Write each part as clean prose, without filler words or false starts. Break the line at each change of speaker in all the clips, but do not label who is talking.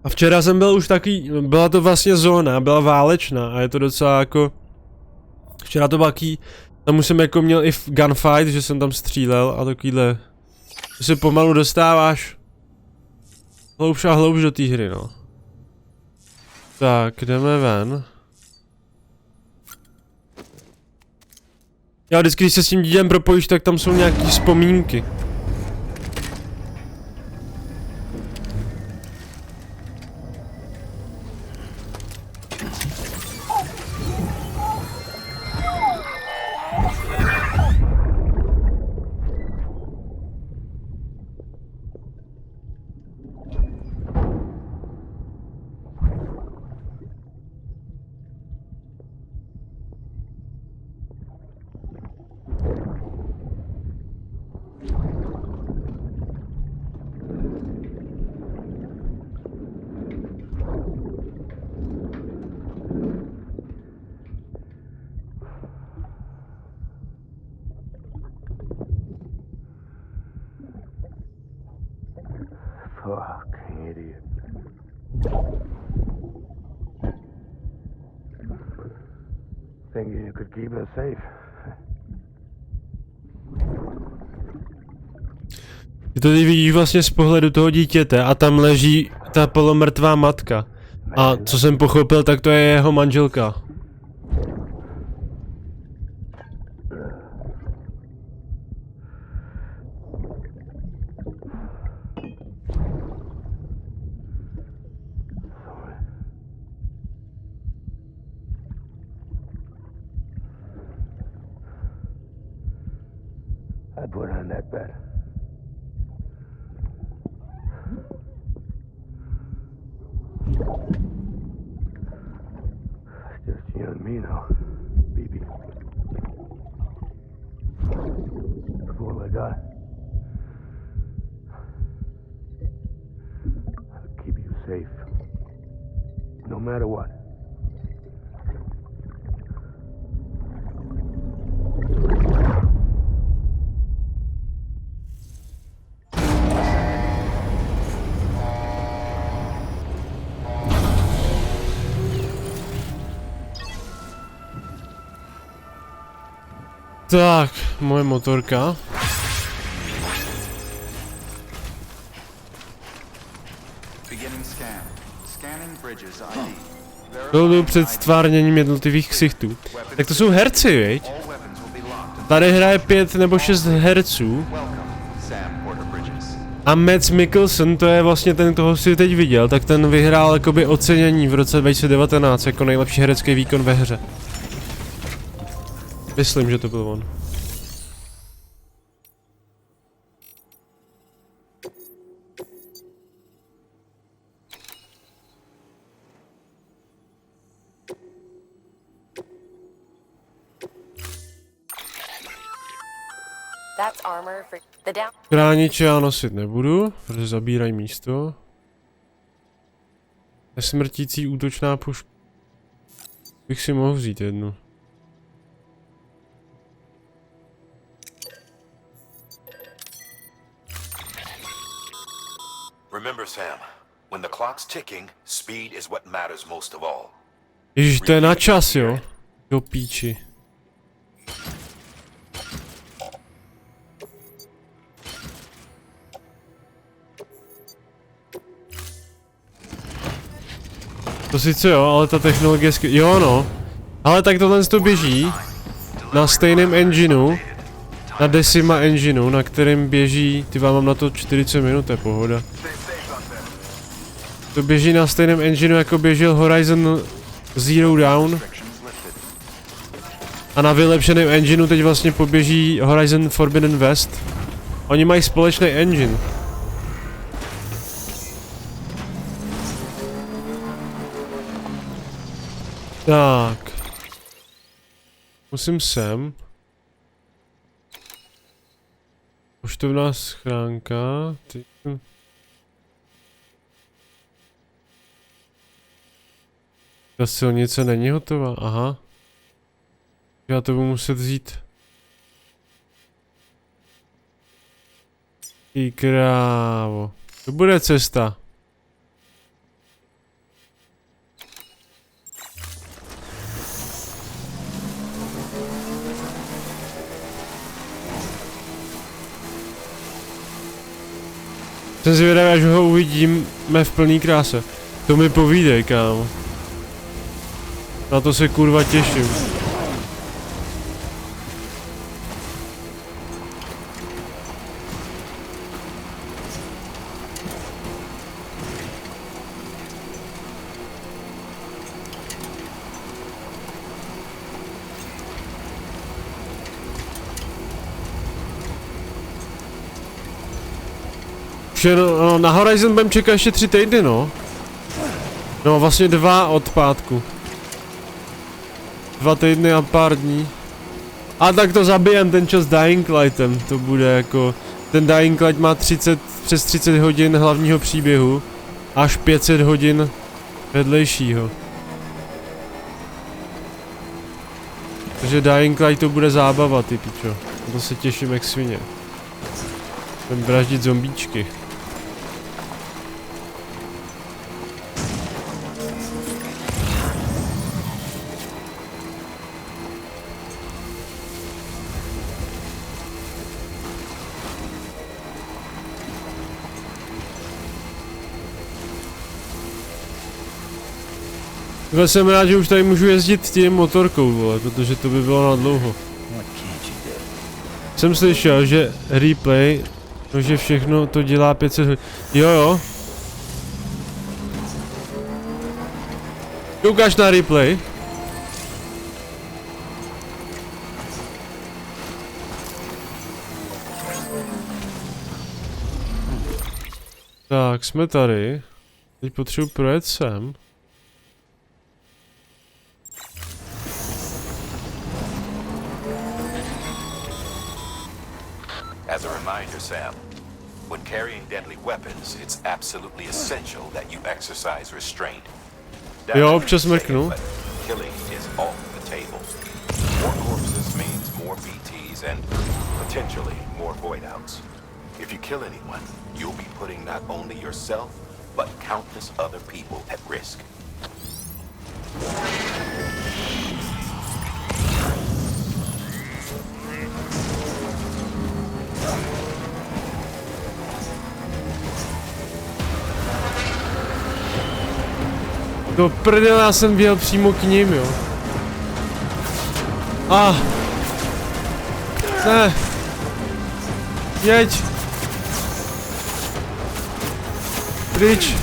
A včera jsem byl už taky, byla to vlastně zóna, byla válečná a je to docela jako... Včera to byl taký, tam už jsem jako měl i gunfight, že jsem tam střílel a takovýhle... To se pomalu dostáváš hloubš a hloubš do té hry, no. Tak, jdeme ven. Já vždycky, když se s tím dítěm propojíš, tak tam jsou nějaký vzpomínky.
Fucking idiot. Thinking you could keep us safe.
Ty to vidíš vlastně z pohledu toho dítěte a tam leží ta polomrtvá matka. A co jsem pochopil, tak to je jeho manželka.
I'd put on that bet. Just you and me now, baby. That's all I got. I'll keep you safe, no matter what.
Tak, moje motorka. Jdu před stvárněním jednotlivých ksichtů. Tak to jsou herci, viď? Tady hraje 5 nebo 6 herců. A Mads Mikkelsen, to je vlastně ten, koho si teď viděl, tak ten vyhrál jakoby ocenění v roce 2019 jako nejlepší herecký výkon ve hře. Myslím, že to byl on. Chrániče já nosit nebudu, protože zabírají místo. Nesmrtící útočná puška. Bych si mohl vzít jednu.
Remember, Sam, when the clock's ticking, speed is what matters most of all.
Ježiš, to je na čas, jo? Do píči. To sice jo, ale ta technologie jo no. Ale tak tohle to běží na stejném engineu, na Decima engineu, na kterém běží, ty vám mám na to 40 minut, to je pohoda. To běží na stejném engineu, jako běžel Horizon Zero Dawn. A na vylepšeném engineu teď vlastně poběží Horizon Forbidden West. Oni mají společný engine. Tak. Musím sem. Poštovná schránka. Ta silnice není hotová, aha. Já to budu muset vzít. Ty krávo. To bude cesta. Jsem zvědavý, až ho uvidíme v plný kráse. To mi povídej, kámo. Na to se kurva těším. No, na Horizon budem čekat ještě 3 týdny, no. No, vlastně 2 od pátku. 2 týdny a pár dní. A tak to zabijem ten čas Dying Lightem, to bude jako... Ten Dying Light má přes 30 hodin hlavního příběhu, až 500 hodin vedlejšího. Takže Dying Light to bude zábava, ty pičo. Na to se těším jak svině. Budem vraždit zombíčky. Jsem rád, že už tady můžu jezdit tím motorkou, vole, protože to by bylo na dlouho. Jsem slyšel, že replay, no, že všechno to dělá 500 hodin. Jo. Ukáž na replay. Tak, jsme tady. Teď potřebuji projet sem.
As a reminder, Sam, when carrying deadly weapons, it's absolutely essential that you exercise restraint.
Jo, občas mrknu.
Killing is off the table. More corpses means more BTs and potentially more void outs. If you kill anyone, you'll be putting not only yourself, but countless other people at risk.
Do prdele, já jsem vjel přímo k ním, jo. Ne. Jeď. Pryč.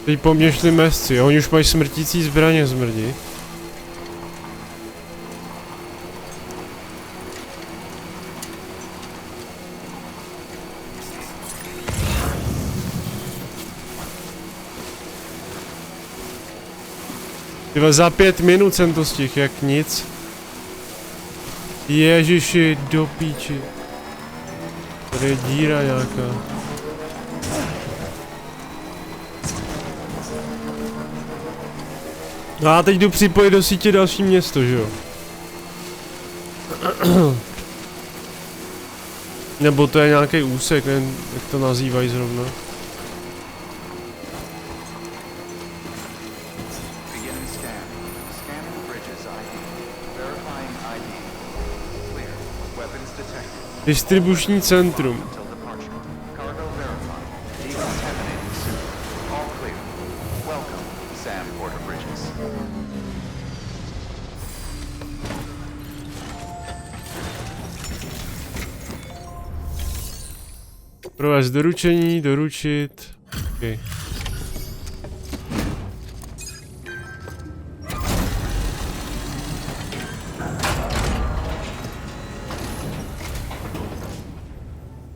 Teď po mně šli mesci, oni už mají smrtící zbraně, zmrdí. Tyhle za 5 minut jsem to stihl, jak nic. Ježiši, do píči. Tady je díra nějaká. No a teď jdu připojit do sítě další město, že jo? Nebo to je nějaký úsek, nevím, jak to nazývají zrovna. Distribuční centrum. Provést doručení, doručit. Okay.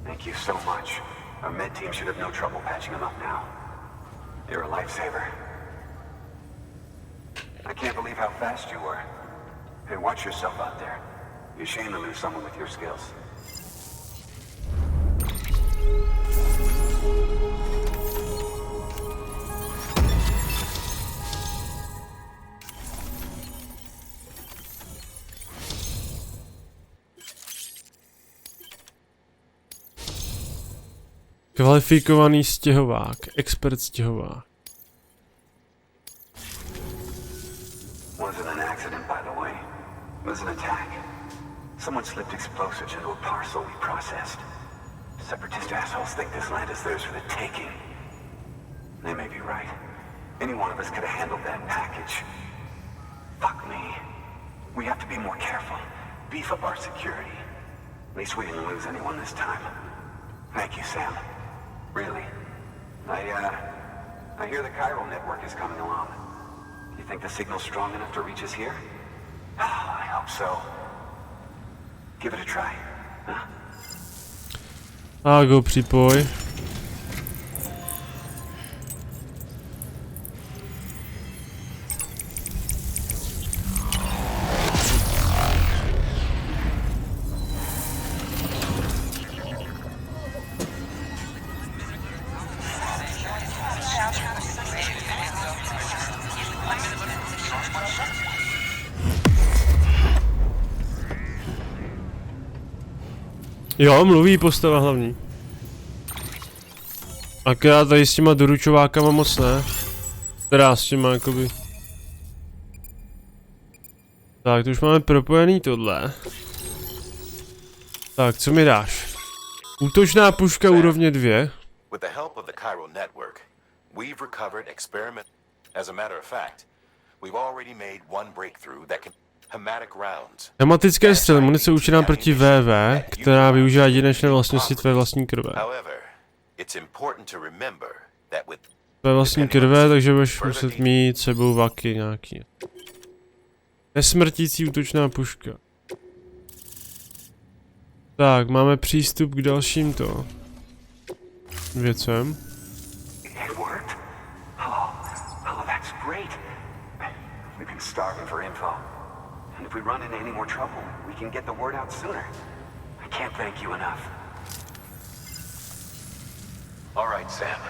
Thank you so much. Our med team should have no trouble patching him up now. You're a lifesaver. I can't believe how fast you were. Hey, watch yourself out there. You're ashamed to lose someone with your skills.
Kvalifikovaný stěhovák, expert stěhovák.
Wasn't an accident, by the way. It was an attack. Someone slipped explosives into a parcel we processed. Separatist assholes think this land is theirs for the taking. They may be right. Any one of us could have handled that package. Fuck me. We have to be more careful. Beef up our security. At least we didn't lose anyone this time. Thank you, Sam. Really. I hear the chiral network is coming along. You think the signal's strong enough to reach us here? I hope so. Give it a try. Huh?
A go připoj. Jo, mluví postava hlavní. Akorát tady s těma doručovákama moc ne. Teda s těma jakoby. Tak, to už máme propojený tohle. Tak, co mi dáš? Útočná puška úrovně 2.
With the help of the chiral network, we've recovered experiment. As a matter of fact, we've already made one breakthrough that can hematic rounds.
Hematické střely, munice účinná proti VV, která využívá jedinečné vlastnosti tvé vlastní krve.
However, it's important to remember that with
Tvé vlastní krve, takže budeš muset mít s sebou vaky nějaký. Nesmrtící útočná puška. Tak, máme přístup k dalším to věcem.
It worked? Oh, that's great. We've been starving for info. And if we run into any more trouble, we can get the word out sooner. I can't thank you enough.
All right, Sam.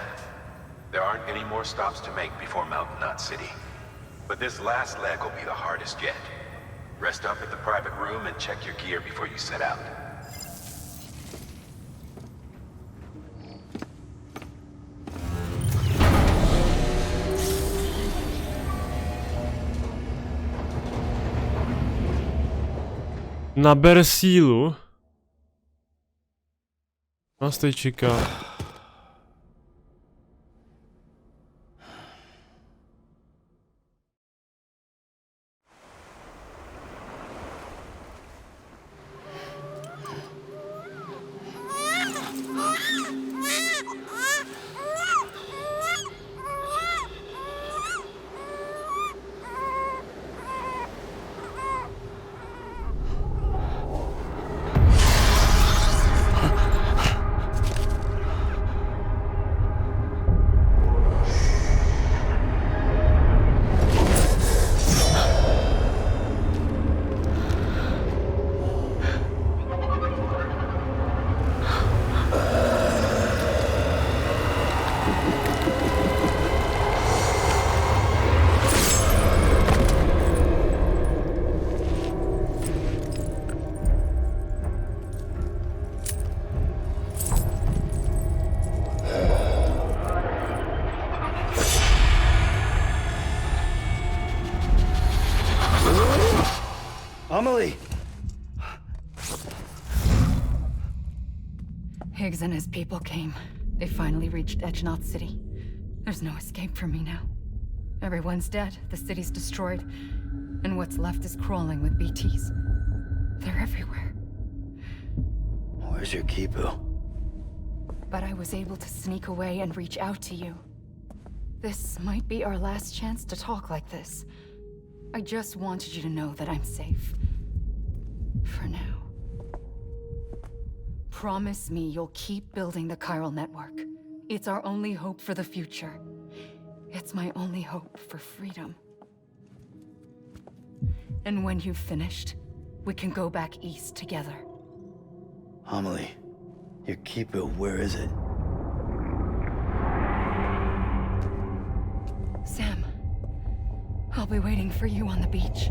There aren't any more stops to make before Mountain Knot City. But this last leg will be the hardest yet. Rest up at the private room and check your gear before you set out.
Naber sílu. Nás teď čeká.
Higgs and his people came. They finally reached Edgenot City. There's no escape for me now. Everyone's dead, the city's destroyed, and what's left is crawling with BTs. They're everywhere.
Where's your Kipu?
but I was able to sneak away and reach out to you. This might be our last chance to talk like this. I just wanted you to know that I'm safe. For now. Promise me you'll keep building the chiral network. It's our only hope for the future. It's my only hope for freedom. And when you've finished, we can go back east together.
Homily, your keeper, where is it?
Sam, I'll be waiting for you on the beach.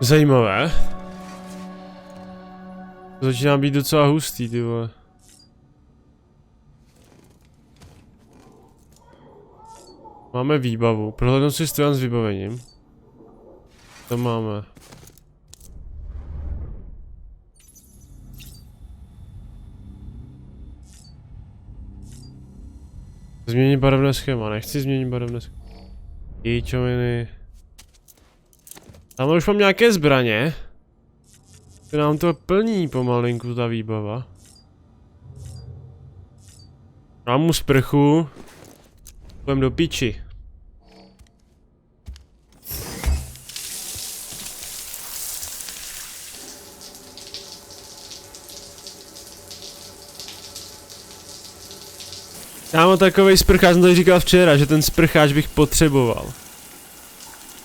Zajímavé. To začíná být docela hustý, ty vole. Máme výbavu. Prohlédnout si stojan s vybavením. To máme. Změnit barevné schéma. Nechci změnit barevné schéma. Jíčoviny. Tam už mám nějaké zbraně. To nám to plní pomalinku ta výbava. Mám mu sprchu. Půjdem do piči. Já mám takovej sprcháč, jsem tady říkal včera, že ten sprcháč bych potřeboval.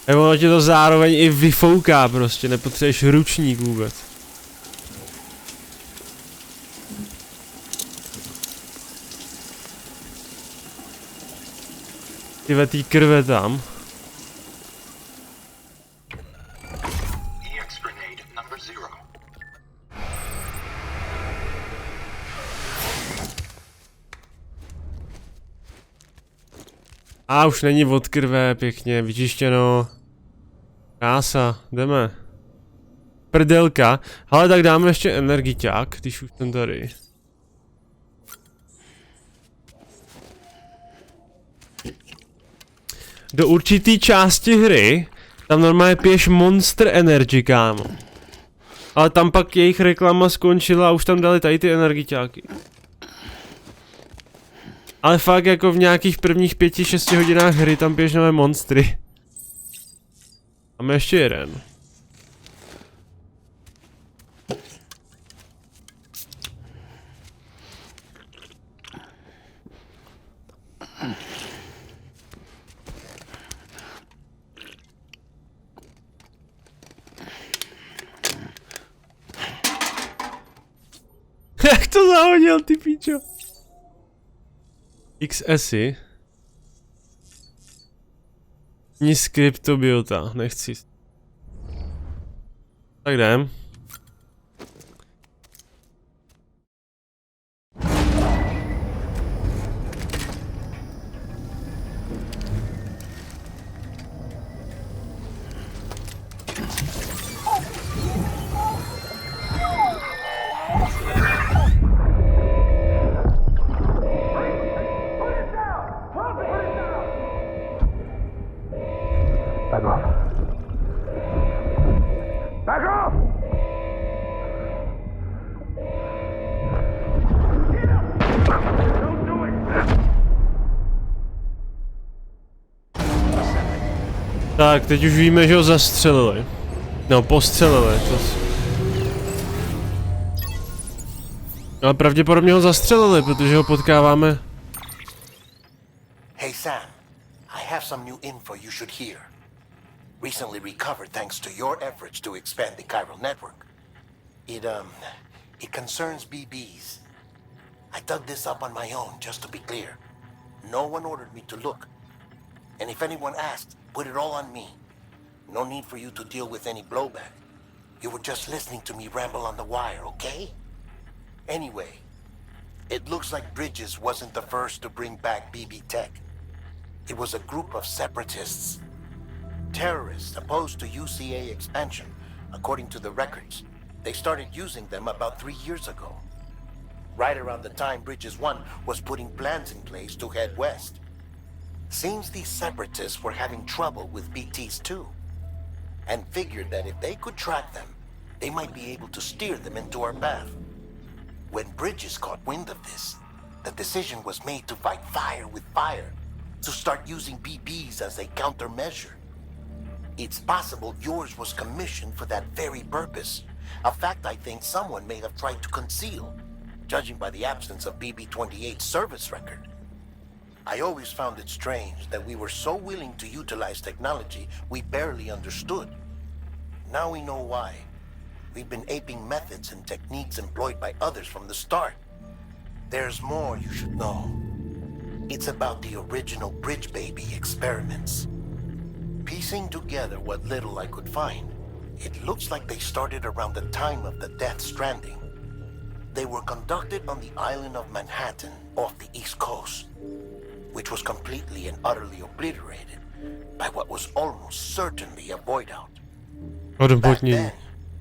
A ono tě to zároveň i vyfouká prostě, nepotřebuješ ručník vůbec. Ty vetý krve tam. A už není od krve, pěkně, vyčištěno. Krása, jdeme. Prdelka, ale tak dáme ještě energiťák, když už jsem tady. Do určitý části hry tam normálně piješ Monster Energy, kámo. Ale tam pak jejich reklama skončila a už tam dali tady ty energiťáky. Ale fakt jako v nějakých prvních 5-6 hodinách hry tam piješ nové monstry. Máme ještě jeden. Jak to zahodil, ty píčo? XSy. Ní skriptobiota, nechci. Tak jdem.
Back off. Back off! Don't do it!
Tak, teď už víme, že ho zastřelili. No, postřelili. Ale pravděpodobně ho zastřelili, protože ho potkáváme.
Hey Sam, I have some new info you should hear. Recently recovered thanks to your efforts to expand the chiral network. It concerns BBs. I dug this up on my own, just to be clear. No one ordered me to look. And if anyone asked, put it all on me. No need for you to deal with any blowback. You were just listening to me ramble on the wire, okay? Anyway, It looks like Bridges wasn't the first to bring back BB tech. It was a group of separatists. Terrorists opposed to UCA expansion, according to the records. They started using them about 3 years ago. Right around the time Bridges 1 was putting plans in place to head west. Seems these separatists were having trouble with BTs too, and figured that if they could track them, they might be able to steer them into our path. When Bridges caught wind of this, the decision was made to fight fire with fire, to start using BBs as a countermeasure. It's possible yours was commissioned for that very purpose, a fact I think someone may have tried to conceal, judging by the absence of BB-28's service record. I always found it strange that we were so willing to utilize technology we barely understood. Now we know why. We've been aping methods and techniques employed by others from the start. There's more you should know. It's about the original Bridge Baby experiments. Piecing together what little I could find, it looks like they started around the time of the Death Stranding. They were conducted on the island of Manhattan off the East Coast, which was completely and utterly obliterated by what was almost certainly a void out. Back then,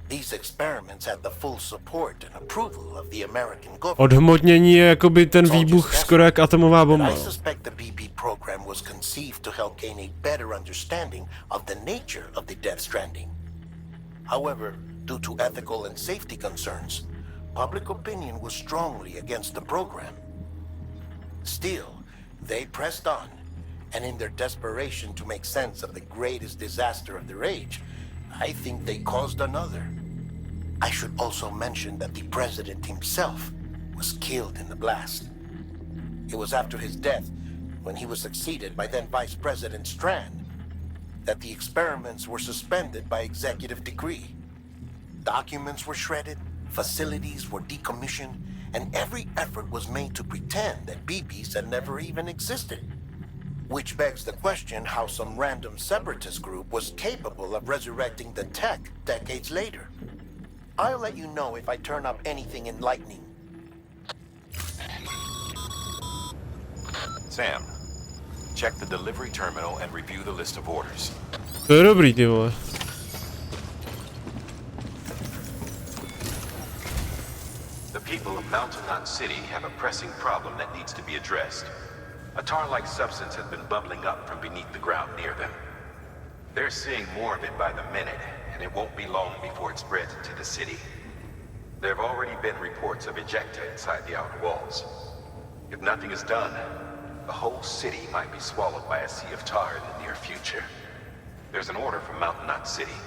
these experiments had the full support and approval of the American government.
Odhmotnění je jakoby ten výbuch skoro jak atomová bomba.
I suspect the BB program was conceived to help gain a better understanding of the nature of the Death Stranding. However, due to ethical and safety concerns, public opinion was strongly against the program. Still, they pressed on, and in their desperation to make sense of the greatest disaster of their age, I think they caused another. I should also mention that the president himself was killed in the blast. It was after his death, when he was succeeded by then Vice President Strand, that the experiments were suspended by executive decree. Documents were shredded, facilities were decommissioned, and every effort was made to pretend that BBs had never even existed. Which begs the question how some random separatist group was capable of resurrecting the tech decades later. I'll let you know if I turn up anything enlightening.
Sam, check the delivery terminal and review the list of orders.
To je dobrý, ty vole.
The people of Mountain Knot City have a pressing problem that needs to be addressed. A tar-like substance has been bubbling up from beneath the ground near them. They're seeing more of it by the minute, and it won't be long before it spreads into the city. There have already been reports of ejecta inside the outer walls. If nothing is done, the whole city might be swallowed by a sea of tar in the near future. There's an order from Mountain Knot City.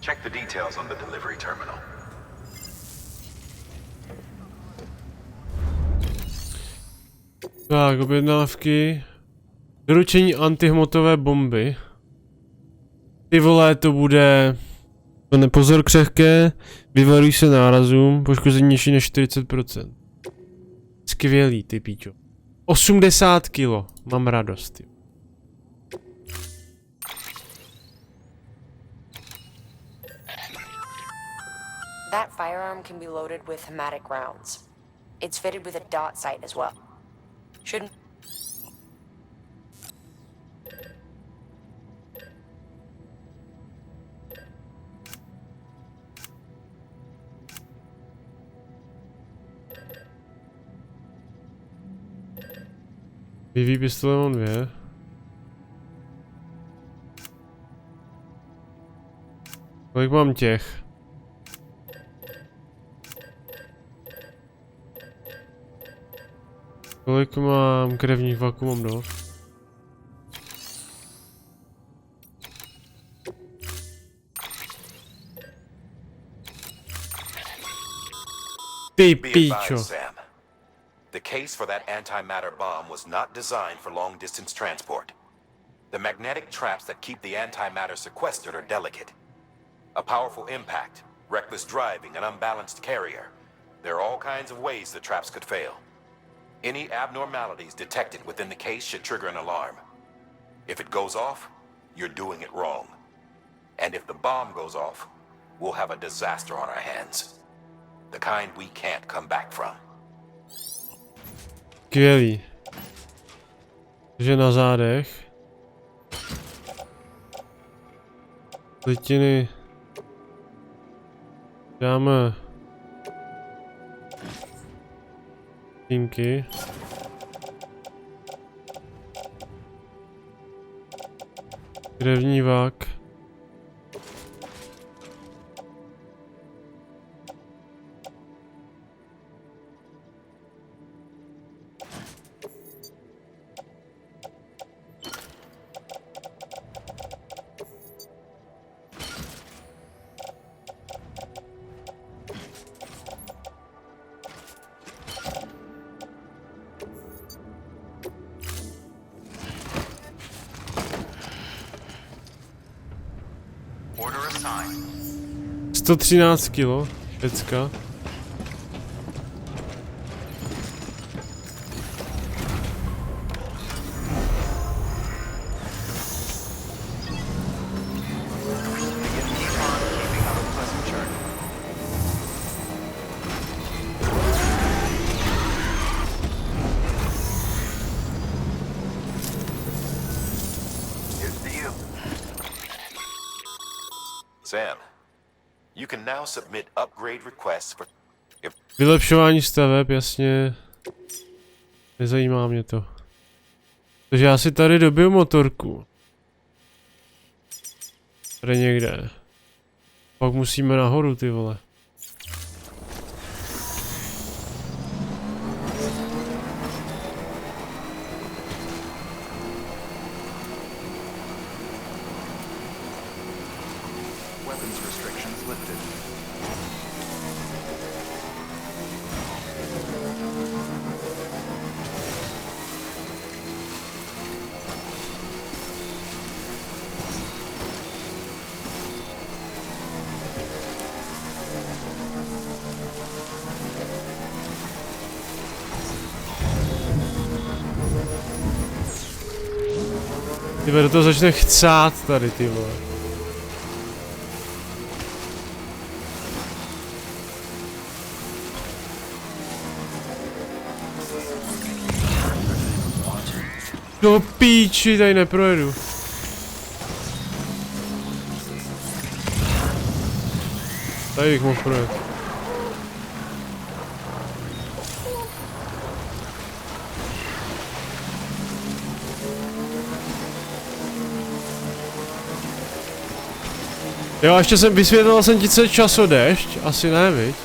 Check the details on the delivery terminal.
Tak, objednávky. Doručení antihmotové bomby. Ty vole, to bude... Pozor křehké, vyvaruj se nárazům, poškození nižší než 40%. Skvělý, ty píčo. 80 kilo, mám radost. Ty.
That firearm can be loaded with hematic rounds. It's fitted with a dot sight as well. Shouldn't...
BB pistole mám 2. Kolik mám těch? Kolik mám krevních vaků, mám dost. Ty píčo.
Sam. The case for that antimatter bomb was not designed for long-distance transport. The magnetic traps that keep the antimatter sequestered are delicate. A powerful impact, reckless driving, an unbalanced carrier. There are all kinds of ways the traps could fail. Any abnormalities detected within the case should trigger an alarm. If it goes off, you're doing it wrong. And if the bomb goes off, we'll have a disaster on our hands. The kind we can't come back from.
Skvělý. Takže na zádech. Litiny. Dáme týmky. Krevní vák.
Order assigned.
113 kilo, pecka.
Sam, you can now submit upgrade requests for...
Vylepšování staveb, jasně. Nezajímá mě to. Takže já si tady dobiju motorku. Tady někde. Pak musíme nahoru, ty vole.
Weapons restrictions lifted.
Ty do toho začne chcát tady, ty vole. Do píči, tady neprojedu. Tady bych mohl projet. Jo, ještě jsem vysvětlil ti, co je časodešť, asi ne, viď?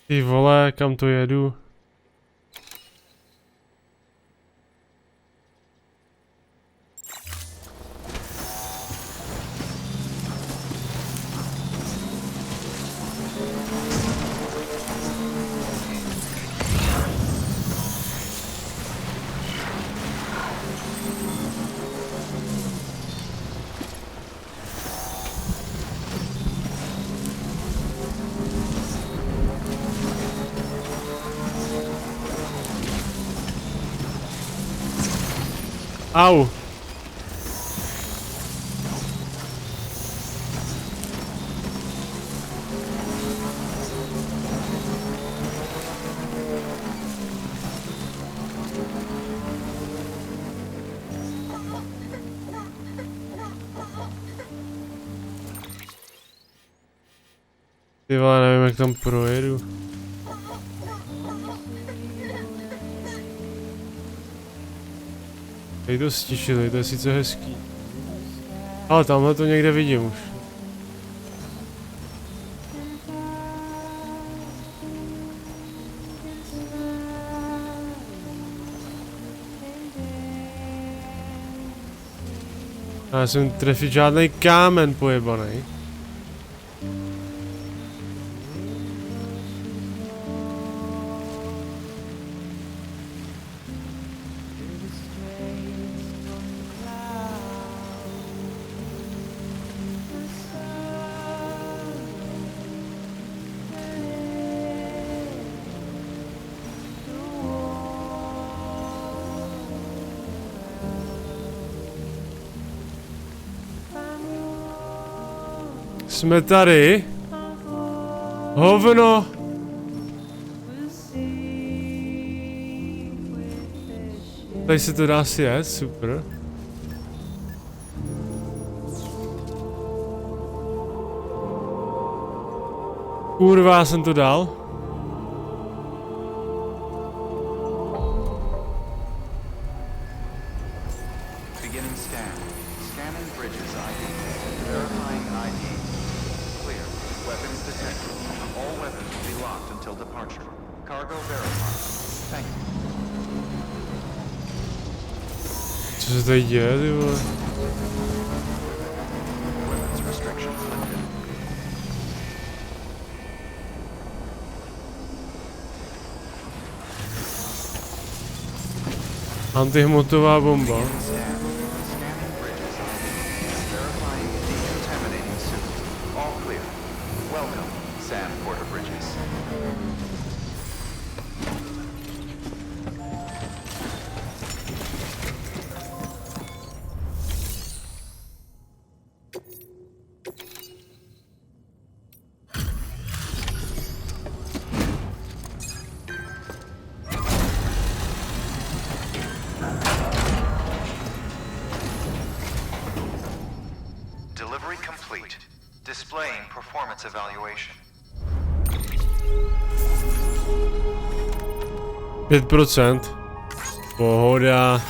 Ty vole, kam to jedu? Au. Ty vole, nevím, jak tam projedu. Tady to stišili, to je sice hezký. Ale tamhle to někde vidím už. Já jsem trefit žádný kámen pojebanej. Jsme tady. Hovno. Tady se to dá sjet, super. Kurva, já jsem to dal. Co se tady děje, ty vole? Antihmotová bomba.
Displaying performance evaluation.
5%. Pohoda.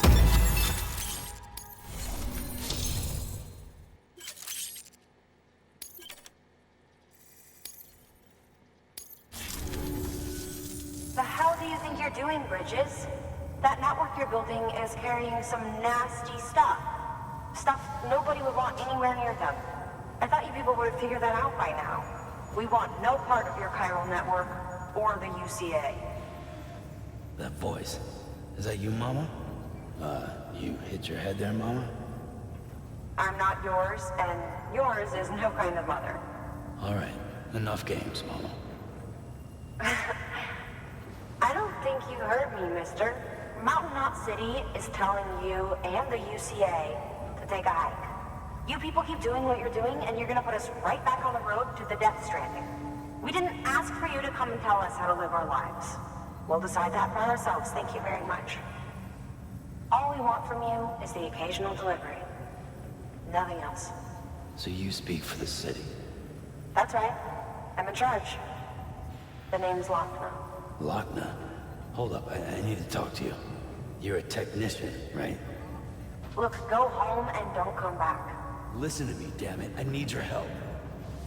The hell do you think you're doing, Bridges? That network you're building is carrying some nasty stuff. Stuff nobody would want anywhere near them. I thought you people would have figured that out by now. We want no part of your chiral network or the UCA.
That voice. Is that you, Mama? You hit your head there, Mama?
I'm not yours, and yours is no kind of mother.
All right. Enough games, Mama.
I don't think you heard me, mister. Mountain Knot City is telling you and the UCA to take a hike. You people keep doing what you're doing, and you're gonna put us right back on the road to the Death Stranding. We didn't ask for you to come and tell us how to live our lives. We'll decide that for ourselves, thank you very much. All we want from you is the occasional delivery. Nothing else.
So you speak for the city?
That's right. I'm in charge. The name's Lochner.
Lochner? Hold up, I need to talk to you. You're a technician, right?
Look, go home and don't come back.
Listen to me, damn it. I need your help.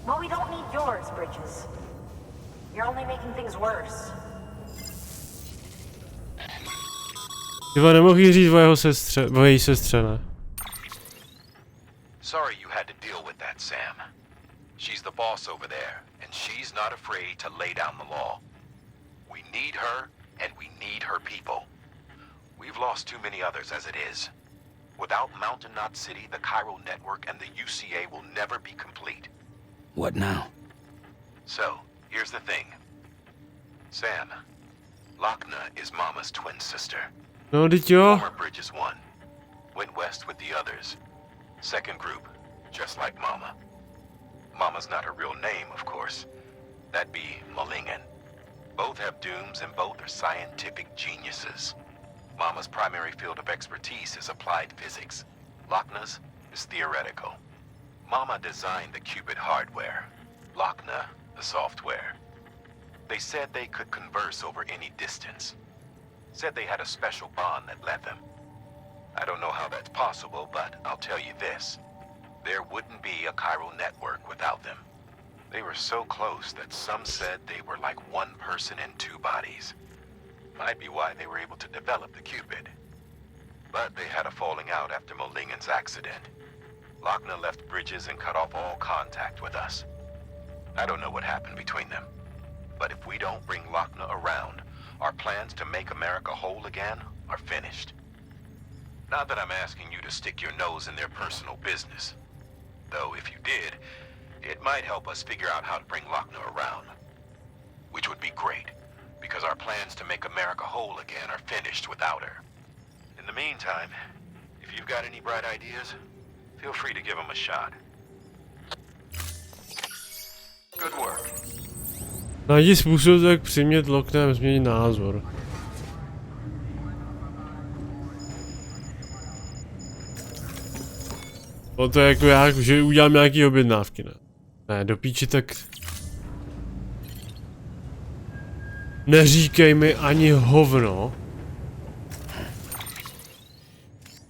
Well, we don't need yours, Bridges. You're only making things worse.
Tyva, nemohl jí říct o její sestře, ne?
Sorry you had to deal with that, Sam. She's the boss over there, and she's not afraid to lay down the law. We need her, and we need her people. We've lost too many others as it is. Without Mountain Knot City, the Chiral Network and the UCA will never be complete.
What now?
So, here's the thing. Sam, Lochna is Mama's twin sister.
No, teď jo.
Former Bridges won. Went west with the others. Second group, just like Mama. Mama's not her real name, of course. That'd be Malingen. Both have dooms and both are scientific geniuses. Mama's primary field of expertise is applied physics. Lochna's is theoretical. Mama designed the qubit hardware. Lochna, the software. They said they could converse over any distance. Said they had a special bond that led them. I don't know how that's possible, but I'll tell you this. There wouldn't be a chiral network without them. They were so close that some said they were like one person in two bodies. Might be why they were able to develop the qubit. But they had a falling out after Molingen's accident. Lochna left Bridges and cut off all contact with us. I don't know what happened between them. But if we don't bring Lochna around, our plans to make America whole again are finished. Not that I'm asking you to stick your nose in their personal business. Though if you did, it might help us figure out how to bring Lochna around. Which would be great, because our plans to make America whole again are finished without her. In the meantime, if you've got any bright ideas, feel free to give them a shot. Good work.
Najdi způsob, jak přimět Lochnem změnit názor. O to je jako já, že udělám nějaký objednávky, ne? Ne, do píči, tak... Neříkej mi ani hovno.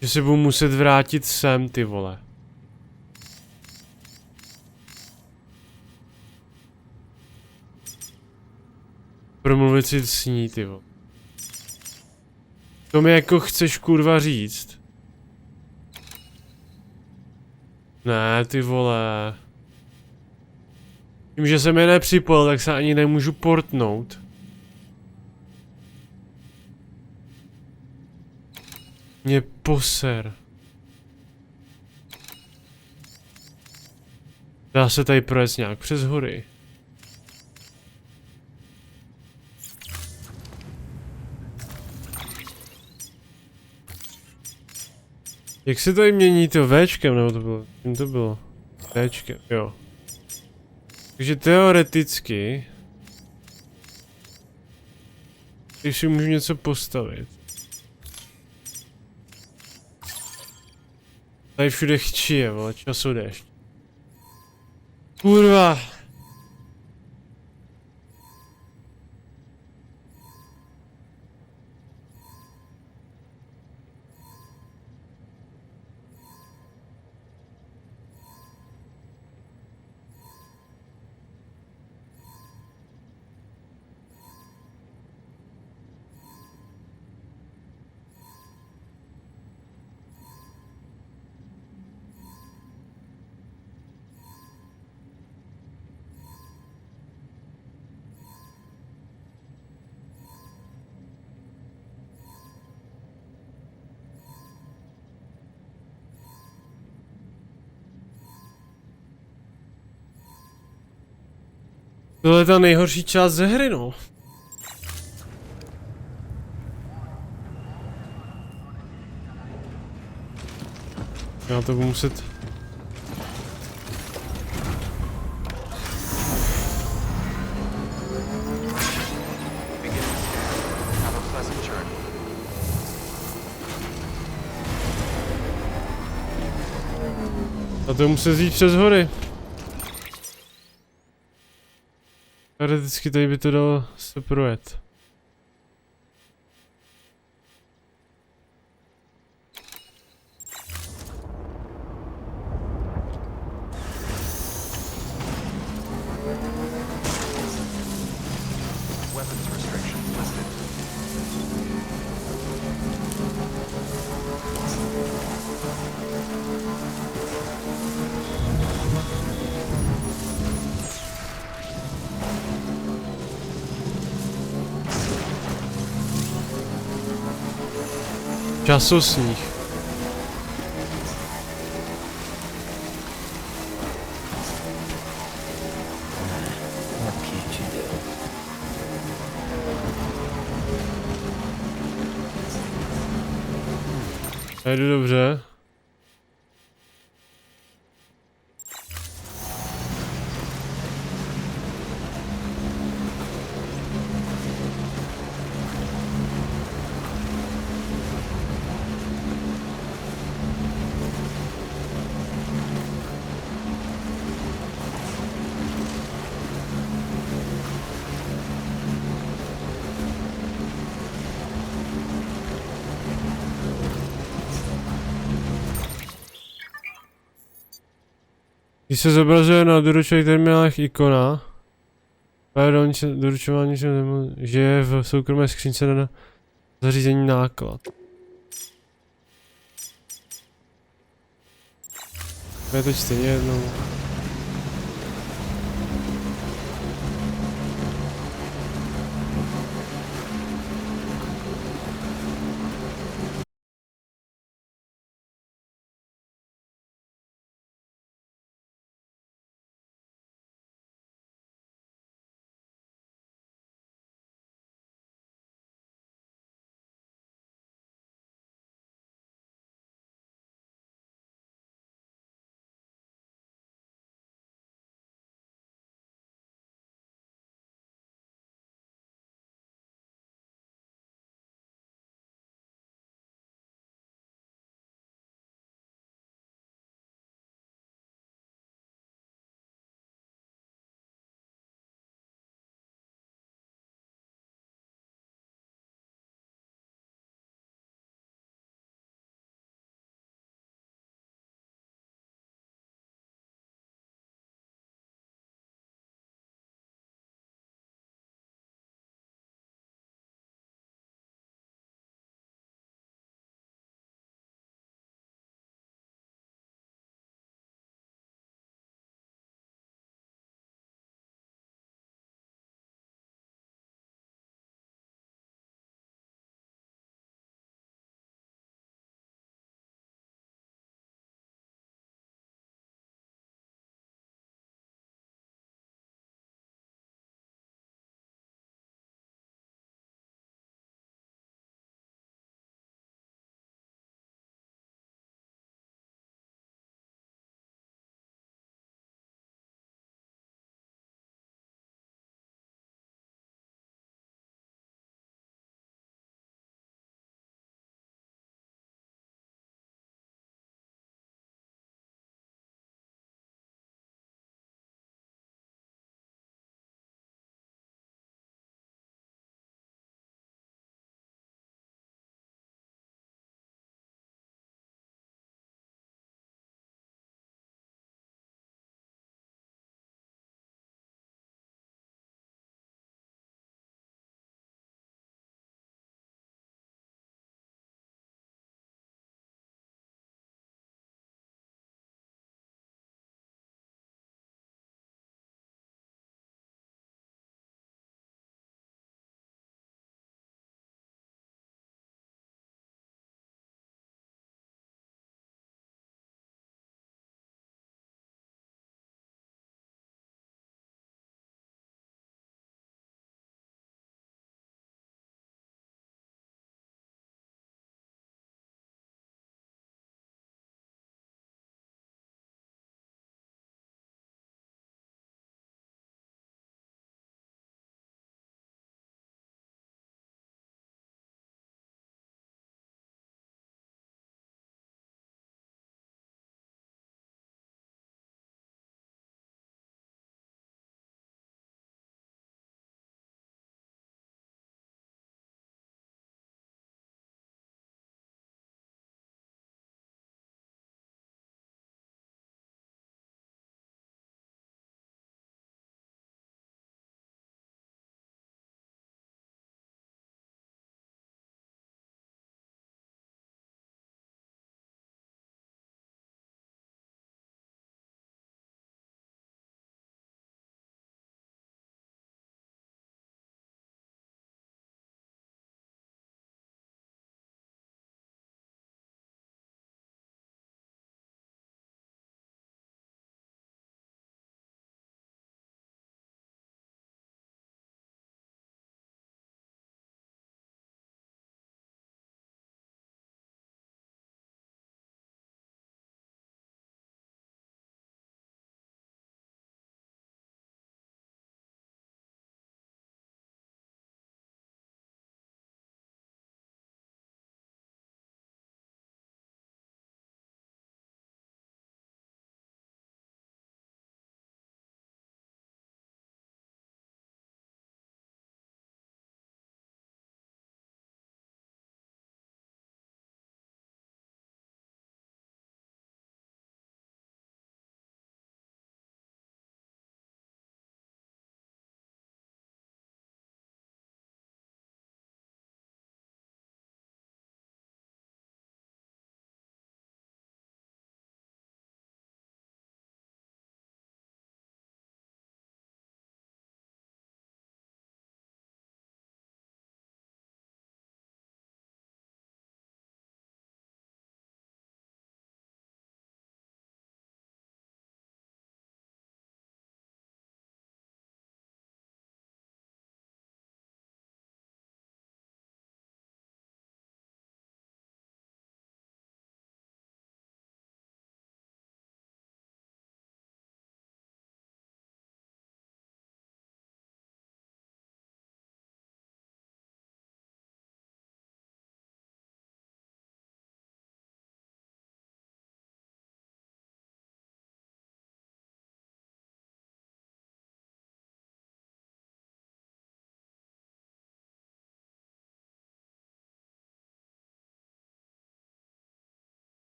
Že se budu muset vrátit sem, ty vole. Promluvit si s ní, ty vole. To mi jako chceš kurva říct. Ne, ty vole. Tím, že jsem je nepřipojil, tak se ani nemůžu portnout. Mě poser. Dá se tady projet nějak přes hory. Jak se tady mění to Včkem, nebo to bylo? Čím to bylo? Včkem, jo. Takže teoreticky... Když si můžu něco postavit. Tady všude chčije, vole, časodešť. Kurva! Tohle je ta nejhorší část ze hry, no. Já to budu muset... A to musím jít přes hory. Teoreticky tady by to dalo se projet. Časosníh. Já jdu dobře. Když se zobrazuje na doručových terminálech ikona, doručování, že je v soukromé skřínce na zařízení náklad. Je to stejně jednou.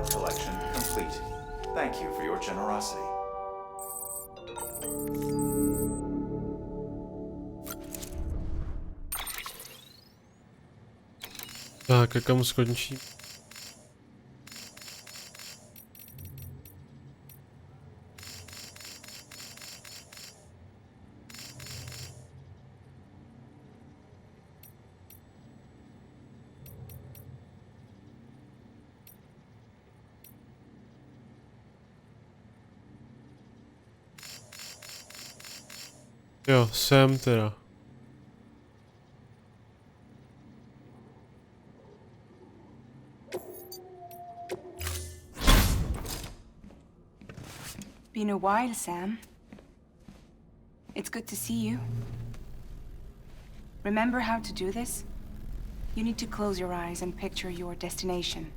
product collection complete. Thank you for your generosity.
Tak, a kam skončí? Jo, sem teda.
Been a while, Sam. It's good to see you. Remember how to do this? You need to close your eyes and picture your destination.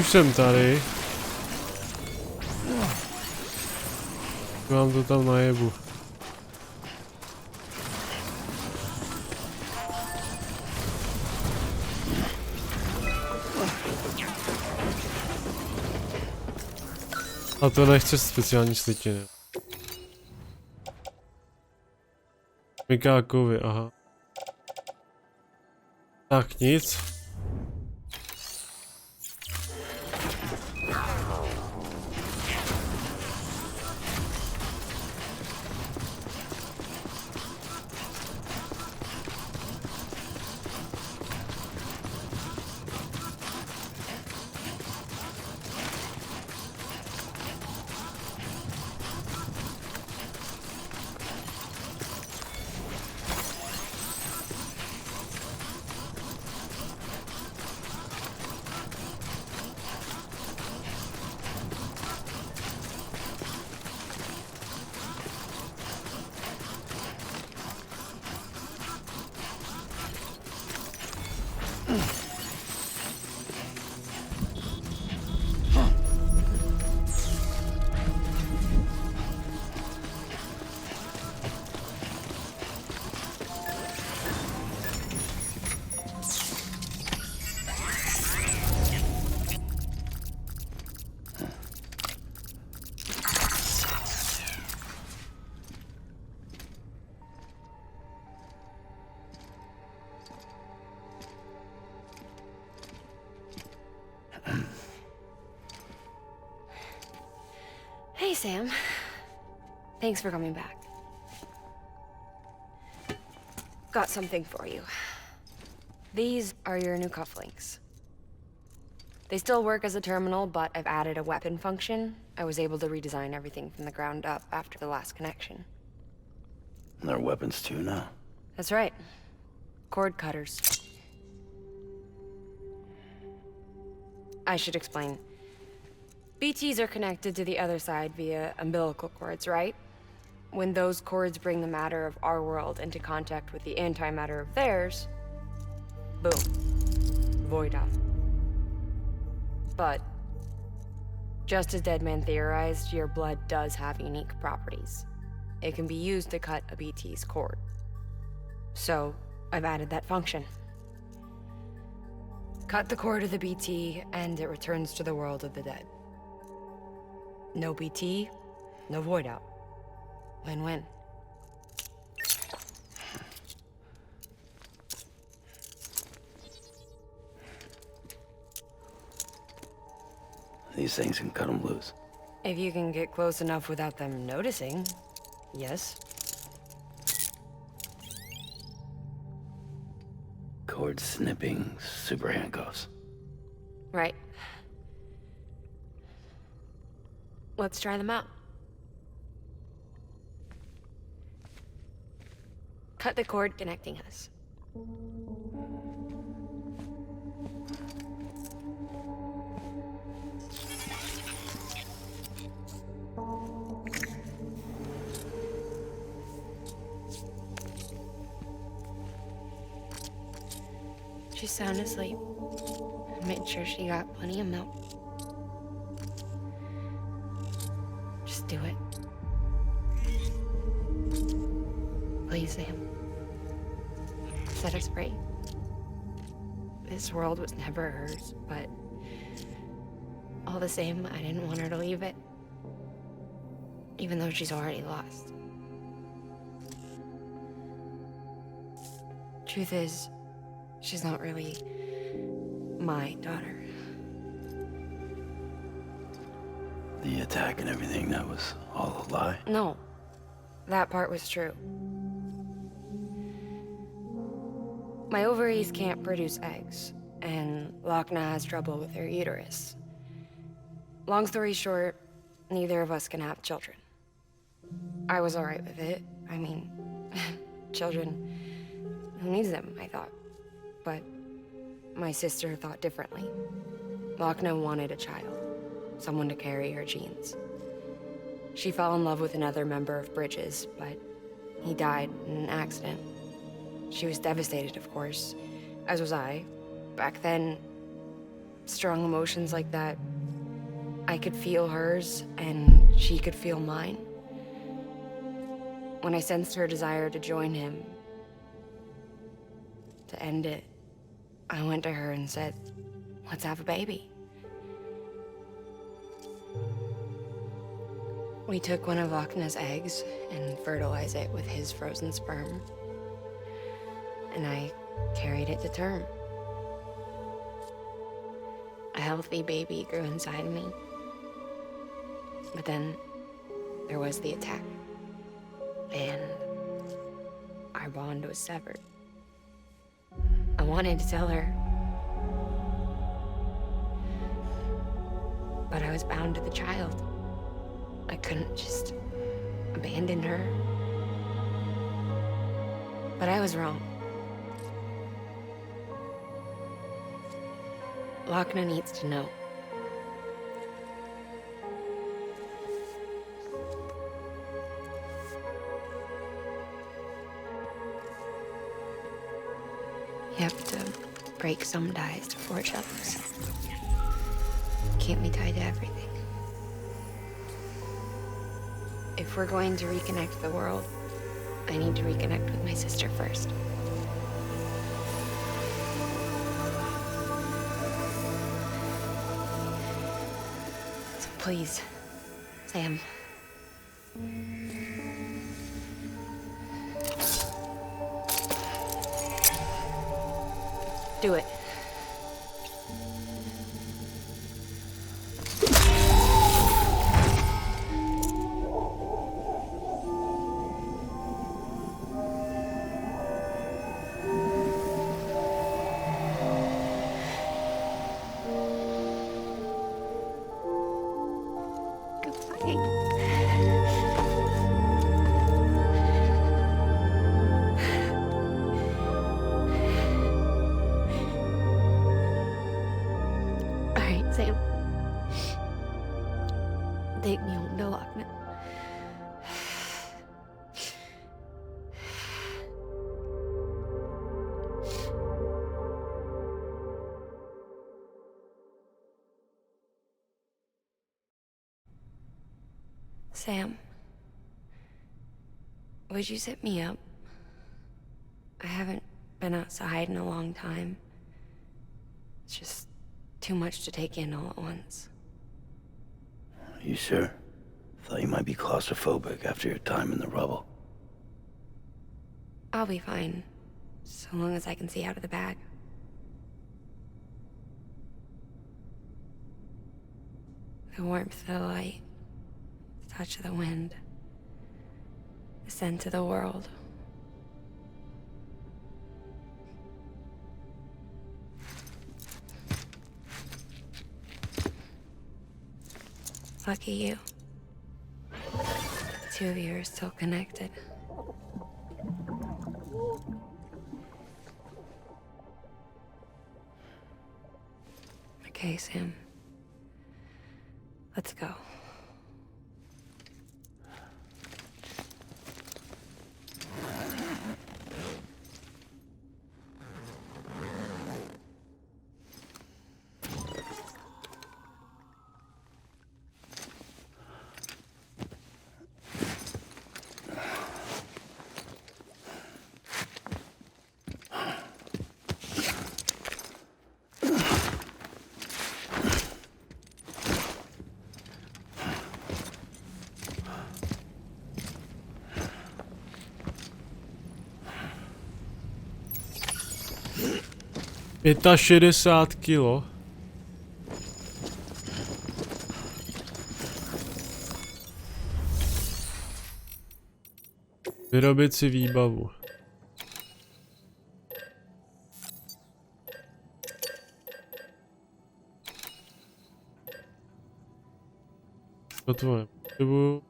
Už jsem tady. Mám to tam najebu. A to nechce speciální slitiny. Mikákovi, aha. Tak nic.
Hey, Sam. Thanks for coming back. Got something for you. These are your new cufflinks. They still work as a terminal, but I've added a weapon function. I was able to redesign everything from the ground up after the last connection.
And they're weapons too now.
That's right. Cord cutters. I should explain. BTs are connected to the other side via umbilical cords, right? When those cords bring the matter of our world into contact with the antimatter of theirs, boom, void out. But, just as Deadman theorized, your blood does have unique properties. It can be used to cut a BT's cord. So, I've added that function. Cut the cord of the BT, and it returns to the world of the dead. No BT, no void out. Win-win.
These things can cut them loose.
If you can get close enough without them noticing, yes.
Cord snipping, super handcuffs.
Right. Let's try them out. Cut the cord connecting us. She's sound asleep. I made sure she got plenty of milk. Just do it. Please, Sam. Set us free. This world was never hers, but all the same, I didn't want her to leave it. Even though she's already lost. Truth is, she's not really my daughter.
The attack and everything, that was all a lie?
No, that part was true. My ovaries can't produce eggs, and Lochna has trouble with her uterus. Long story short, neither of us can have children. I was alright with it. I mean, children, who needs them, I thought. But my sister thought differently. Lochna wanted a child, someone to carry her genes. She fell in love with another member of Bridges, but he died in an accident. She was devastated, of course, as was I. Back then, strong emotions like that, I could feel hers, and she could feel mine. When I sensed her desire to join him, to end it, I went to her and said, let's have a baby. We took one of Lochna's eggs and fertilized it with his frozen sperm. And I carried it to term. A healthy baby grew inside me. But then there was the attack. And our bond was severed. I wanted to tell her. But I was bound to the child. I couldn't just abandon her. But I was wrong. Lochna needs to know. You have to break some ties to forge others. Can't be tied to everything. If we're going to reconnect the world, I need to reconnect with my sister first. So please, Sam. Do it. Sam. Take me home to Lochna. Sam, would you set me up? I haven't been outside in a long time. It's just too much to take in all at once.
You sure? Thought you might be claustrophobic after your time in the rubble.
I'll be fine, so long as I can see out of the bag. The warmth of the light, the touch of the wind, the scent of the world. Lucky you. The two of you are still connected. Okay, Sam. Let's go.
Pěta 60 kilo. Vyrobit si výbavu. To tvoje potřebuju.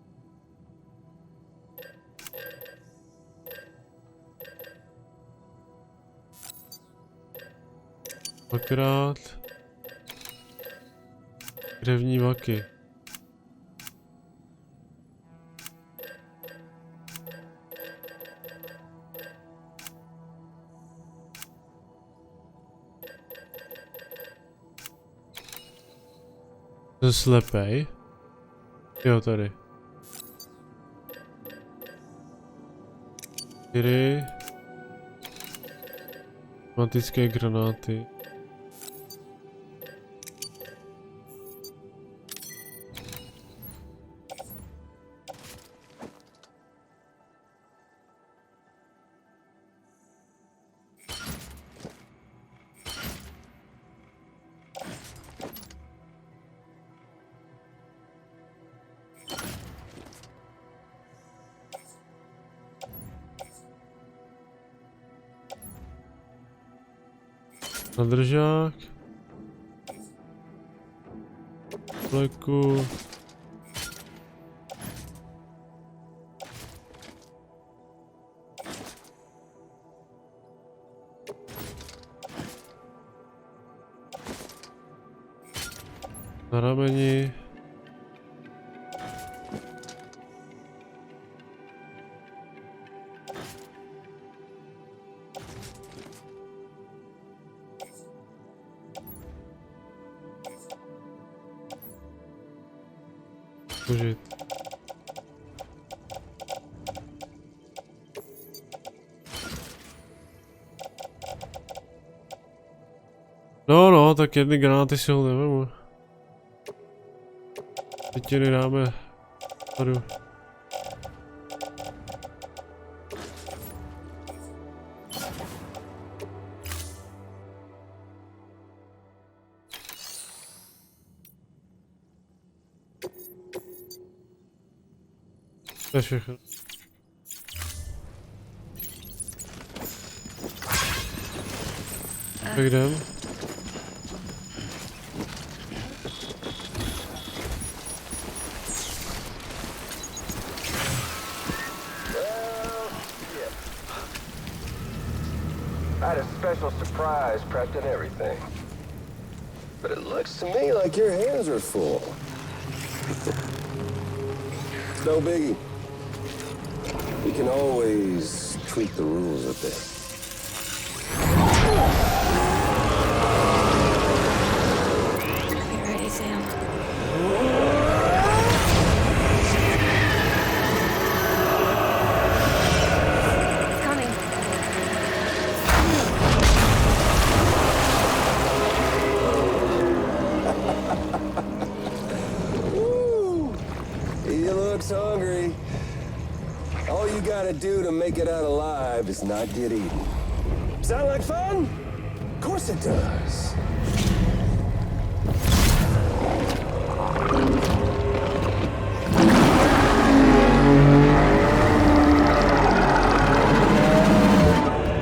Dvakrát. Krevní vaky. Jsem slepej. Jo, tady. 4. Automatické granáty. Nadržák. Fleku. Na rameni. Užit. No, tak jedny granáty si ho nevemu. Teď ti nedáme tady. To je všechno. Tak jdem.
I had a special surprise prepped and everything. But it looks to me like your hands are full. No biggie. We can always tweak the rules a bit.
Get ready, Sam. It's coming.
gotta do to make it out alive is not get eaten. Sound like fun? Of course it does.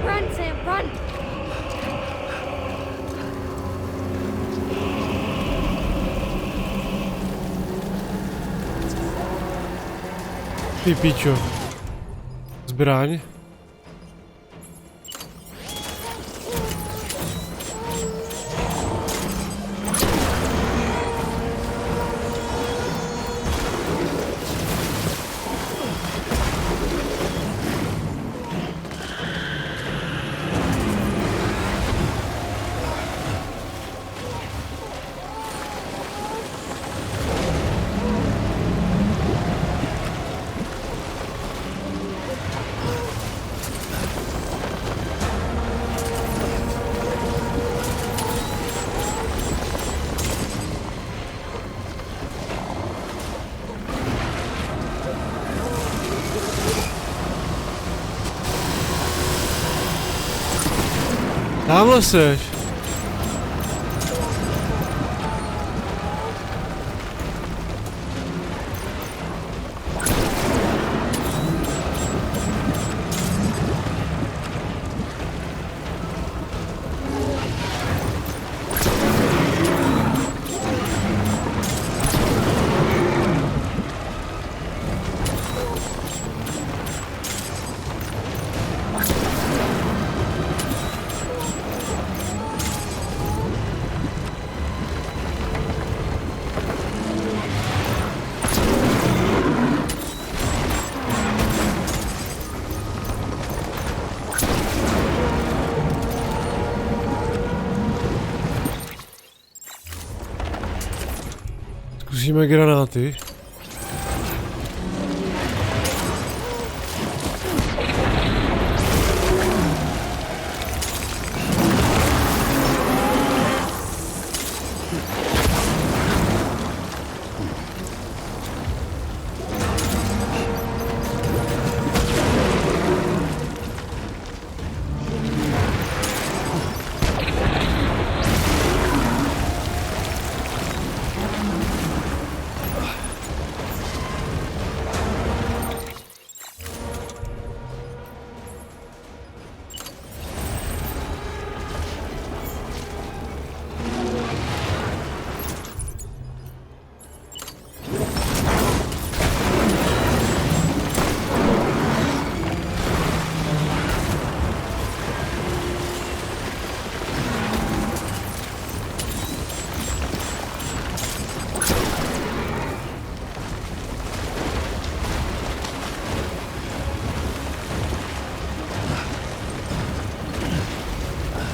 Run, Sam, run!
Ty pičo. Zbraň. Tamhle seš. Zkusíme granáty.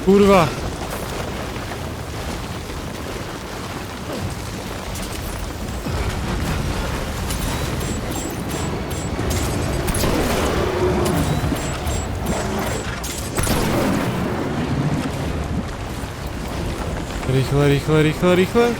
Kurva. Rychle, rychle, rychle, rychle.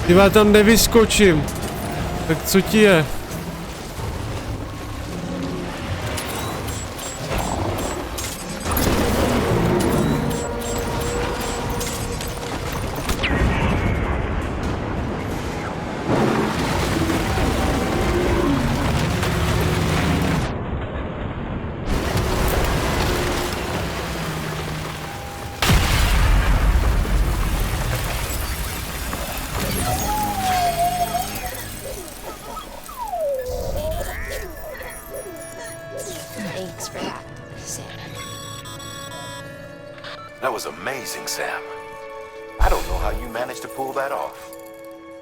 Tyba, tam nevyskočím. Tak co ti je?
That was amazing, Sam. I don't know how you managed to pull that off.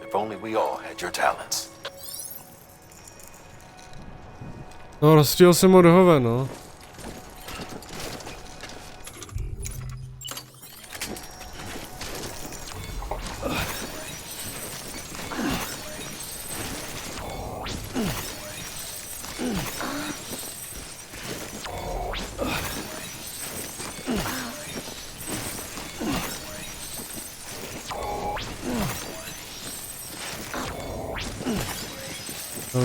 If only we all had your talents.
No, rozstřílel jsem ho do hoven, no.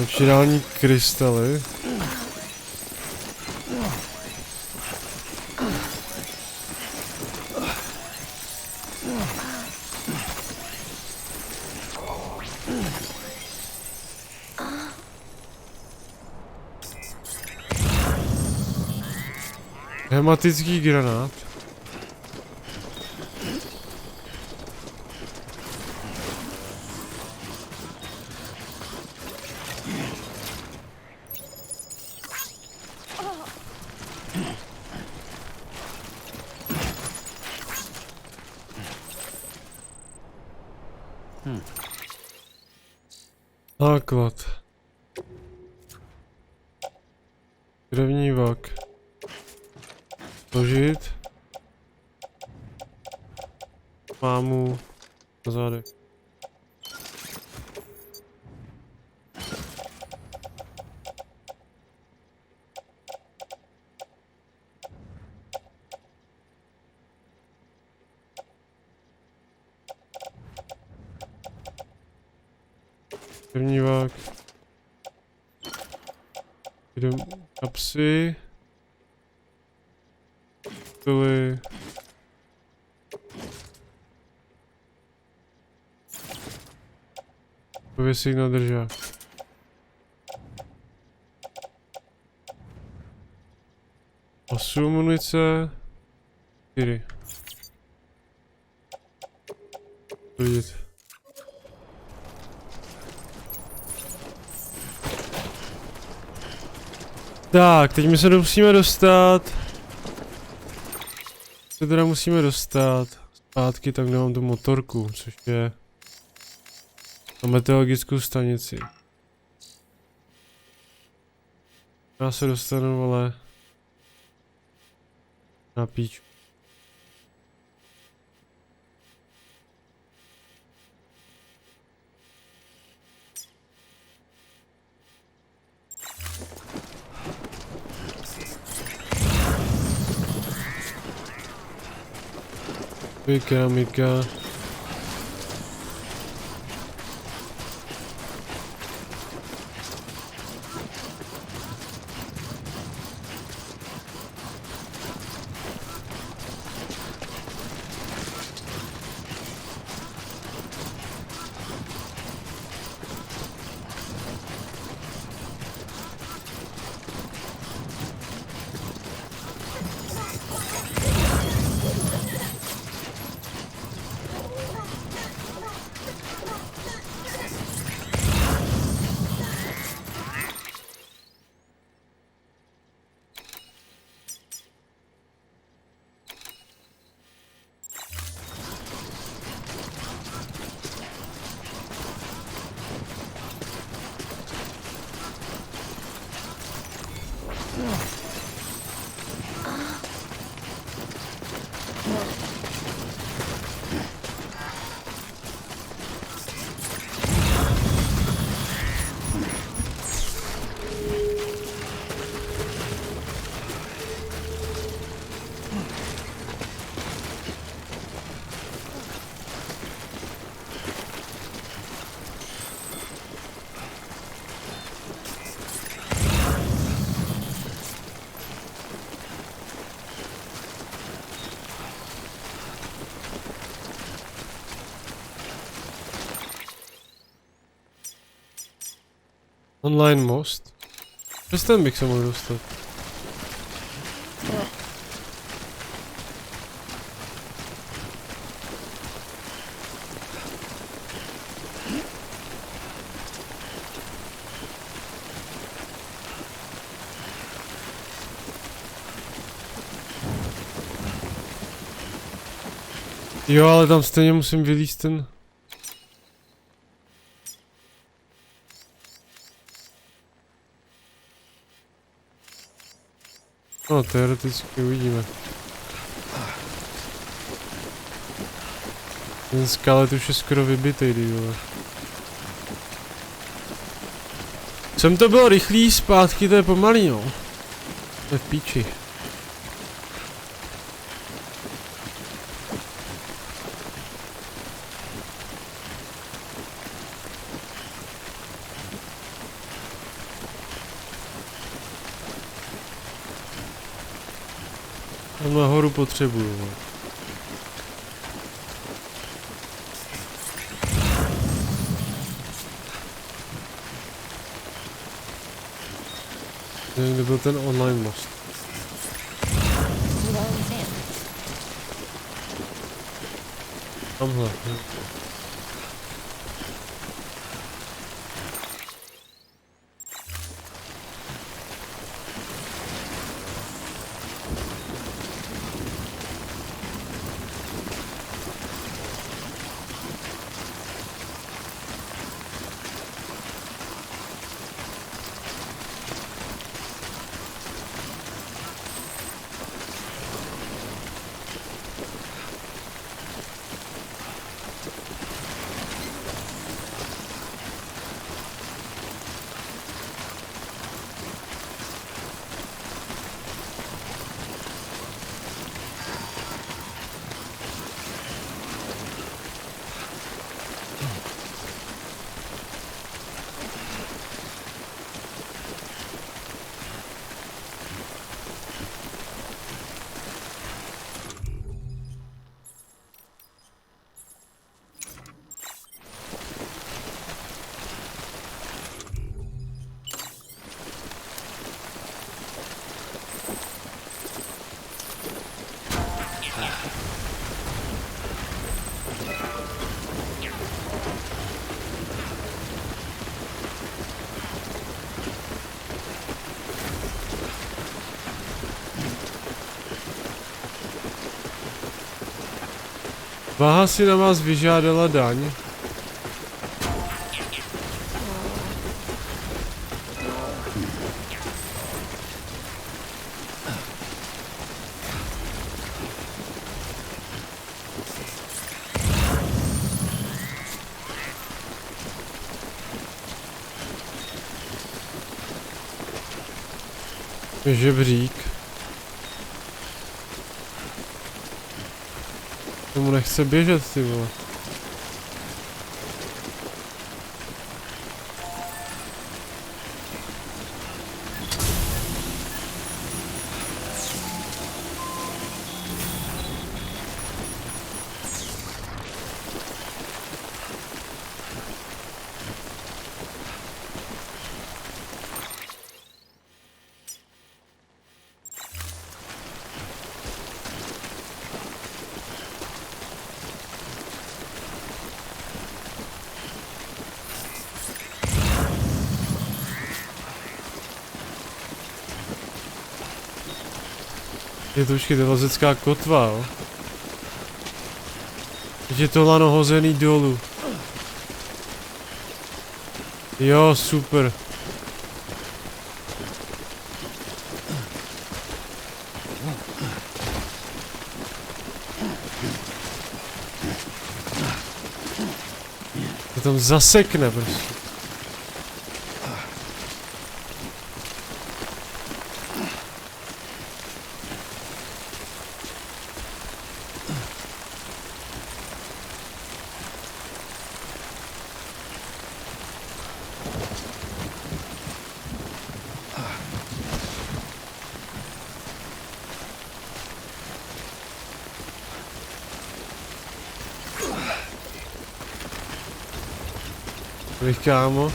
Čirální krystaly. Hematický granát. Základ. Krevní vak. Složit. Mámu na zádech. Krevní vak. Jdem kapsy. Pily. Pověsík na držák. Osm munice. 4. Vidět. Tak, teď my se musíme dostat. Se teda musíme dostat zpátky tak, kde mám tu motorku, což je na meteorologickou stanici. Já se dostanu, ale na píču. Keramika. Online most? Přes ten bych se mohl dostat. Jo, ale tam stejně musím vylízt ten... No, teoreticky uvidíme. Ten skalet už je skoro vybitej, vole. Sem to bylo rychlý, zpátky to je pomalý, no. To je v píči. Tam nahoru potřebuju, no. Nevím, kde byl ten online most. Tamhle. Váha si na vás vyžádala daň. Žebřík. Tomu nechce běžet, ty vole. Je to už lezecká kotva, jo? Teď je to lano hozený dolů. Jo, super. To tam zasekne prostě. Kámo.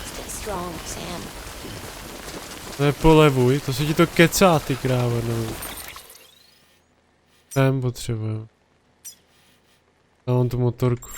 Stay strong, Sam.
Nepolevuj, to se ti to kecá, ty krávo, no. Tam potřebuju. Já mám tu motorku.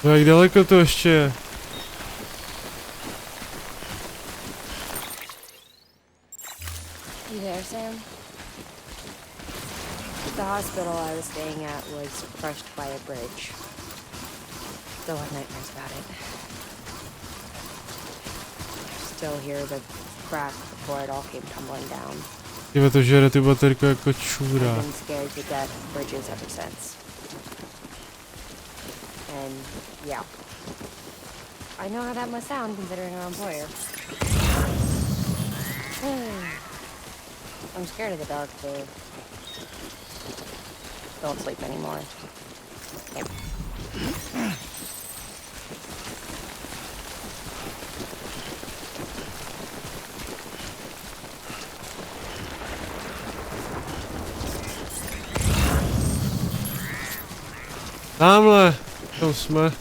No jak daleko to ještě je?
You there, Sam? The hospital I was staying at was crushed by a bridge. Still have nightmares about it. Still hear the crack before it all came tumbling down.
Tyba to žere tu baterku jako čůra.
I've been scared to death of bridges ever since. And yeah, I know how that must sound considering our employer. I'm scared of the dark too. Don't sleep anymore. Yep.
Tamhle, tam jsme.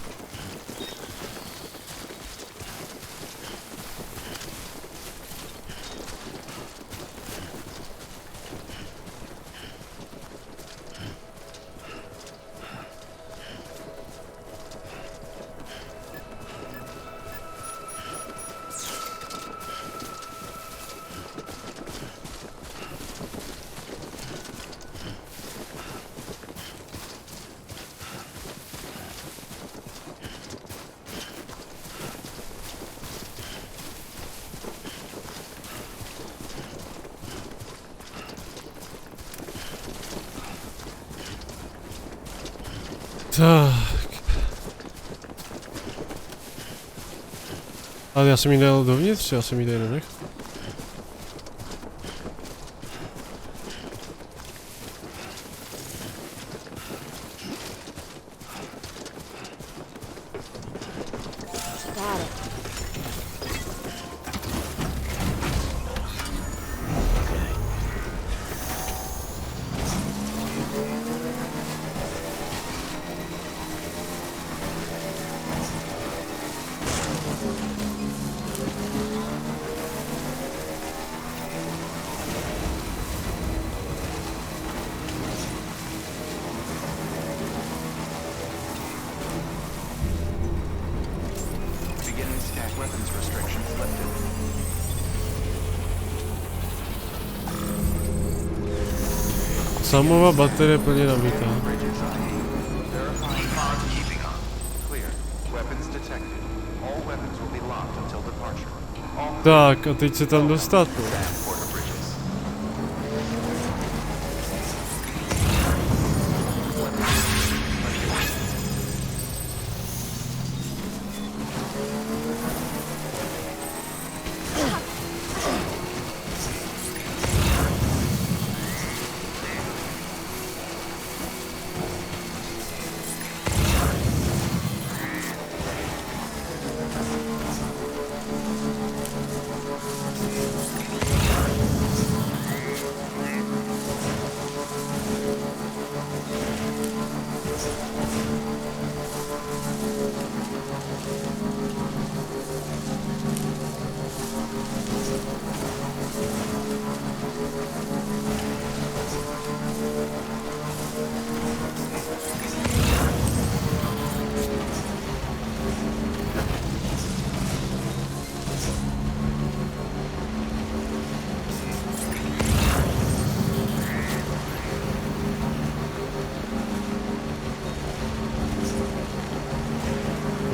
Tak. Ale já jsem jí dal dovnitř, já jsem jí tady nenech. Samová baterie plně nabitá. Tak, a teď se tam dostat, no.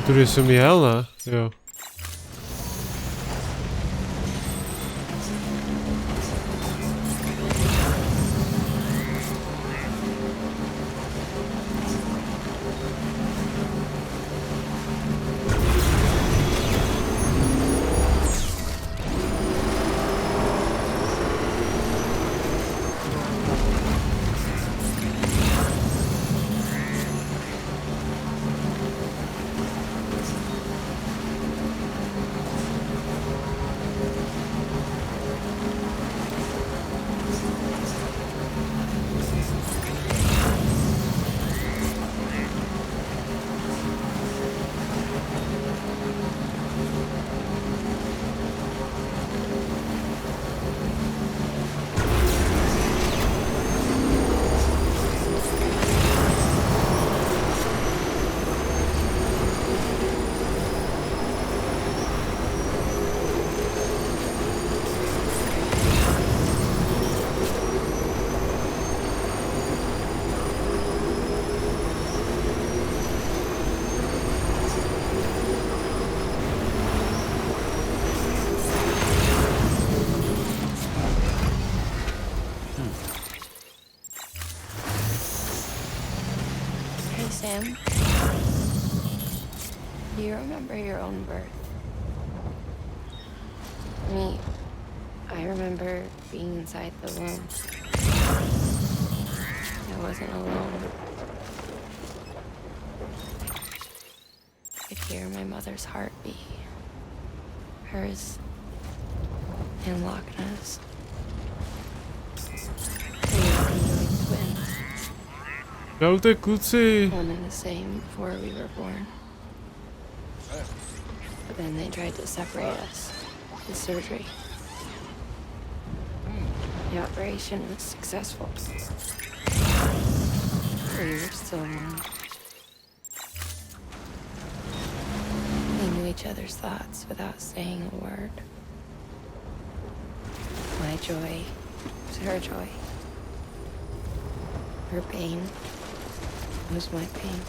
Tudy jsem jel, ne? Jo.
Sam, do you remember your own birth? Me, I remember being inside the womb. I wasn't alone. I could hear my mother's heartbeat. Hers and Loch Ness. We were conjoined twins.
Žaluté kluci.
One and the same before we were born. But then they tried to separate us with surgery. The operation was successful. We were still one. We knew each other's thoughts without saying a word. My joy was her joy. Her pain was my pain.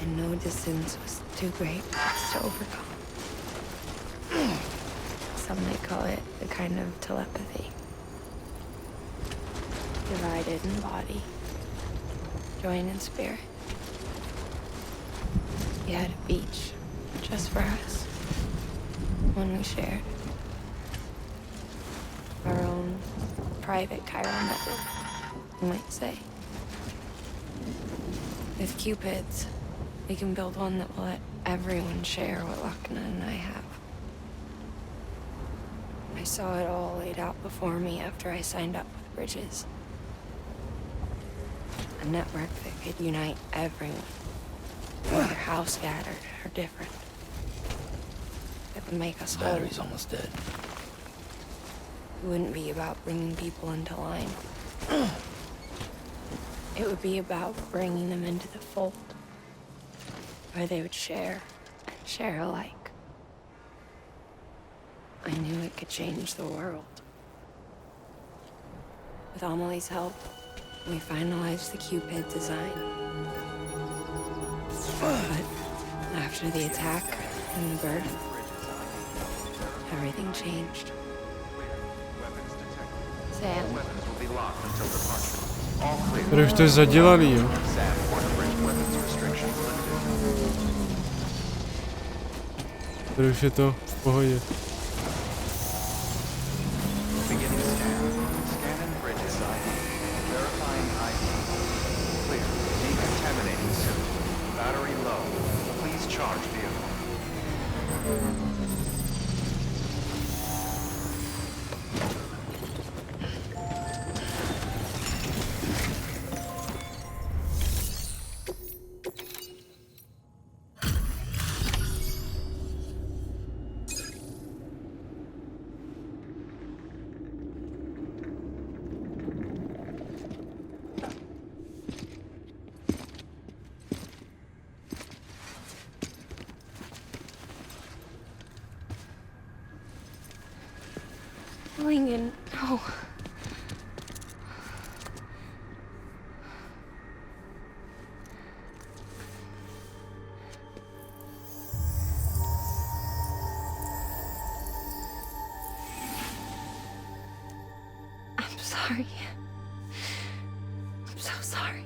And no distance was too great to overcome. Some might call it a kind of telepathy. Divided in body, joined in spirit. We had a beach just for us. One we shared. Our own private chiral network, you might say. With Cupids, we can build one that will let everyone share what Lochna and I have. I saw it all laid out before me after I signed up with Bridges. A network that could unite everyone, whether how scattered or different. It would make us whole.
Battery's almost dead.
It wouldn't be about bringing people into line. It would be about bringing them into the fold, where they would share and share alike. I knew it could change the world. With Amelie's help, we finalized the Cupid design. But after the attack and the birth, everything changed. Sam.
Tady už to je zadělaný, jo. Tady už je to v pohodě.
Lingen, no. I'm sorry. I'm so sorry.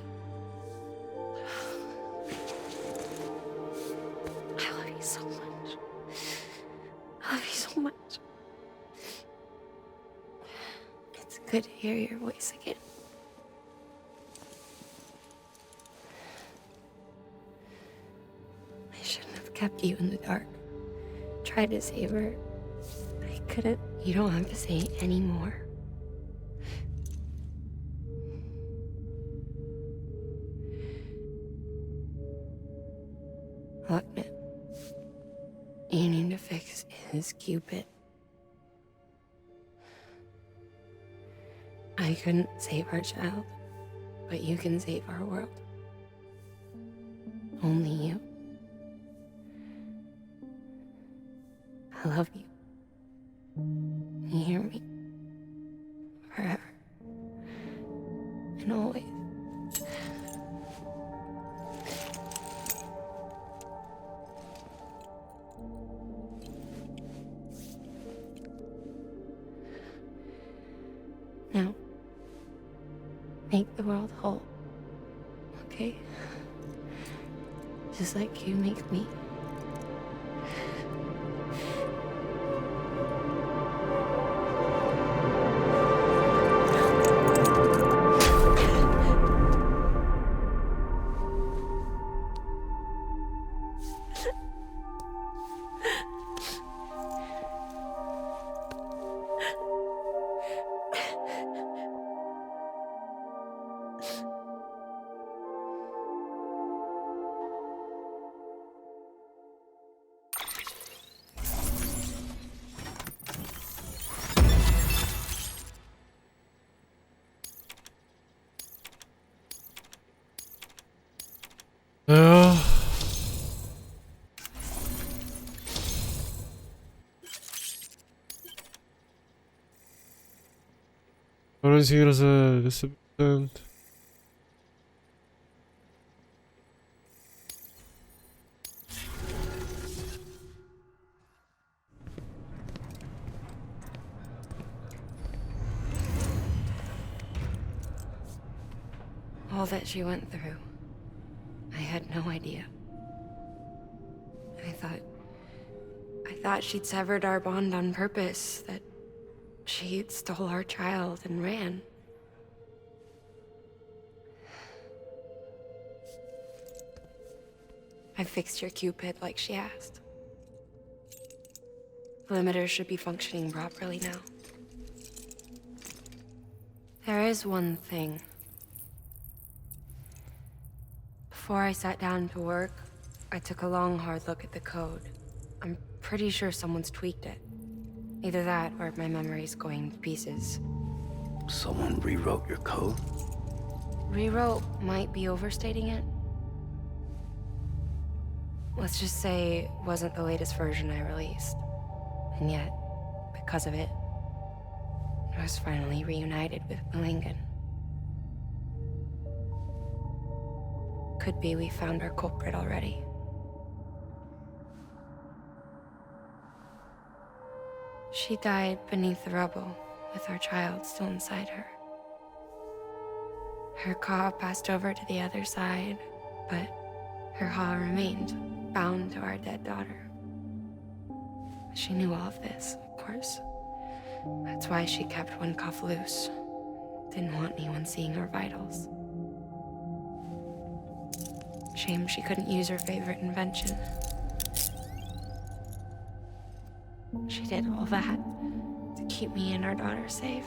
I love you so much. I love you so much. It's good to hear your voice again. I shouldn't have kept you in the dark. Tried to save her. I couldn't. You don't have to say any more. Look, man. You need to fix his Cupid. I couldn't save our child, but you can save our world. Only you. I love you. You hear me? Forever. And always. Now, make the world whole, okay? okay? Just like you make me.
Jo. Forenzic hroze 10%.
All that she went through. I had no idea. I thought she'd severed our bond on purpose, that she stole our child and ran. I fixed your Cupid like she asked. The limiter should be functioning properly now. There is one thing. Before I sat down to work, I took a long, hard look at the code. I'm pretty sure someone's tweaked it. Either that, or my memory's going to pieces.
Someone rewrote your code?
Rewrote might be overstating it. Let's just say it wasn't the latest version I released. And yet, because of it, I was finally reunited with Malingan. Could be we found our culprit already. She died beneath the rubble, with our child still inside her. Her Ka passed over to the other side, but her Ha remained, bound to our dead daughter. She knew all of this, of course. That's why she kept one cuff loose. Didn't want anyone seeing her vitals. Shame she couldn't use her favorite invention. She did all that to keep me and our daughter safe.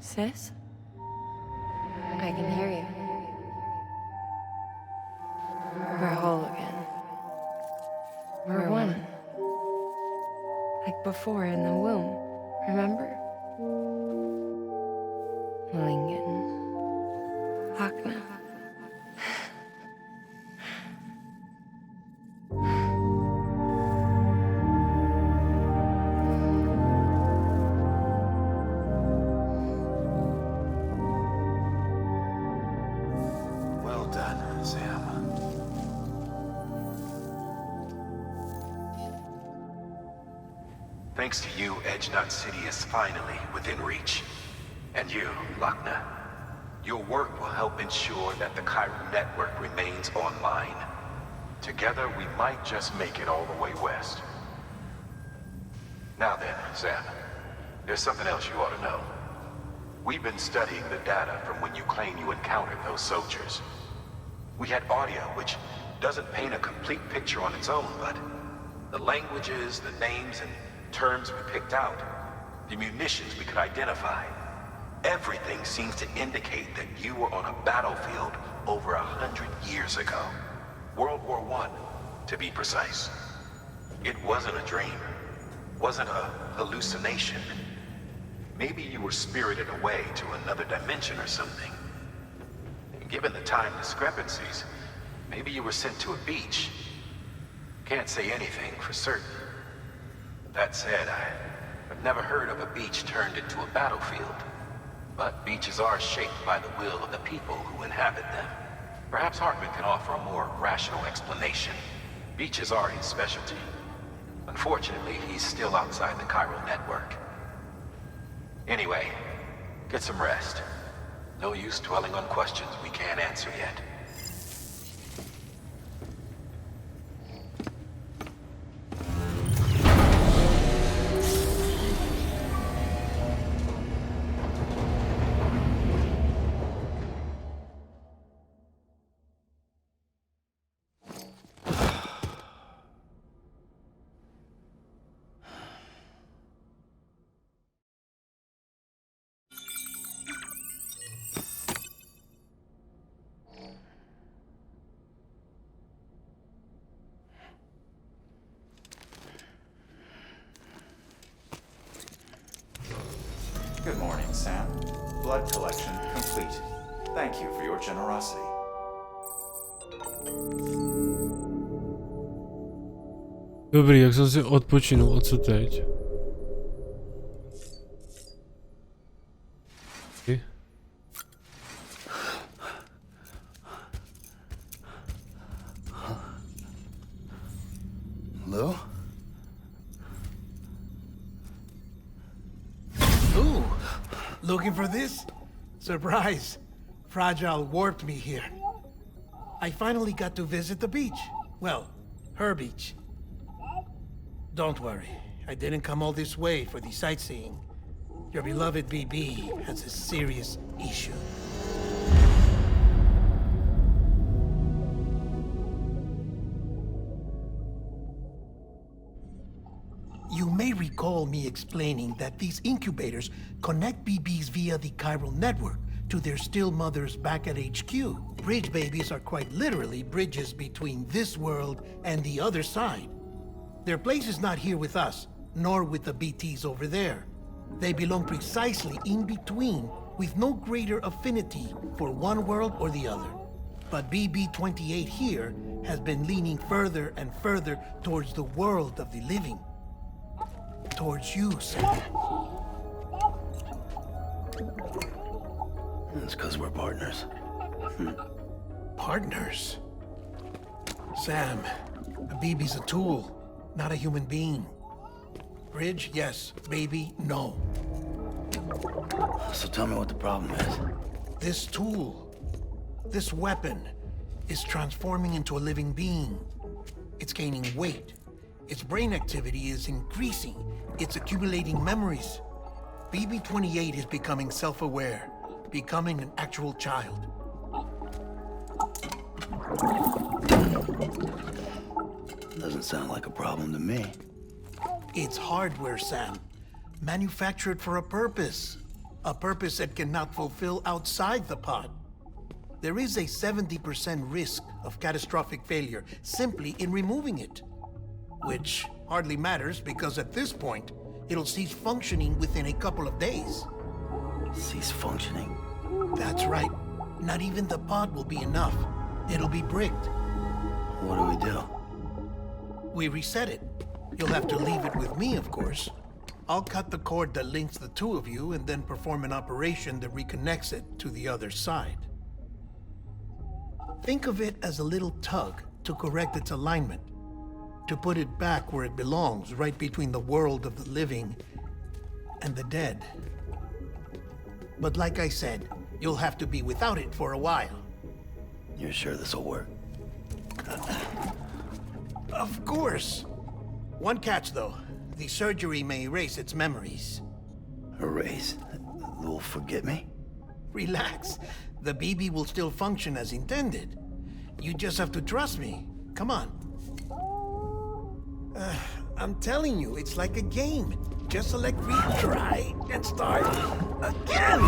Sis? I can hear you. We're whole again. We're one. Like before in the womb, remember? Malingan. Lakna.
Thanks to you, Edgenut City is finally within reach. And you, Lakna. Your work will help ensure that the Cairo network remains online. Together, we might just make it all the way west. Now then, Sam, there's something else you ought to know. We've been studying the data from when you claim you encountered those soldiers. We had audio, which doesn't paint a complete picture on its own, but the languages, the names, and terms we picked out, the munitions we could identify, everything seems to indicate that you were on a battlefield over 100 years ago. World War I, to be precise. It wasn't a dream. Wasn't a hallucination. Maybe you were spirited away to another dimension or something. Given the time discrepancies, maybe you were sent to a beach. Can't say anything for certain. That said, I've never heard of a beach turned into a battlefield. But beaches are shaped by the will of the people who inhabit them. Perhaps Hartman can offer a more rational explanation. Beaches are his specialty. Unfortunately, he's still outside the chiral network. Anyway, get some rest. No use dwelling on questions we can't answer yet.
Good morning, Sam. Blood collection complete. Thank you for your generosity.
Dobrý, jak jsem si odpočinul, a co teď?
Lou?
Ooh, looking for this? Surprise. Fragile warped me here. I finally got to visit the beach. Well, her beach. Don't worry, I didn't come all this way for the sightseeing. Your beloved BB has a serious issue. You may recall me explaining that these incubators connect BBs via the chiral network to their still mothers back at HQ. Bridge babies are quite literally bridges between this world and the other side. Their place is not here with us, nor with the BTs over there. They belong precisely in between, with no greater affinity for one world or the other. But BB-28 here has been leaning further and further towards the world of the living. Towards you, Sam.
It's because we're partners.
Partners? Sam, a BB's a tool, not a human being. Bridge, yes. Baby, no.
So tell me what the problem is.
This tool, this weapon, is transforming into a living being. It's gaining weight. Its brain activity is increasing. It's accumulating memories. BB-28 is becoming self-aware, becoming an actual child.
Doesn't sound like a problem to me.
It's hardware, Sam. Manufactured for a purpose. A purpose that cannot fulfill outside the pod. There is a 70% risk of catastrophic failure simply in removing it. Which hardly matters because at this point, it'll cease functioning within a couple of days.
Cease functioning?
That's right. Not even the pod will be enough. It'll be bricked.
What do we do?
We reset it. You'll have to leave it with me, of course. I'll cut the cord that links the two of you and then perform an operation that reconnects it to the other side. Think of it as a little tug to correct its alignment. To put it back where it belongs, right between the world of the living and the dead. But like I said, you'll have to be without it for a while.
You're sure this'll work?
Of course. One catch, though. The surgery may erase its memories.
Erase? They'll forget me?
Relax. The BB will still function as intended. You just have to trust me. Come on. I'm telling you, it's like a game. Just select retry and start again.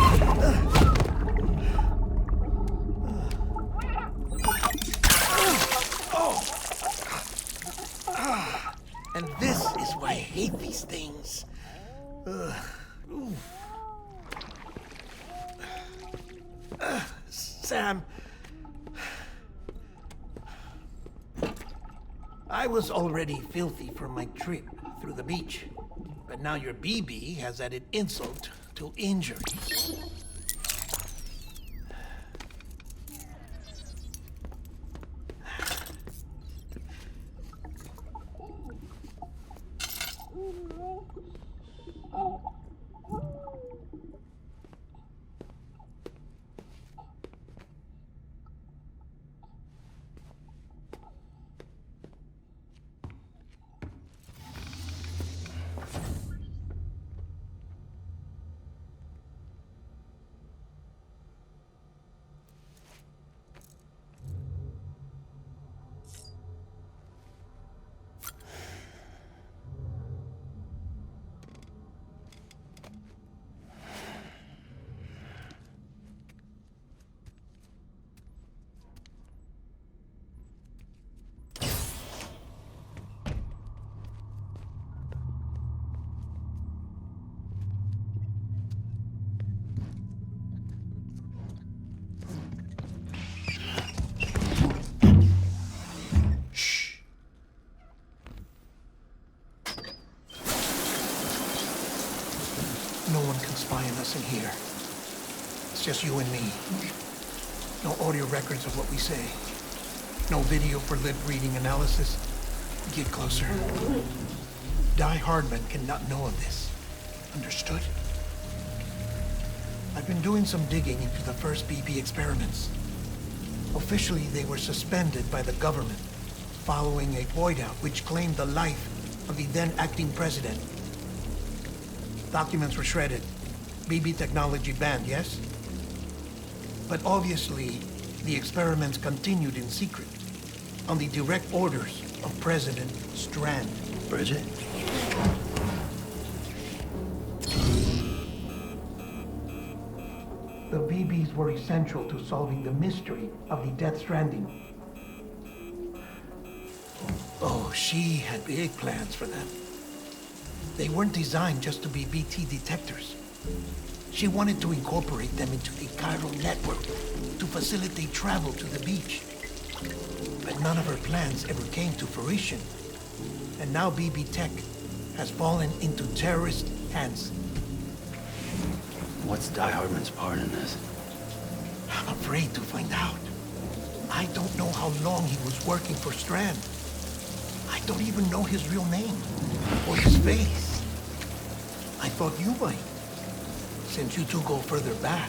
And this is why I hate these things. Sam, I was already filthy from my trip through the beach, but now your BB has added insult to injury. No one can spy on us in here. It's just you and me. No audio records of what we say. No video for lip-reading analysis. Get closer. Die Hardman cannot know of this. Understood? I've been doing some digging into the first BB experiments. Officially, they were suspended by the government following a void-out which claimed the life of the then acting president. Documents were shredded. BB technology banned, yes? But obviously, the experiments continued in secret, on the direct orders of President Strand.
Bridget?
The BBs were essential to solving the mystery of the Death Stranding. Oh, she had big plans for them. They weren't designed just to be BT detectors. She wanted to incorporate them into the chiral network to facilitate travel to the beach. But none of her plans ever came to fruition. And now BB Tech has fallen into terrorist hands.
What's Die Hardman's part in this?
I'm afraid to find out. I don't know how long he was working for Strand. I don't even know his real name or his face. I thought you might, since you two go further back.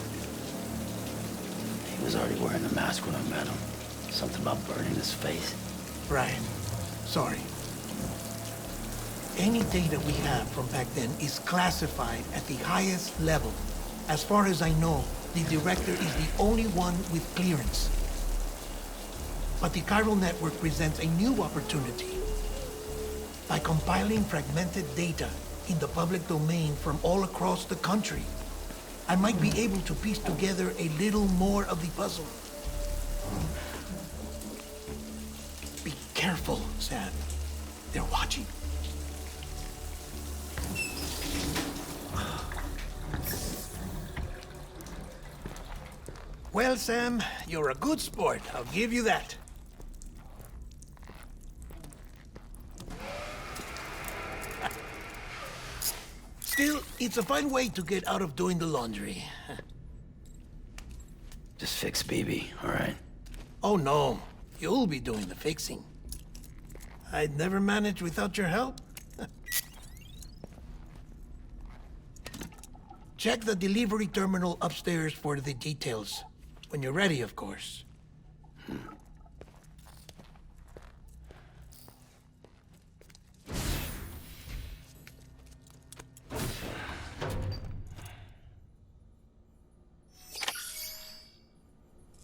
He was already wearing the mask when I met him. Something about burning his face.
Right. Sorry. Any data we have from back then is classified at the highest level. As far as I know, the director is the only one with clearance. But the chiral network presents a new opportunity. By compiling fragmented data in the public domain from all across the country, I might be able to piece together a little more of the puzzle. Be careful, Sam. They're watching. Well, Sam, you're a good sport. I'll give you that. Still, it's a fine way to get out of doing the laundry.
Just fix BB, all right?
Oh, no. You'll be doing the fixing. I'd never manage without your help. Check the delivery terminal upstairs for the details. When you're ready, of course.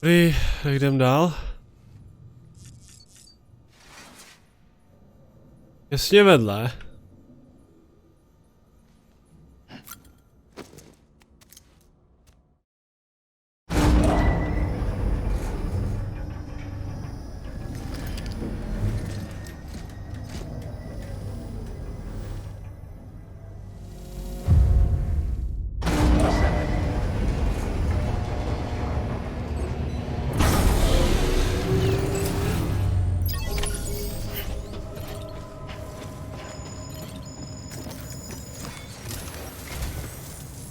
Dobrý, tak jdem dál. Jasně vedle.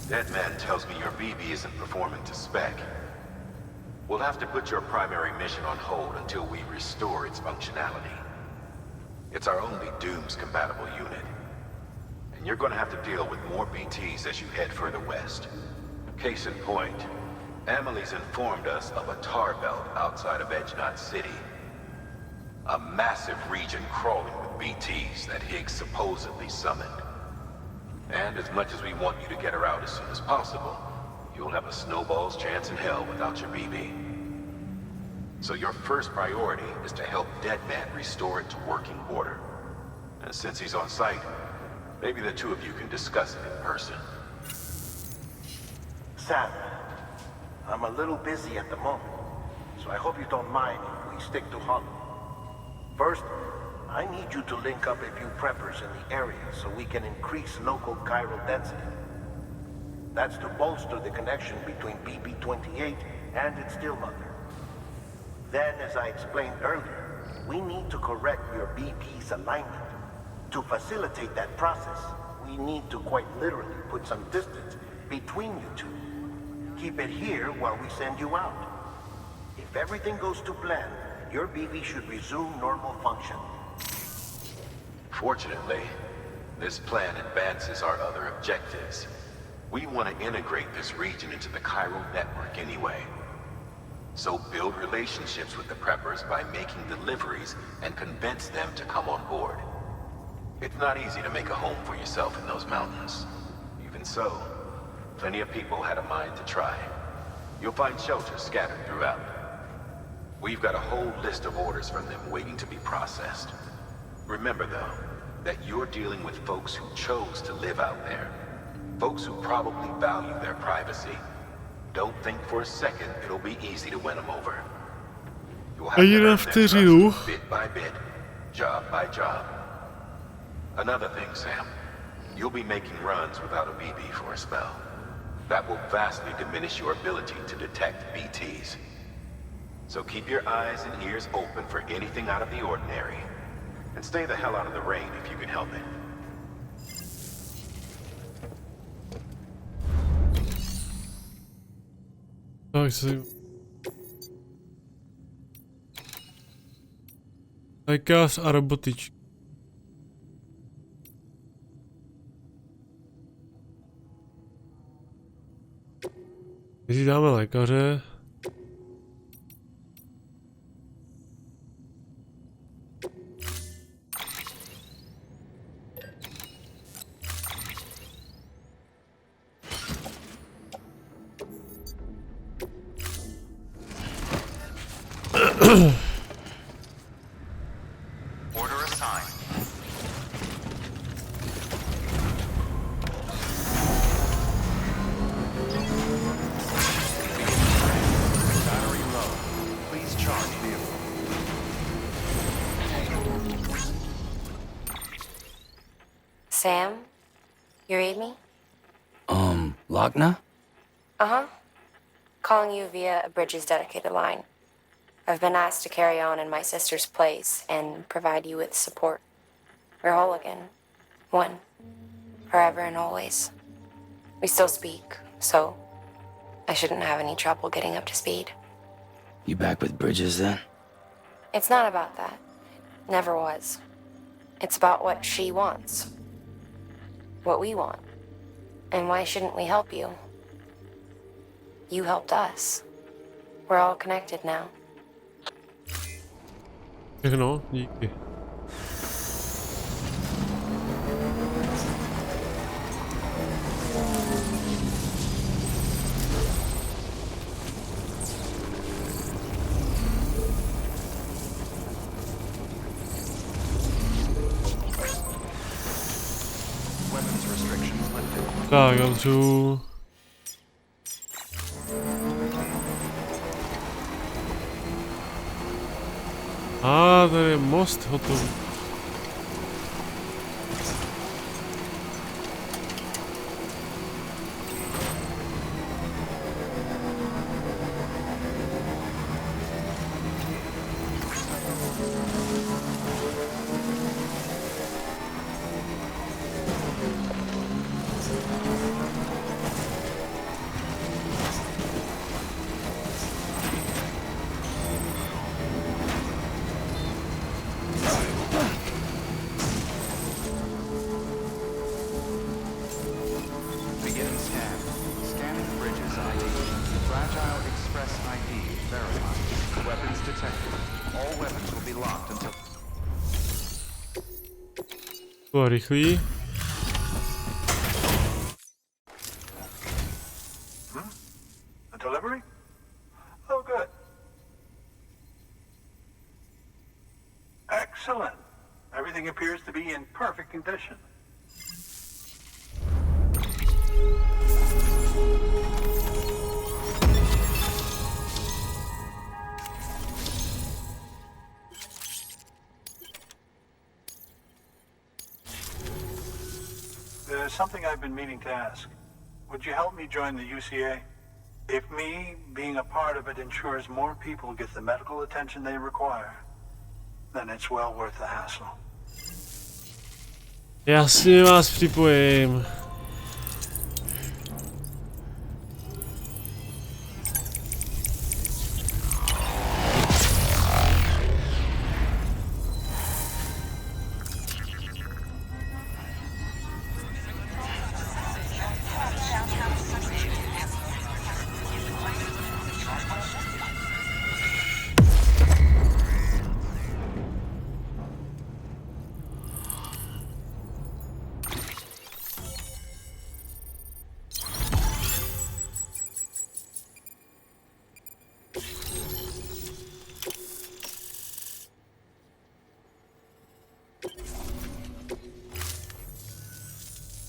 That man tells me your BB isn't performing to spec. We'll have to put your primary mission on hold until we restore its functionality. It's our only Dooms-compatible unit. And you're gonna have to deal with more BTs as you head further west. Case in point, Amelie's informed us of a tar belt outside of Edge City. A massive region crawling with BTs that Higgs supposedly summoned. And as much as we want you to get her out as soon as possible, you'll have a snowball's chance in hell without your BB. So your first priority is to help Deadman restore it to working order. And since he's on site, maybe the two of you can discuss it in person.
Sam, I'm a little busy at the moment, so I hope you don't mind if we stick to Hollow. First, I need you to link up a few preppers in the area so we can increase local chiral density. That's to bolster the connection between BB-28 and its stillmother. Then, as I explained earlier, we need to correct your BB's alignment. To facilitate that process, we need to quite literally put some distance between you two. Keep it here while we send you out. If everything goes to plan, your BB should resume normal function.
Fortunately, this plan advances our other objectives. We want to integrate this region into the chiral network anyway. So build relationships with the preppers by making deliveries and convince them to come on board. It's not easy to make a home for yourself in those mountains. Even so, plenty of people had a mind to try. You'll find shelters scattered throughout. We've got a whole list of orders from them waiting to be processed. Remember, though, that you're dealing with folks who chose to live out there. Folks who probably value their privacy. Don't think for a second it'll be easy to win them over. You'll have to earn their trust bit by bit, job by job. Another thing, Sam. You'll be making runs without a BB for a spell. That will vastly diminish your ability to detect BTs. So keep your eyes and ears open for anything out of the ordinary. And stay the hell out of the rain if you can help it.
Tak si... Lékař a robotička. Když dáme lékaře...
Order assigned.
Battery low. Please charge vehicle.
Sam? You read me?
Lochna?
Uh-huh. Calling you via a Bridges dedicated line. I've been asked to carry on in my sister's place and provide you with support. We're whole again. One. Forever and always. We still speak, so I shouldn't have any trouble getting up to speed.
You back with Bridges then?
It's not about that. Never was. It's about what she wants. What we want. And why shouldn't we help you? You helped us. We're all connected now.
Všechno, díky.
Weapons restrictions lifted.
Tak, dobře. Tady je most hotový. Bylo rychlý.
A delivery? Oh, good. Excellent. Everything appears to be in perfect condition. There's something I've been meaning to ask. Would you help me join the UCA? If me being a part of it ensures more people get the medical attention they require, then it's well worth the hassle.
Jasně vás připojím.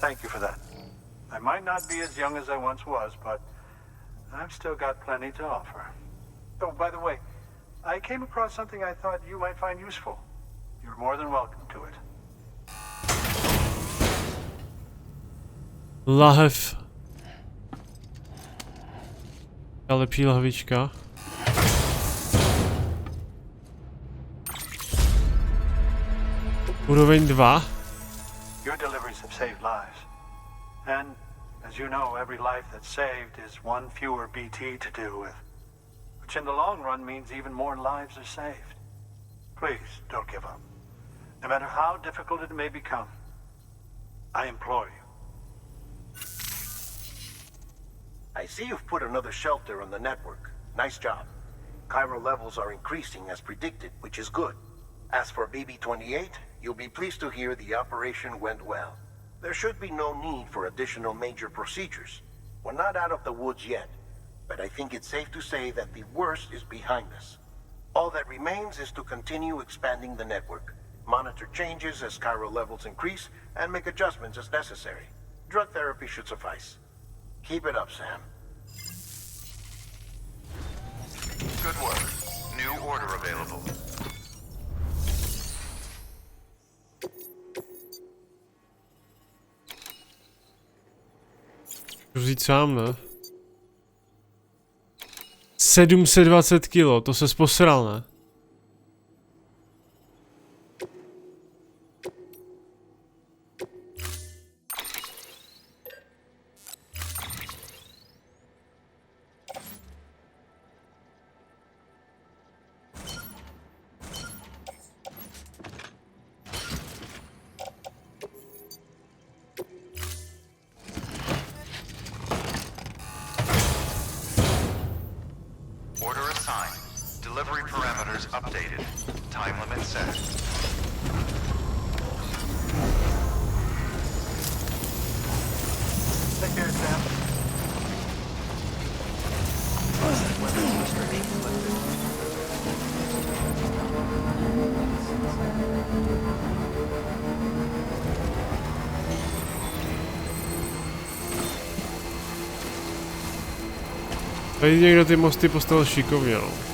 Thank you for that. I might not be as young as I once was, but I've still got plenty to offer. Oh, by the way, I came across something I thought you might find useful. You're more than welcome to it.
Lahev. Lepší lahvička. Úroveň 2.
Your deliveries have saved lives. And, as you know, every life that's saved is one fewer BT to deal with. Which in the long run means even more lives are saved. Please, don't give up. No matter how difficult it may become, I implore you.
I see you've put another shelter on the network. Nice job. Chiral levels are increasing as predicted, which is good. As for BB-28, you'll be pleased to hear the operation went well. There should be no need for additional major procedures. We're not out of the woods yet, but I think it's safe to say that the worst is behind us. All that remains is to continue expanding the network, monitor changes as chiral levels increase, and make adjustments as necessary. Drug therapy should suffice. Keep it up, Sam.
Good work. New order available.
Vzít sám, ne? 720 kilo, to se posral, ne?
Order assigned. Delivery parameters updated. Time limit set.
Take care, Sam.
Weapons restrictions lifted.
Tady někdo ty mosty postavil šikovně, no.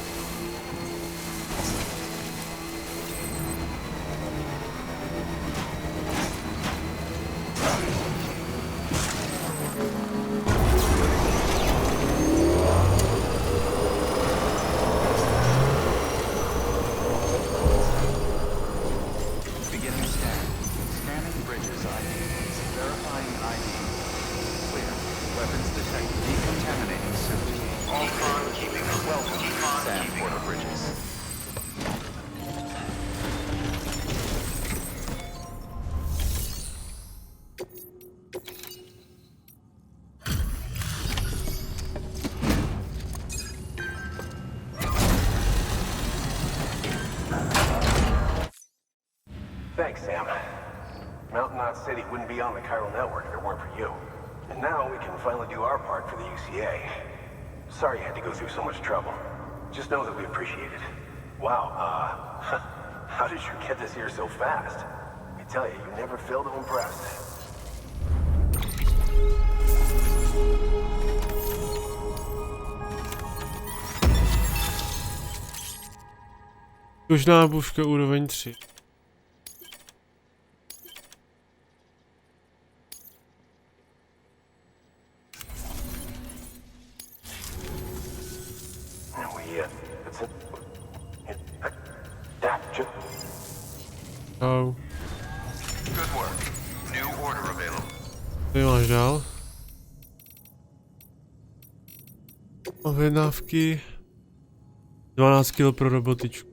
Thanks, Sam. Mountain Knot City wouldn't be on the chiral network if it weren't for you. And now we can finally do our part for the UCA. Sorry you had to go through so much trouble. Just know that we appreciate it. Wow, how did you get this here so fast? I tell you, you never fail to impress.
Kožná puška úroveň 3. Čau. Co máš dál? Objednávky. 12 kg pro robotičku.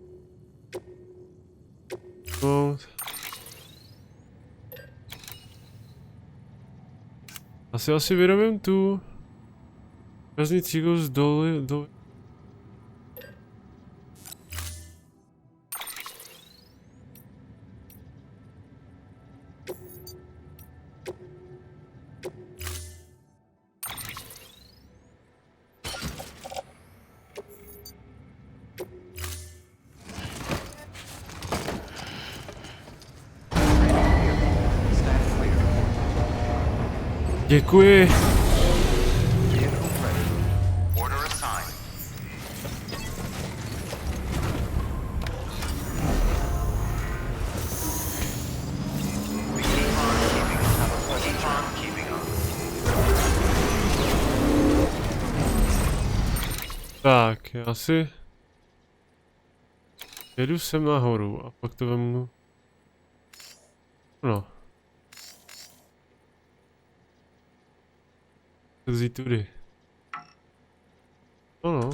Asi vyrobím tu. Vezmi cíkl z doly. Děkuji. Tak, já si jedu sem nahoru a pak to vemu. No. Vzít tudy. No.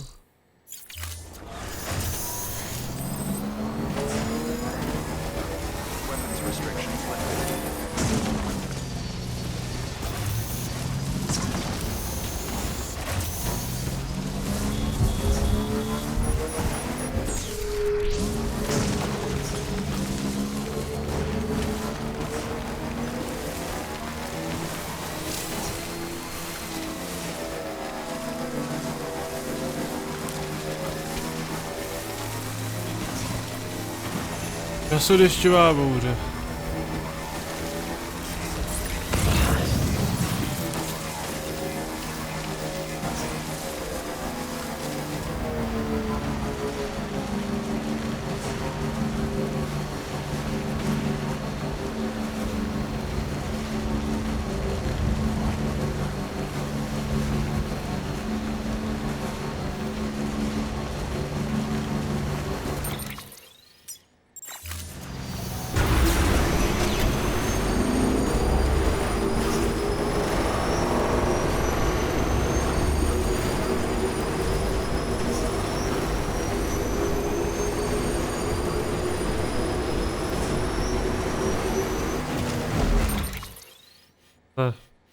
Časodešťová bouře.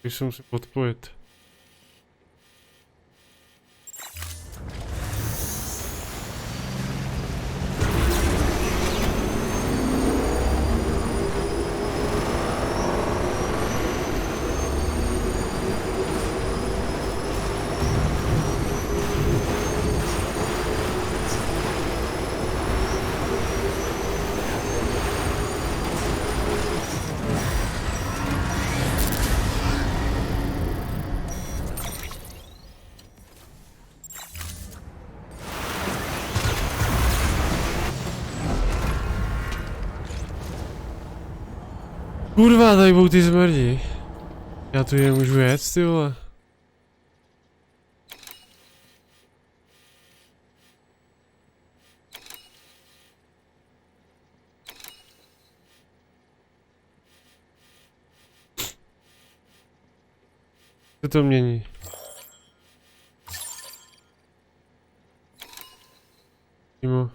Když se musím odpojit. Kurva, tady budou ty zmrdi. Já tu je můžu jet, ty vole. Co to mění? Mimo.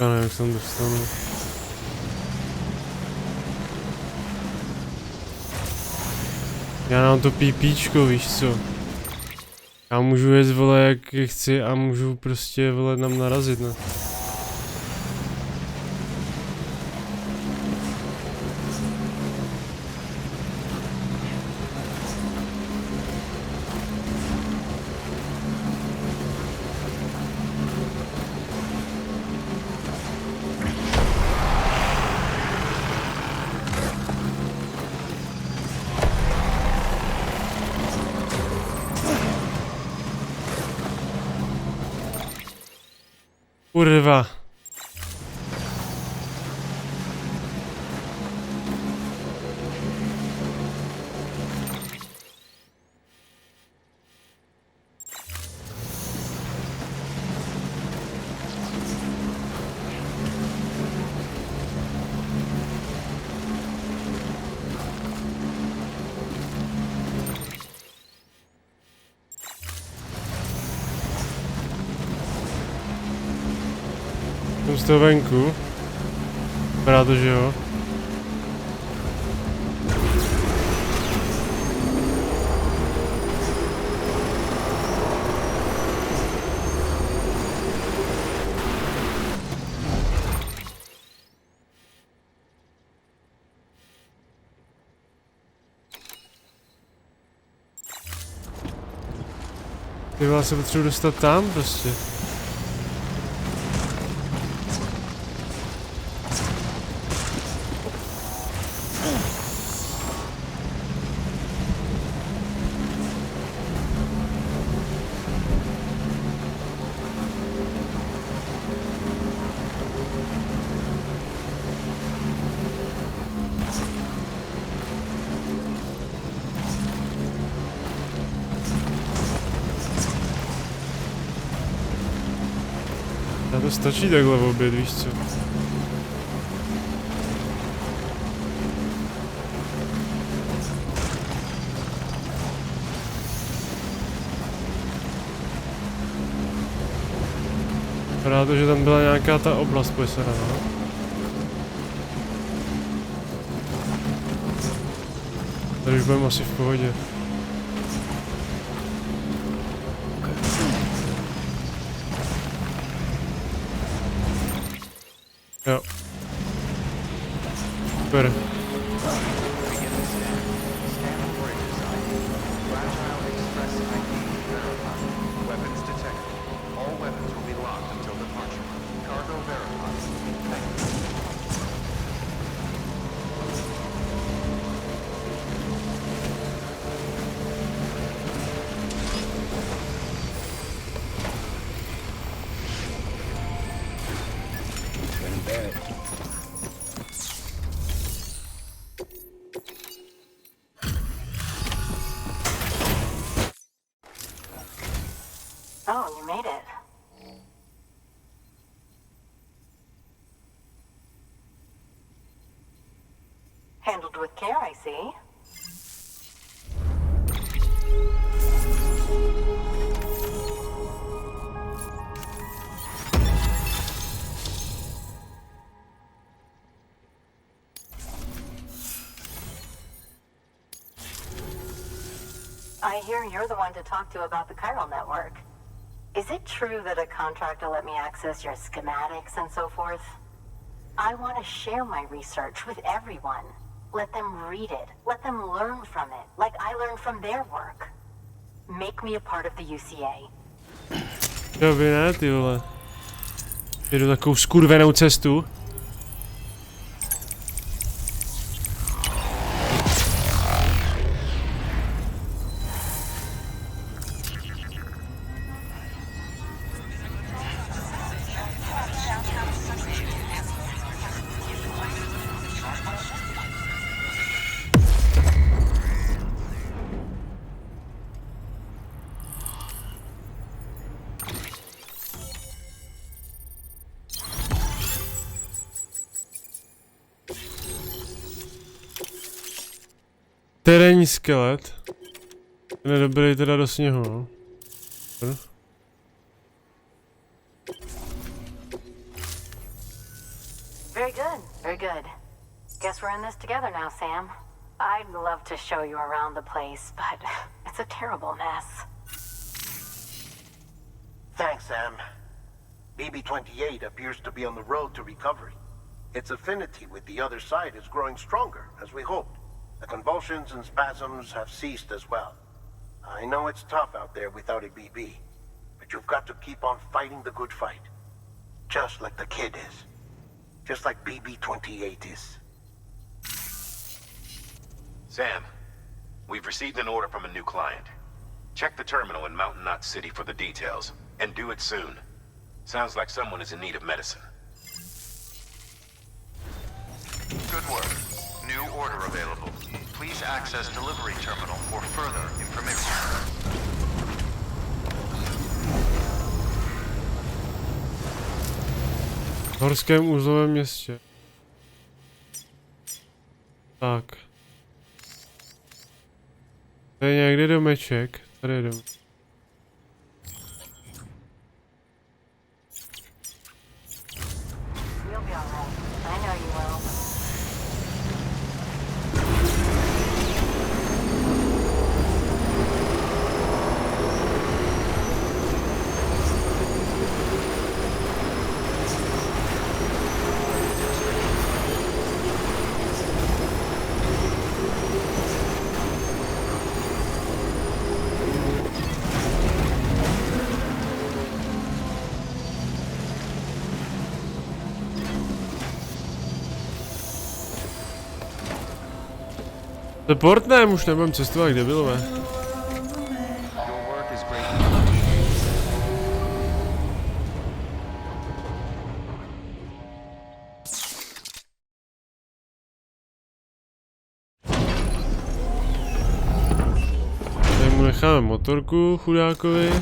Já nevím, jak se tam dostanu. Já mám to pípíčko, víš co? Já můžu jet, vole, jak chci a můžu prostě, vole, nám narazit, ne? Kurva. Jsem z toho venku. Vypadá to, že jo. Já se potřebuji dostat tam prostě. A to stačí takhle v oběd, víš co? Vypadá to, že tam byla nějaká ta oblast pojesená, no? Tady už budeme asi v pohodě. Jo. Super.
Oh, you made it. Handled with care, I see. I hear you're the one to talk to about the chiral network. Is it true that a contract will let me access your schematics and so forth? I want to share my research with everyone. Let them read it. Let them learn from it, like I learned from their work. Make me a part of the UCA.
Jo, vy ne, ty vole. Jedu takovou skurvenou cestu. Terénní skelet. Ten je dobrý teda do sněhu, no.
Very good, very good. Guess we're in this together now, Sam. I'd love to show you around the place, but it's a terrible mess.
Thanks, Sam. BB-28 appears to be on the road to recovery. Its affinity with the other side is growing stronger, as we hoped. The convulsions and spasms have ceased as well. I know it's tough out there without a BB, but you've got to keep on fighting the good fight. Just like the kid is. Just like BB-28 is.
Sam, we've received an order from a new client. Check the terminal in Mountain Knot City for the details, and do it soon. Sounds like someone is in need of medicine.
Good work. New order available. Please access delivery terminal for further information.
V horském uzlovém městě. Tak. Tady je někde domeček. Tady je dom.
You'll be all right. I know you will.
Portnem, už nebudem cestovat, kde bylo, ne? Tady mu necháme motorku, chudákovi.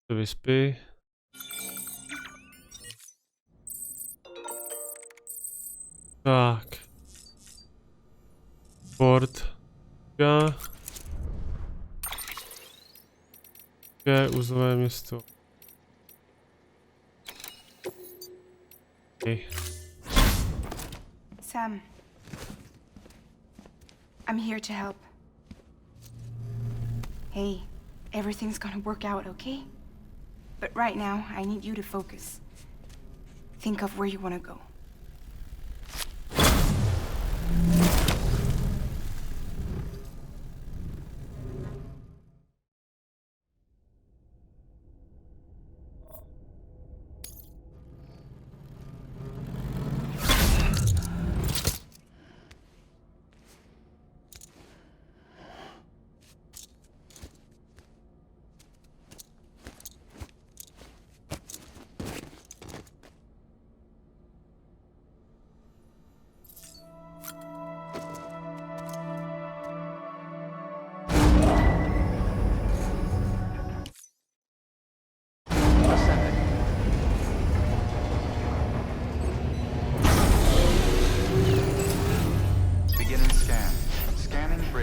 Se vyspí. Tak. Port. Je uzlové město. Okay.
Sam, I'm here to help. Hey, everything's gonna work out, okay? But right now, I need you to focus. Think of where you want to go.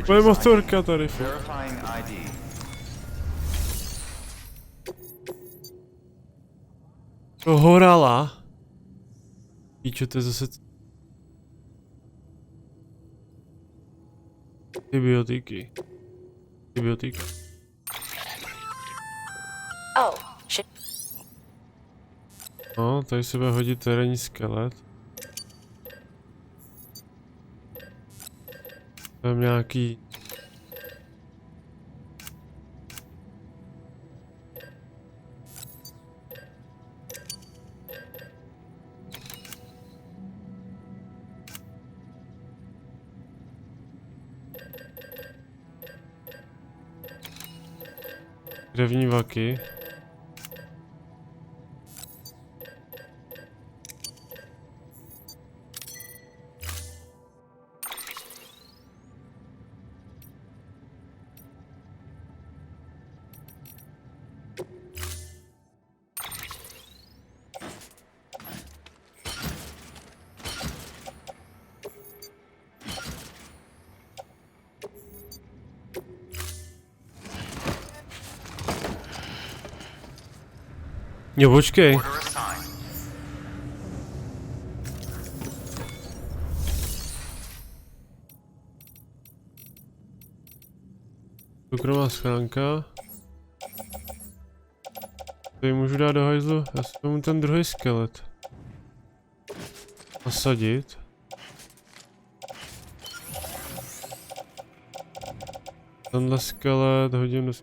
Moje motorka tady. To horala. Píčo, to je zase... Antibiotiky. Antibiotika.
Oh, shit.
No, tady se bude hodit terénní skelet. Tam nějaký... Drevní vaky. Jo, počkej. Soukromá schránka. Tady můžu dát do hajzlu, já si tomu ten druhý skelet nasadit. Tenhle skelet hodím do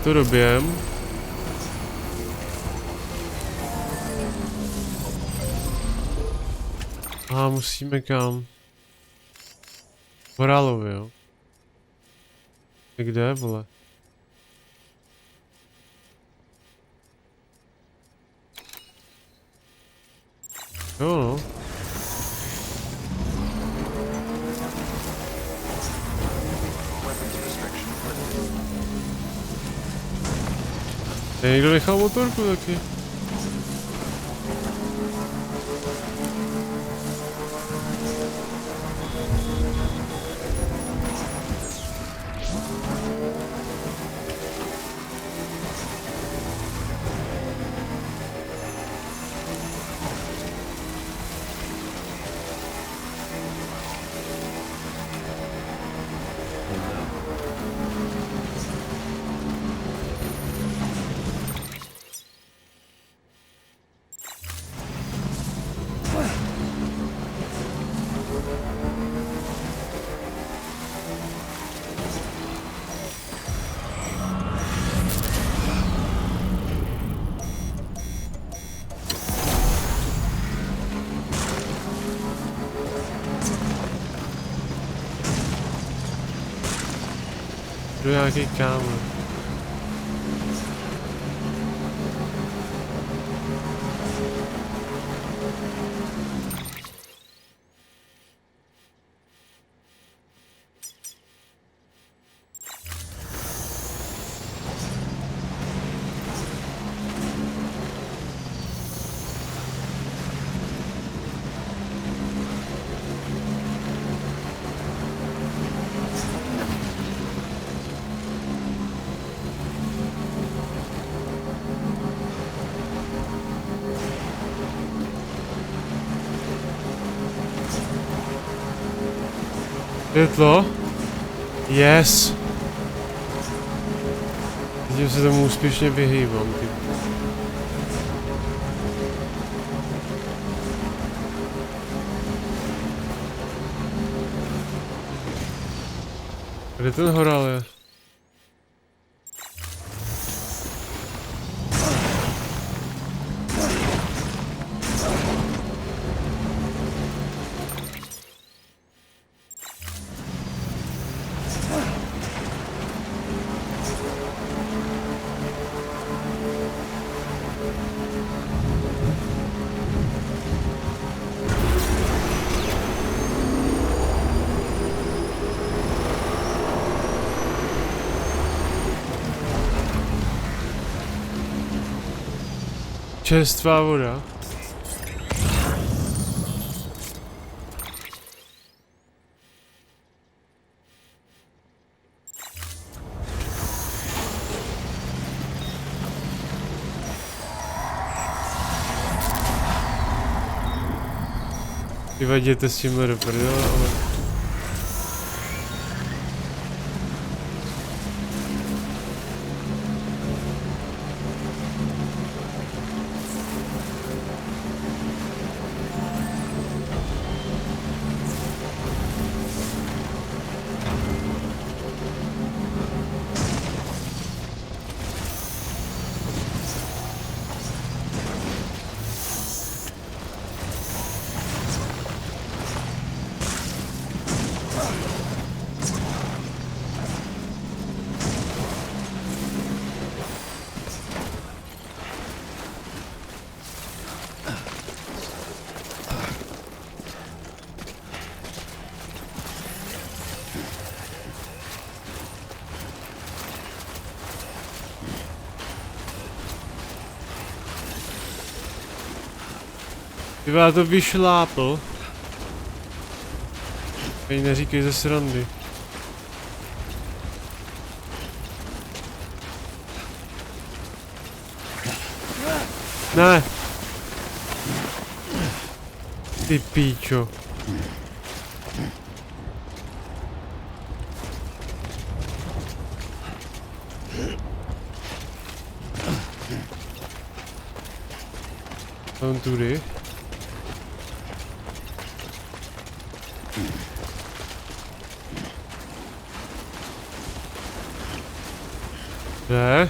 to doběm. A musíme kam? Horálově, jo. Kde, vole? Jo, no. Někdo nechal motorku taky. Jdu nějaký kámo. Světlo? Yes! Teď se tomu úspěšně vyhýbám, ty. Kde ten horál je? Čerstvá voda. Vyvaděte s tímhle do prdele, ale... Ty to vyšlápl. Tady neříkej ze srandy. Ne. Ty píčo. Tam tudy. Kde?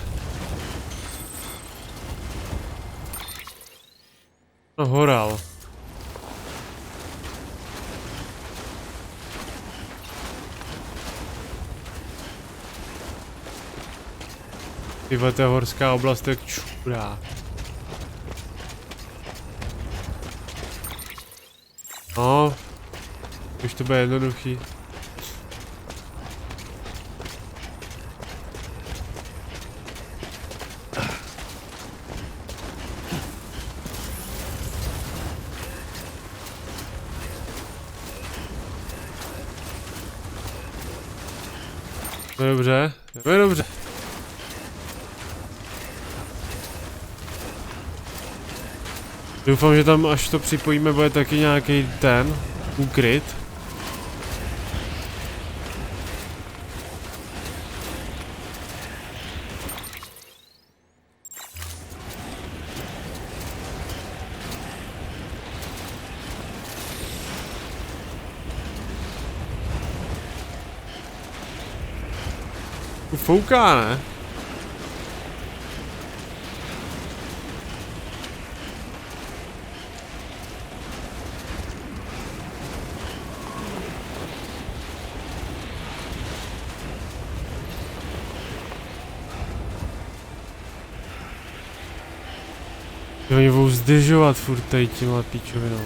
No horal. Tyhle, ta horská oblast je čurá. No, už to bude jednoduchý. Dobře, dobře. Doufám, že tam, až to připojíme, bude taky nějaký ten úkryt. Fouká, ne? Oni budou zdržovat furt tady tímhle píčovinou.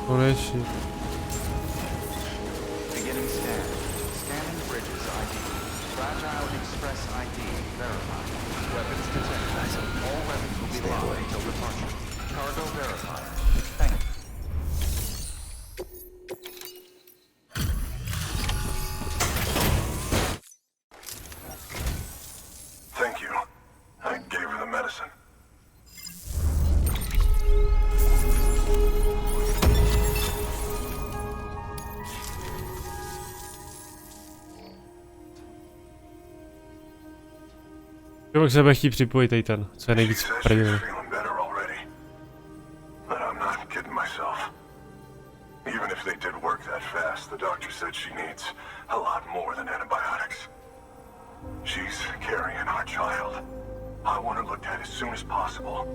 Konečně.
Beginning scan. Scanning bridges ID. Fragile Express ID verified. Weapons detected. All weapons will be locked until departure. Cargo verified. Thank you.
Thank you. I gave her the medicine.
Kdo k sebe chtít připojit tady ten, co je nejvíc prdele.
Even if they did work that fast, the doctor said she needs a lot more than antibiotics. She's carrying our child. I want her looked at as soon as possible.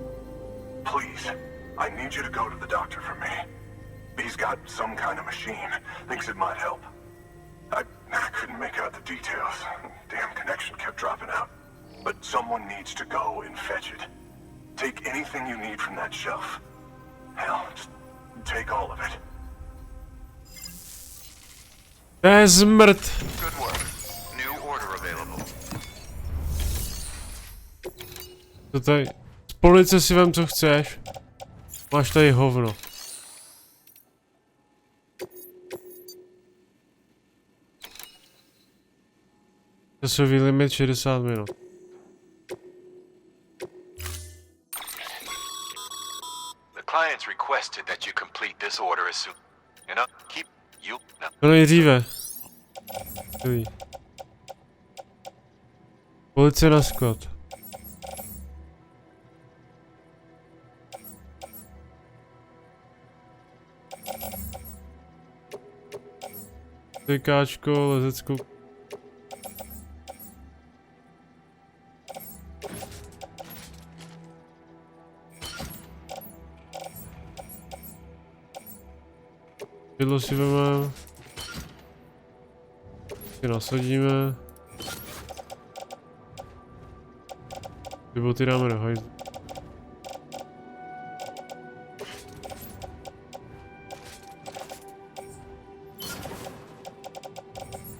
Please, I need you to go to the doctor for me. He's got some kind of machine. Thinks it might help. I couldn't make out the details. Damn connection kept dropping out. But someone needs to go and fetch it. Take anything you need from that shelf. Hell, just take all of it.
To je zmrt.
Good work. order available.
To tady... Z police si vem, co chceš. Máš tady hovno. Časový limit 60 minut.
The clients requested that you complete this order as soon. You know, keep you. No.
To nejdříve. Policie na sklad. Tykáčko, lezeckou. Pidlo si vememe. Si nasadíme. Ty boty dáme do hajzlu.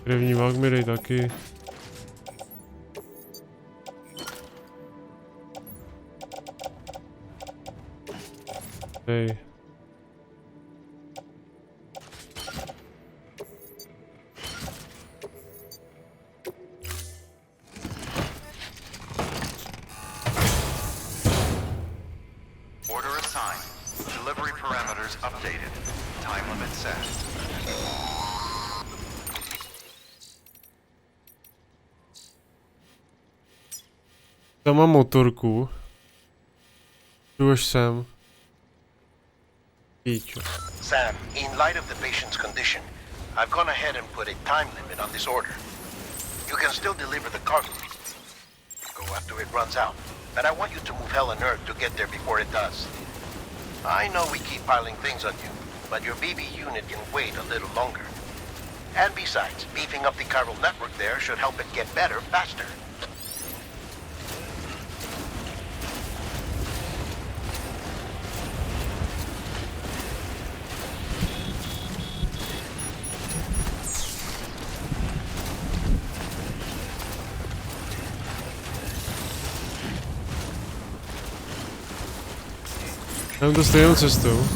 Krevní vák mi dej taky. Hej.
Order assigned. Delivery parameters updated. Time limit set.
Tam mám motorku. Jdu až sem. Píčo.
Sam, in light of the patient's condition, I've gone ahead and put a time limit on this order. You can still deliver the cargo. Go after it runs out, but I want you to move hell and earth to get there before it does. I know we keep piling things on you, but your BB unit can wait a little longer. And besides, beefing up the chiral network there should help it get better faster.
Jdem to stejnou cestou.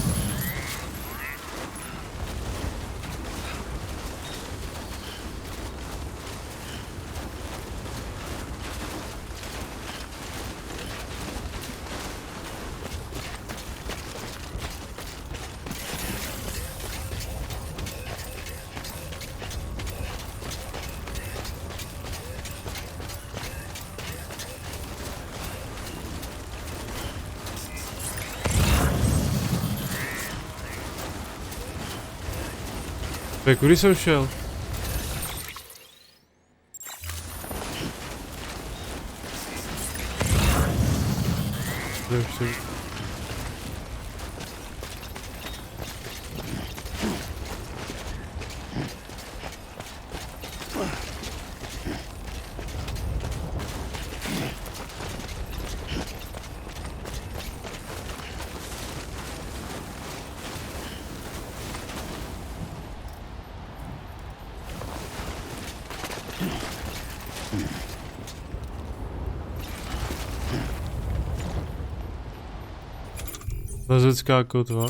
Kudy jsem šel? Lezecká kotva.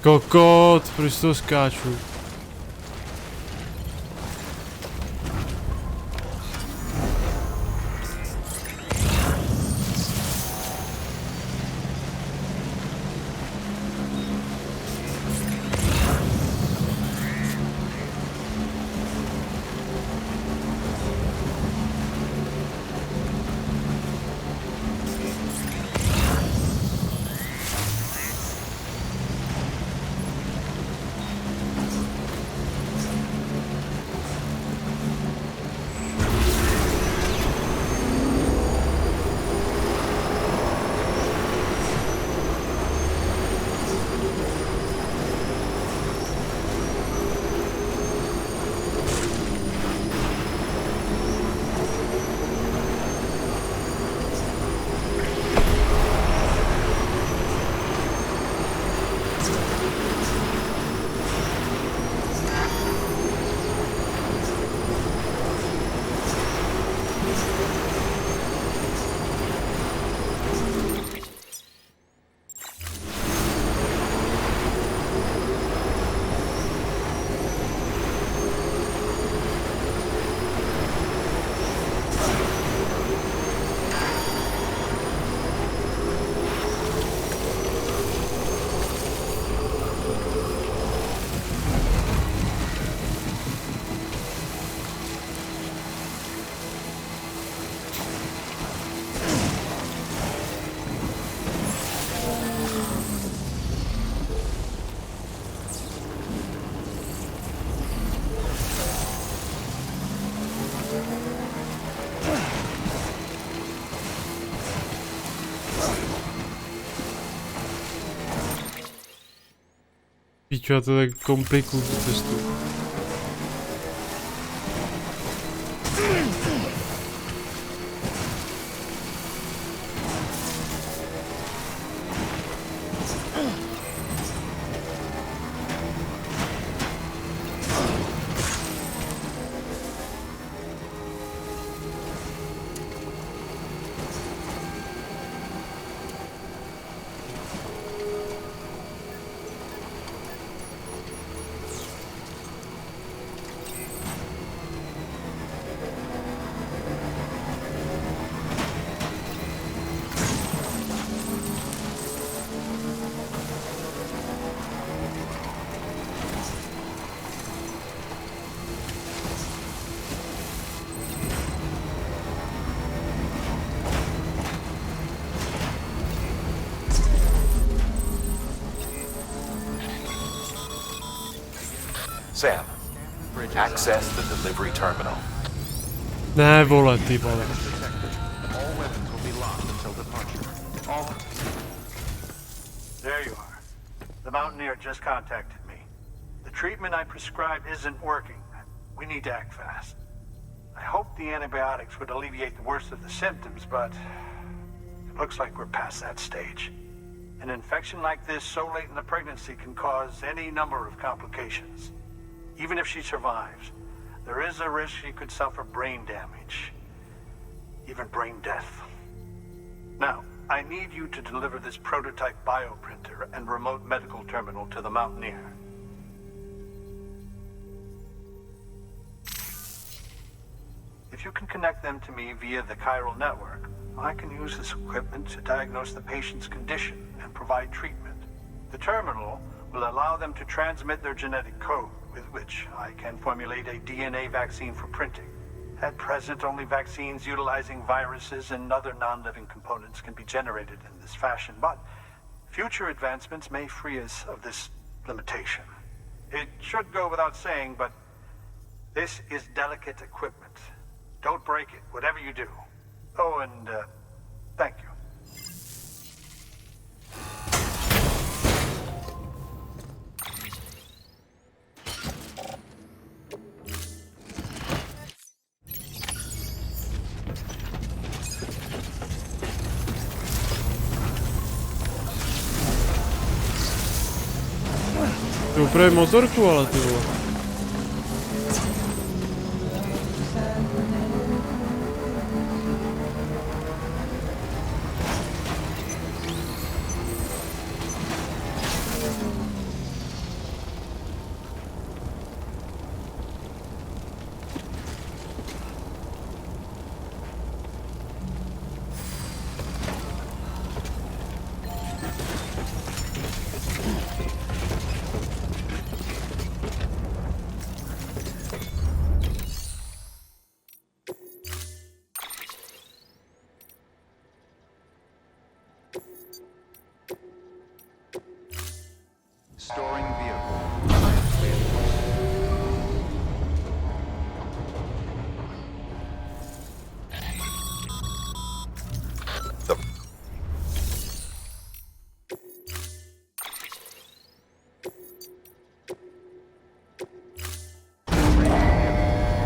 Kokot, proč to skáču? Píčo, to tak komplikuju tu cestu.
Sam, access the delivery terminal.
Ne vole, ty vole.
All weapons will be locked until departure. All...
There you are. The Mountaineer just contacted me. The treatment I prescribed isn't working. We need to act fast. I hope the antibiotics would alleviate the worst of the symptoms, but it looks like we're past that stage. An infection like this so late in the pregnancy can cause any number of complications. Even if she survives, there is a risk she could suffer brain damage, even brain death. Now, I need you to deliver this prototype bioprinter and remote medical terminal to the Mountaineer. If you can connect them to me via the chiral network, I can use this equipment to diagnose the patient's condition and provide treatment. The terminal will allow them to transmit their genetic code, with which I can formulate a DNA vaccine for printing. At present, only vaccines utilizing viruses and other non-living components can be generated in this fashion, but future advancements may free us of this limitation. It should go without saying, but this is delicate equipment. Don't break it, whatever you do. Oh, and thank you.
Ty upraví motorku, ale ty vole.
Approaching vehicle.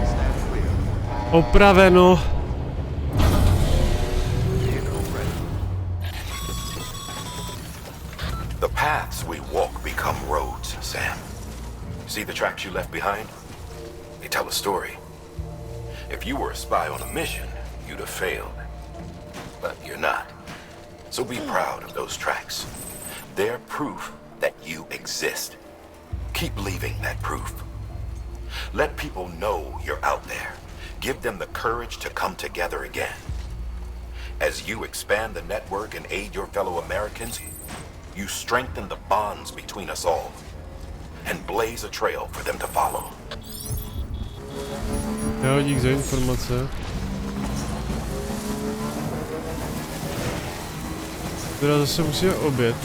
Stand clear.
Opraveno.
The paths we walk become roads, Sam. See the tracks you left behind? They tell a story. If you were a spy on a mission, you'd have failed. But you're not. So be proud of those tracks. They're proof that you exist. Keep leaving that proof. Let people know you're out there. Give them the courage to come together again. As you expand the network and aid your fellow Americans, you strengthen the bonds between us all and blaze a trail for them to follow.
Jo, dík za informace. Teda zase musíme obět.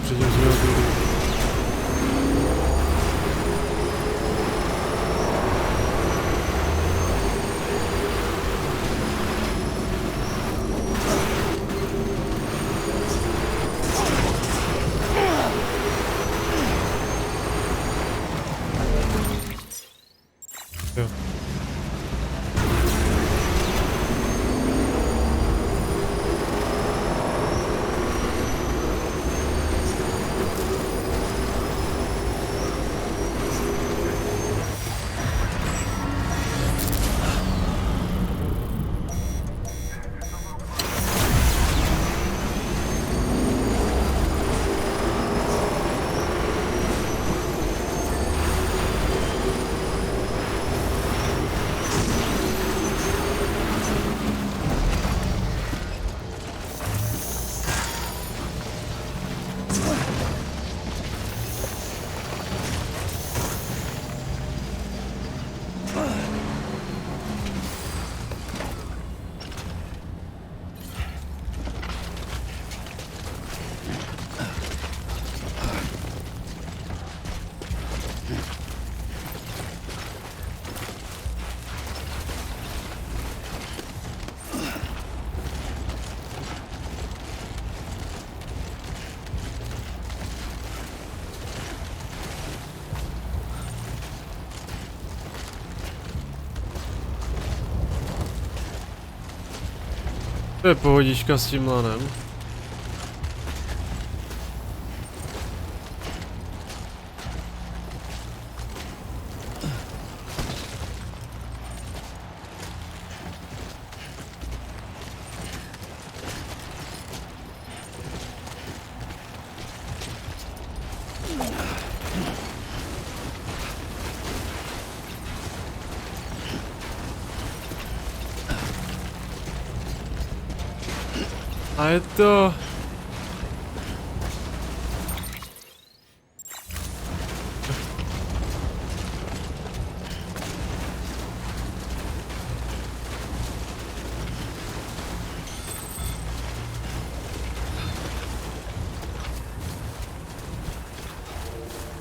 Předtím jsme ho tu... Jo. To je pohodička s tím lanem. A je to...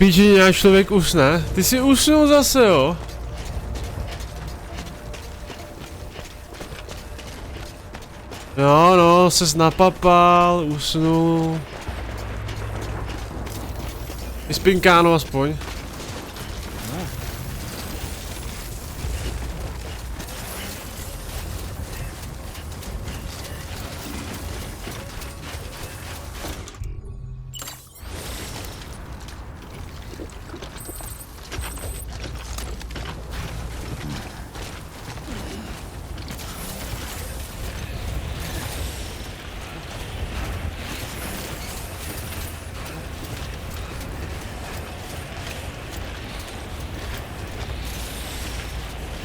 píči, nějak člověk usne. Ty jsi usnul zase, jo? Jo, no, ses napapal, usnul. Vyspinkáno aspoň.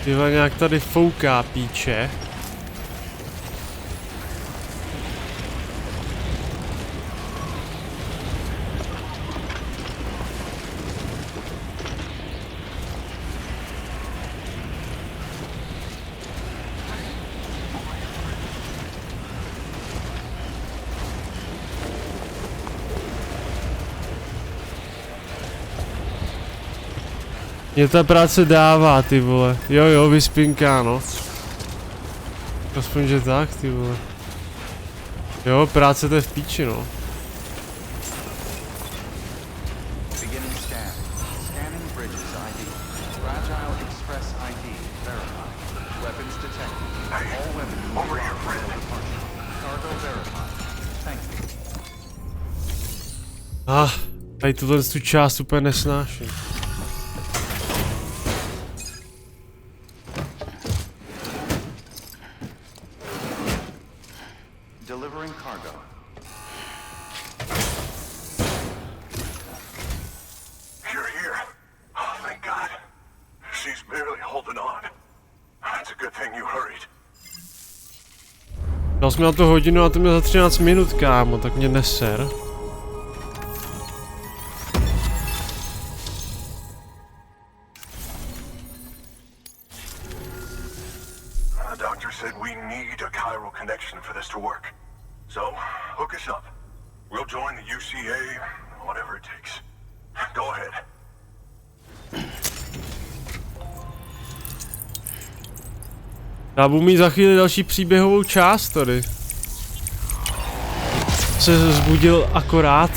Tyhle nějak tady fouká píče. Mě ta práce dává, ty vole. Jo, vyspinká, no. Aspoň, že tak, ty vole. Jo, práce to je v píči, no. Tady tuhle tu část úplně nesnáším. Dal jsem na to hodinu a to mě za 13 minut, kámo, tak mě neser.
Doctor said we need a chiral connection for this to work. So, hook us up. We'll join the UCA, whatever it takes. Go ahead.
Já budu mít za chvíli další příběhovou část tady. Se zbudil akorát.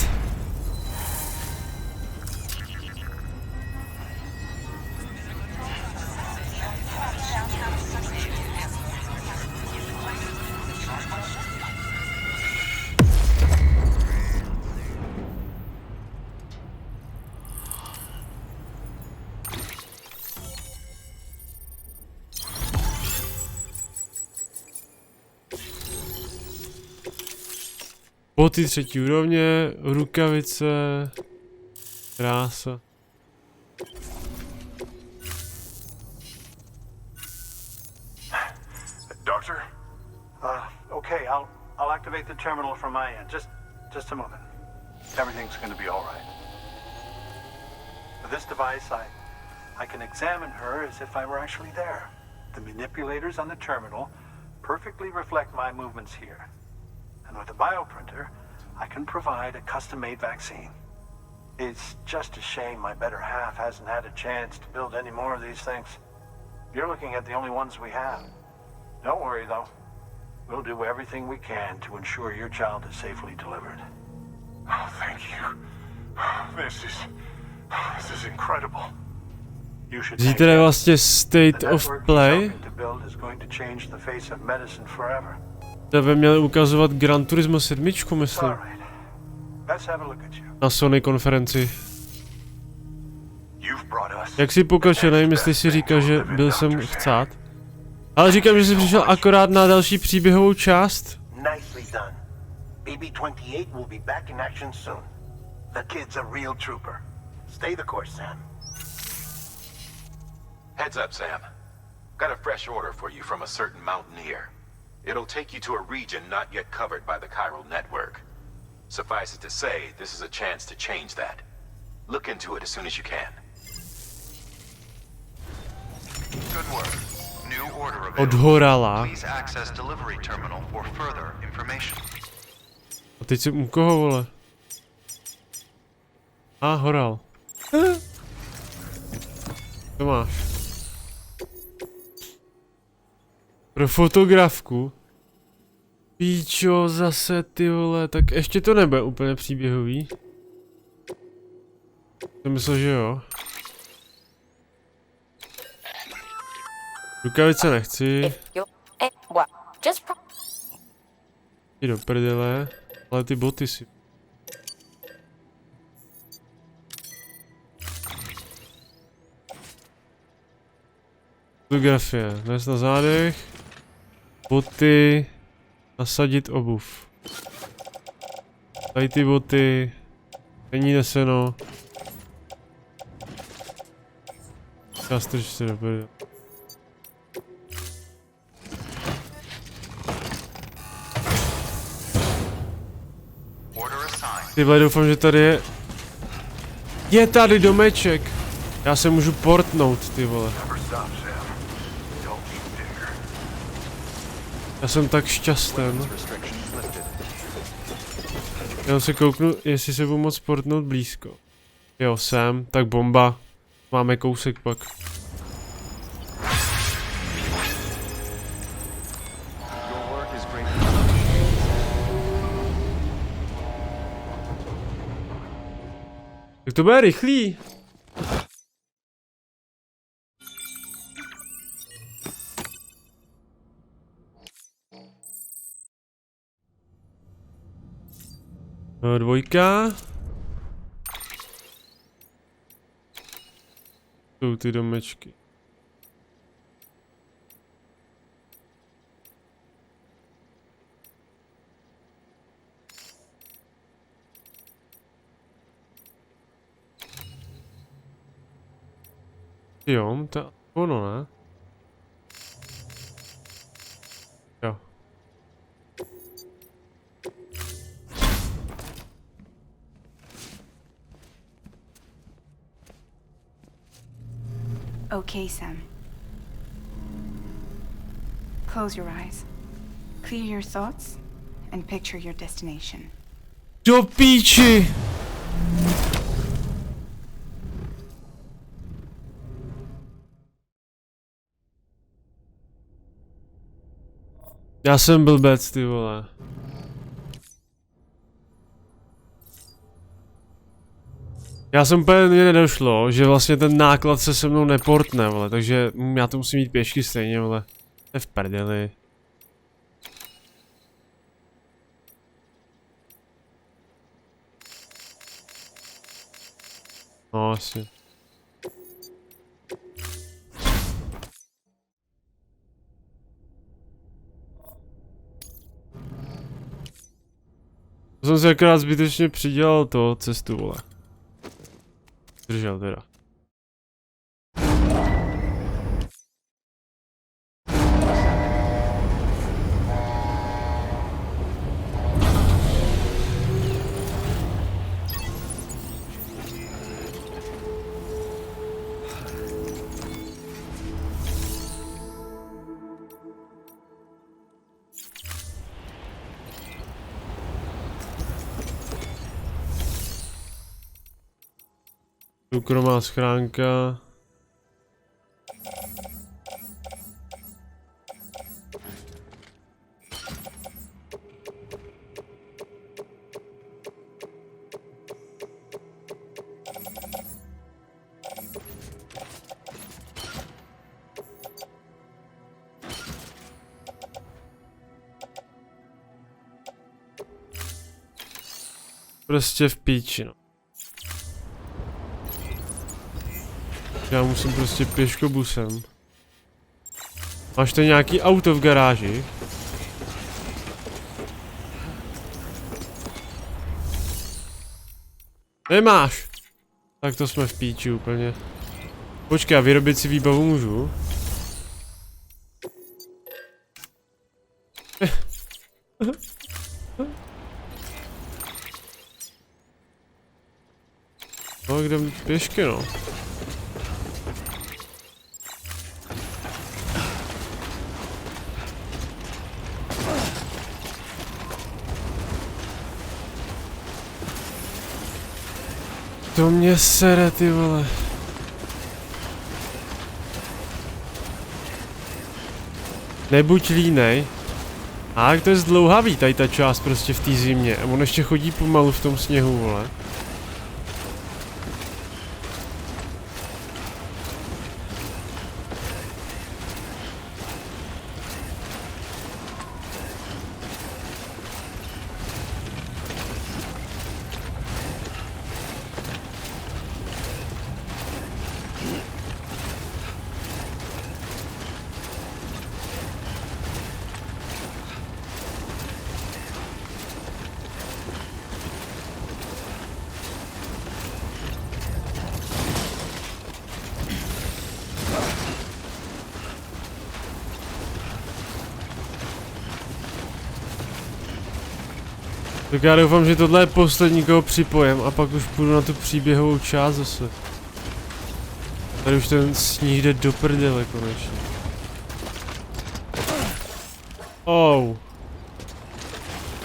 Boty 3. úrovně, rukavice, krása.
Doctor? Okay, I'll activate the terminal from my end. Just a moment. Everything's gonna be all right. With this device, I can examine her as if I were actually there. The manipulators on the terminal perfectly reflect my movements here. And with a bioprinter, I can provide a custom-made vaccine. It's just a shame my better half hasn't had a chance to build any more of these things. You're looking at the only ones we have. Don't worry, though. We'll do everything we can to ensure your child is safely delivered.
Oh, thank you. This is incredible.
Zítra je vlastně State of Play. Tebe měli ukazovat Gran Turismo 7, myslím. Na Sony konferenci. Jak si pokračuje, nevím, jestli si říkal, že byl jsem chcát. Ale říkám, že jsi přišel akorát na další příběhovou část.
BB-28 will be back in action soon. The kid's a real trooper. Stay the course, Sam.
Heads up, Sam. Got a fresh order for you from a certain mountaineer. It'll take you to a region not yet covered by the chiral network. Suffice it to say, this is a chance to change that. Look into it as soon as you can.
Good work. New order available.
Odhorala.
Please access delivery terminal for further information.
A teď jsem u koho, vole? Horal. To máš. Pro fotografku. Píčo, zase ty vole, tak ještě to nebude úplně příběhový. Jsem myslel, že jo. Rukavice nechci. Jdi do prdele, ale ty boty si. Fotografie, dnes na zádech. Boty. Nasadit obuv. Tady ty boty. Není neseno. Já strč se do prdele. Ty vole, doufám, že tady je... Je tady domeček! Já se můžu portnout, ty vole. Já jsem tak šťastný. Já se kouknu, jestli se budu moc portnout blízko. Jo, jsem, tak bomba. Máme kousek pak. Tak to bude rychlý. Dvojka. Jsou ty domečky. Jo, to ono, ne? Jo.
Okay, Sam. Close your eyes. Clear your thoughts and picture your destination.
Do píči! Já jsem blbec, ty vole. Já jsem úplně mě nedošlo, že vlastně ten náklad se mnou neportne, vole, takže já to musím mít pěšky stejně, vole. To je v prdeli. No, asi. To jsem si akorát zbytečně přidělal to cestu, vole. Držel teda. Soukromá schránka. Prostě v píči, no. Já musím prostě pěškobusem. Máš to nějaký auto v garáži? Nemáš! Tak to jsme v píči úplně. Počkej, a vyrobit si výbavu můžu? No, kde pěšky, no. To mě sere, ty vole. Nebuď línej. A jak to je zdlouhavý, tady ta část prostě v té zimě. A on ještě chodí pomalu v tom sněhu, vole. Tak já doufám, že tohle je poslední, koho připojem a pak už půjdu na tu příběhovou část zase. Tady už ten sníh jde do prdele konečně. Oh.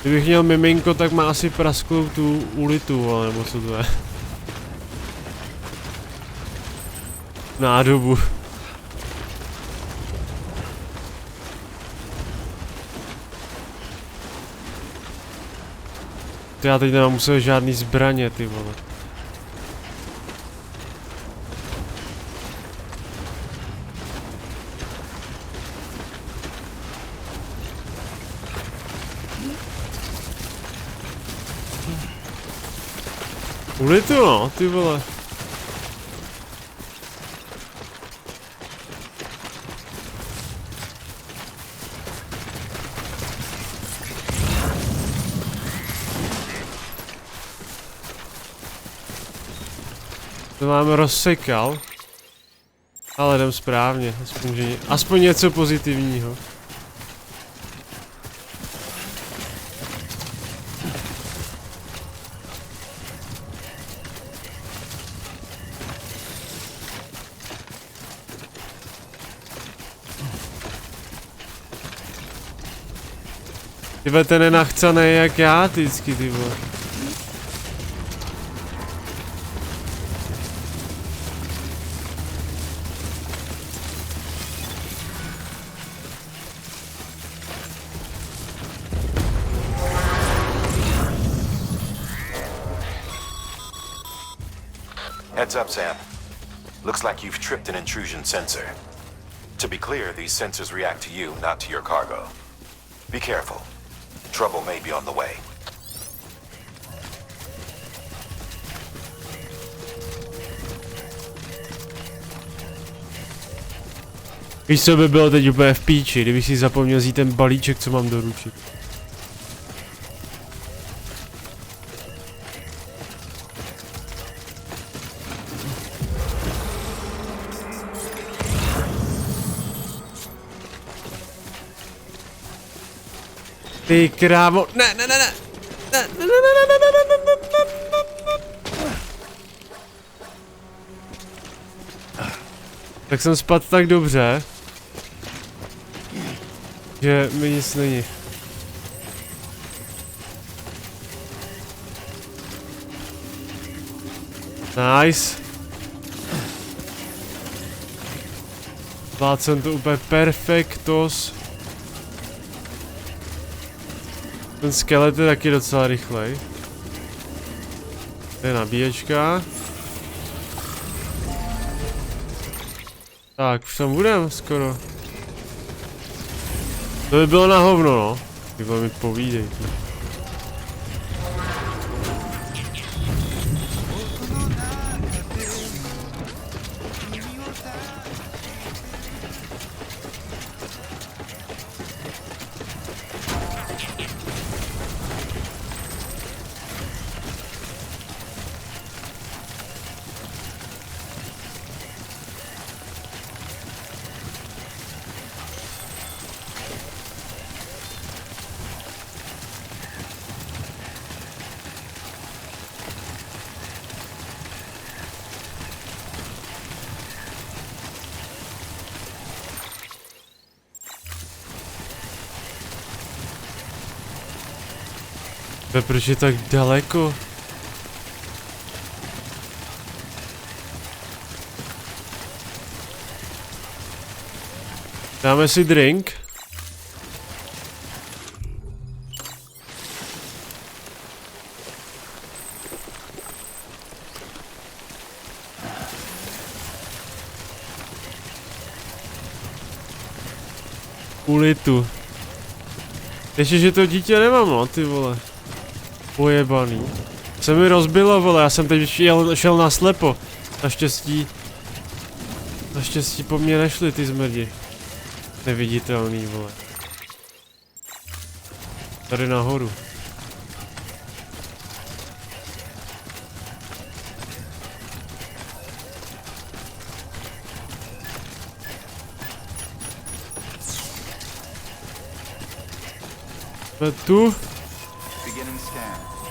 Kdybych měl miminko, tak má asi prasklou tu ulitu, ale nebo co to je. Nádobu. Já teď nemám u sebe žádný zbraně, ty vole. Ulitu no, ty vole. To máme rozsekal. Ale jdem správně, aspoň něco pozitivního. Tyhle ten je nachcanej jak já vždycky, ty vole.
Heads up, Sam. Looks like you've tripped an intrusion sensor. To be clear, these sensors react to you, not to your cargo. Be careful. Trouble may be on the way.
Víš, co by bylo teď úplně v píči, kdybych si zapomněl vzít ten balíček, co mám doručit. Ty krávo, ne. Tak jsem spadl tak dobře, že mi nic není. Nice. Zvládl jsem to úplně perfektos. Ten skelet je taky docela rychlej. To je nabíječka. Tak, už tam budem skoro. To by bylo na hovno, no. Ty mi povídej. Ty. Proč je tak daleko? Dáme si drink. Ulitu. Ještě, že to dítě nemám, no, ty vole. Pojebaný. Se mi rozbilo, vole, já jsem teď šel na slepo. Naštěstí po mně nešli ty zmrdi. Neviditelný, vole. Tady nahoru. Jsme tu.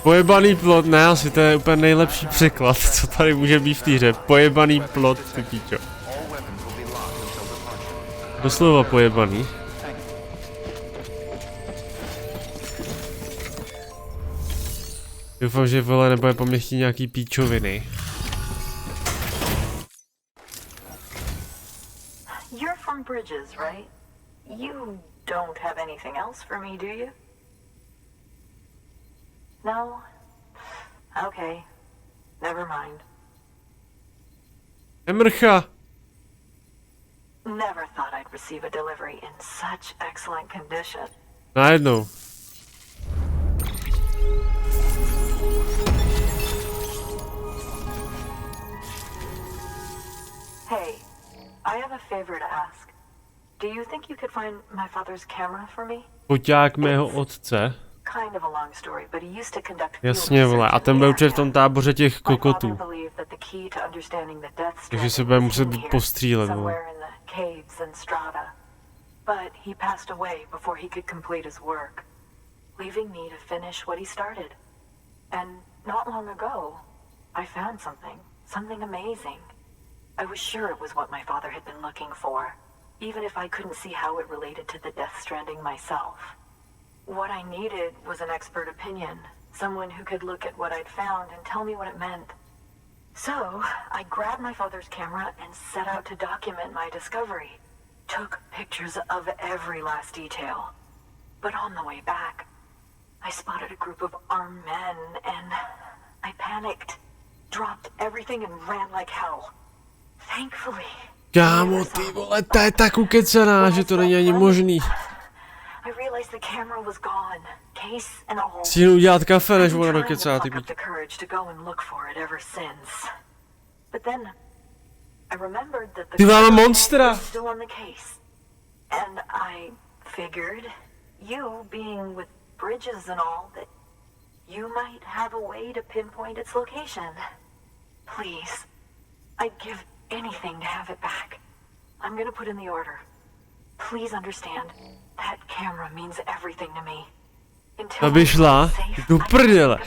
Pojebaný plot, ne asi, to je úplně nejlepší překlad, co tady může být v té hře. Pojebaný plot, ty píčo. Doslova pojebaný. Doufám, že vole nebude po mně chtít nějaký píčoviny.
You're from Bridges, right? You don't have anything else for me, do you? No? Okay. Never mind.
Emrcha!
Never thought I'd receive a delivery in such excellent condition.
Najednou.
Hey, I have a favor to ask. Do you think you could find my father's camera for me?
Foťák mého otce.
Kind of a long story, but he used to conduct
Jasně, vole, a ten byl určitě v tom táboře těch kokotů. Takže se bude muset postřílet, vole.
But he passed away before he could complete his work, leaving me to finish what he started. And not long ago, I found something amazing. I was sure it was what my father had been looking for, even if I couldn't see how it related to the Death Stranding myself. What I needed was an expert opinion, someone who could look at what I'd found and tell me what it meant. So, I grabbed my father's camera and set out to document my discovery. Took pictures of every last detail. But on the way back, I spotted a group of armed men and I panicked, dropped everything and ran like hell. Thankfully.
Kámo, ty vole, ta je tak ukecená, že to není ani možný.
I realized the camera was gone, case and all.
Si udělat kafe, než ona dokecá, ty píč. Ty máme monstra!
And I figured, you being with Bridges and all, that you might have a way to pinpoint its location. Please, I'd give anything to have it back. I'm gonna put in the order. Please understand, that camera means everything to me.
Aby šla do prdele.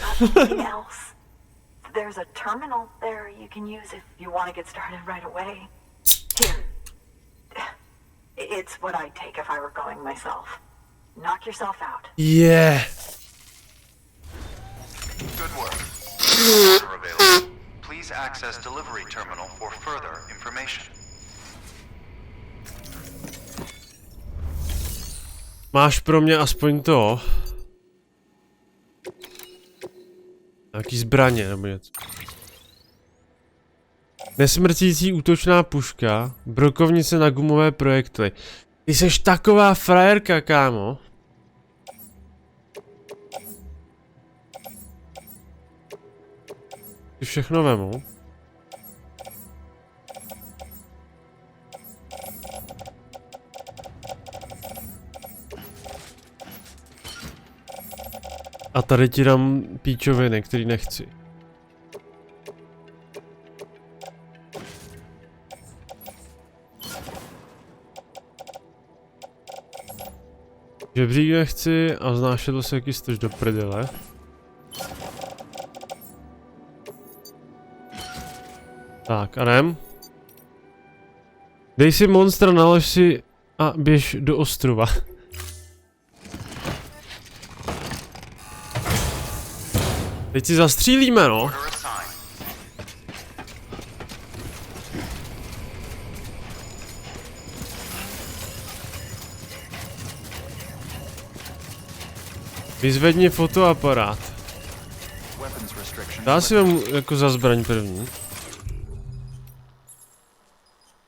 There's a terminal there you can use if you want to get started right away. Here. It's what I'd take if I were going myself. Knock yourself out.
Yeah.
Good work. Order available. Please access delivery terminal for further information.
Máš pro mě aspoň to. Nějaký zbraně nebo něco. Nesmrtící útočná puška, brokovnice na gumové projektily. Ty seš taková frajerka, kámo. Ty všechno vemu. A tady ti dám píčoviny, který nechci. Žebřík nechci a vznášedlo se jaký stož do prdele. Tak a jdem. Dej si monstra, nalož si a běž do ostrova. Teď si zastřílíme, no. Vyzvedni fotoaparát. Dá si vám jako za zbraň první.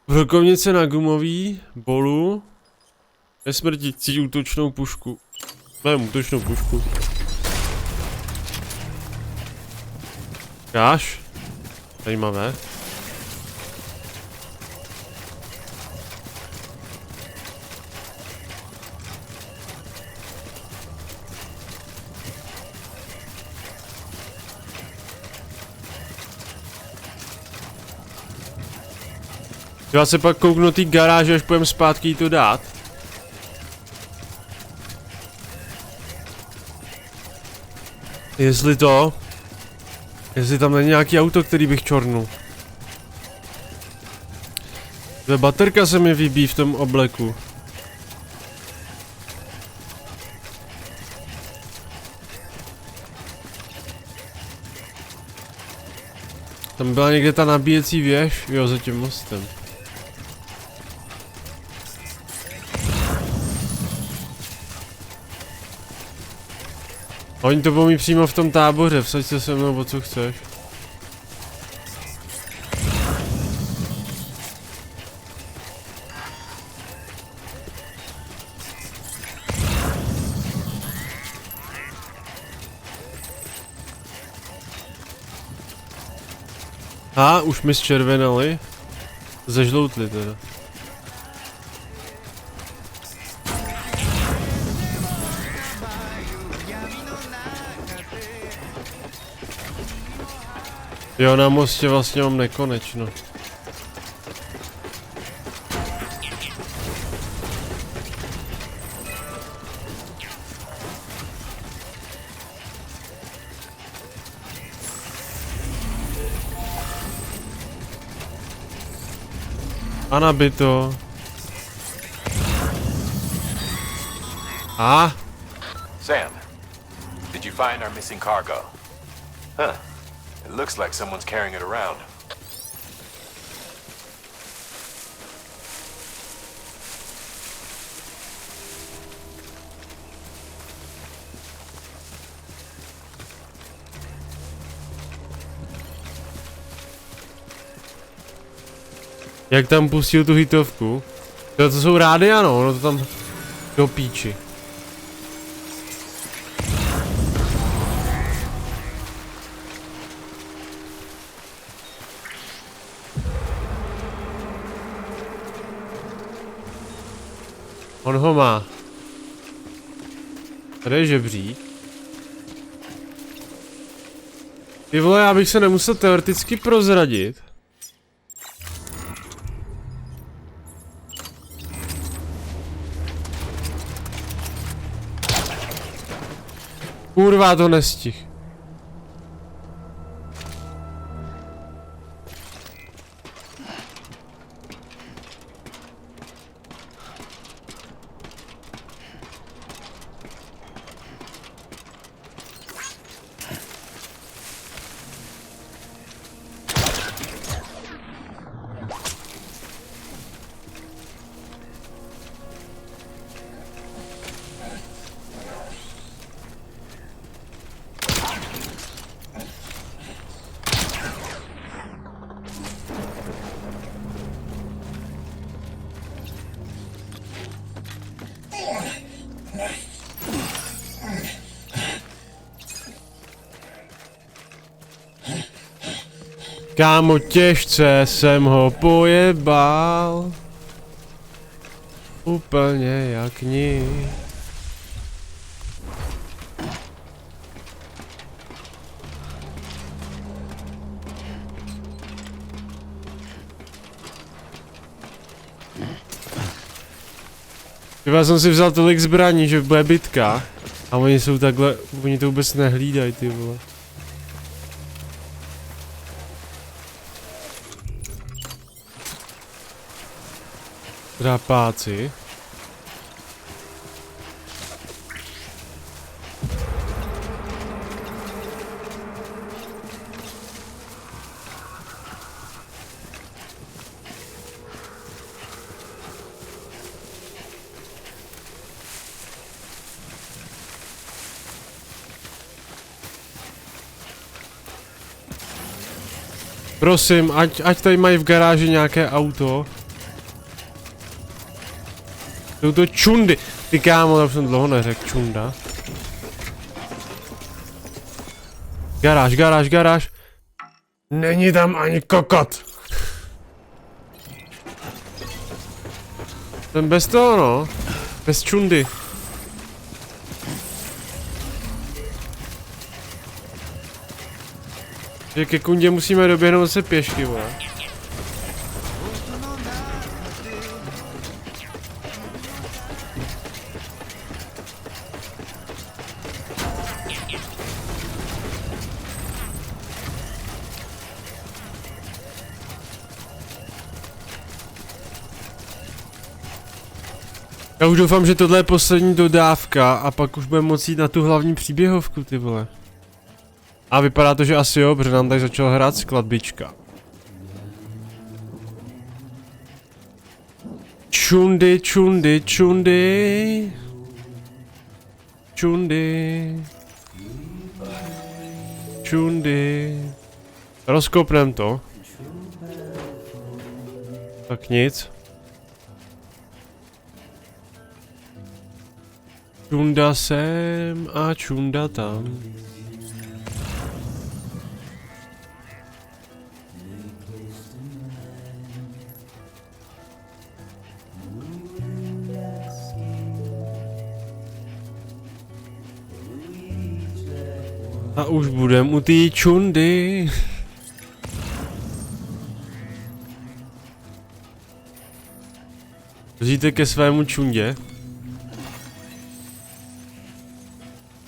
Brokovnice na gumový, bolu, nesmrtící útočnou pušku. Mám útočnou pušku. Káš? Zajímavé. Já se pak kouknu té garáže, až půjdem zpátky jí to dát. Jestli tam není nějaký auto, který bych čornul. Baterka se mi vybíjí v tom obleku. Tam byla někde ta nabíjecí věž, jo, za tím mostem. Oni to budou mít přímo v tom táboře, vsaď se se mnou, o co chceš. A už mi zčervenali. Zežloutli teda. Jo, na mostě vlastně mám nekonečno. A nabito. A?
Sam, did you find our missing cargo? Huh. It looks like someone's carrying it around.
Jak tam pustil tu hitovku? To jsou rádia, no, ono to tam do píči. On ho má. Tady je žebřík. Ty vole, já bych se nemusel teoreticky prozradit. Kurva, to nestih. Kámo, těžce jsem ho pojebal. Úplně jak ní. Já jsem si vzal tolik zbraní, že bude bitka. A oni jsou takhle, oni to vůbec nehlídají, ty vole. Drapáci. Prosím, ať tady mají v garáži nějaké auto. Jsou to čundy. Ty kámo, tam jsem dlouho neřekl čunda. Garáž. Není tam ani kokot. Jsem bez toho, no. Bez čundy. Že ke kundě musíme doběhnout se pěšky, vole. Já už doufám, že tohle je poslední dodávka a pak už budeme moci jít na tu hlavní příběhovku, ty vole. A vypadá to, že asi jo, protože nám tak začala hrát skladbička. Čundy. Rozkopnem to. Tak nic. Čunda sem a čunda tam. A už budem u té čundy. Vžijte ke svému čundě.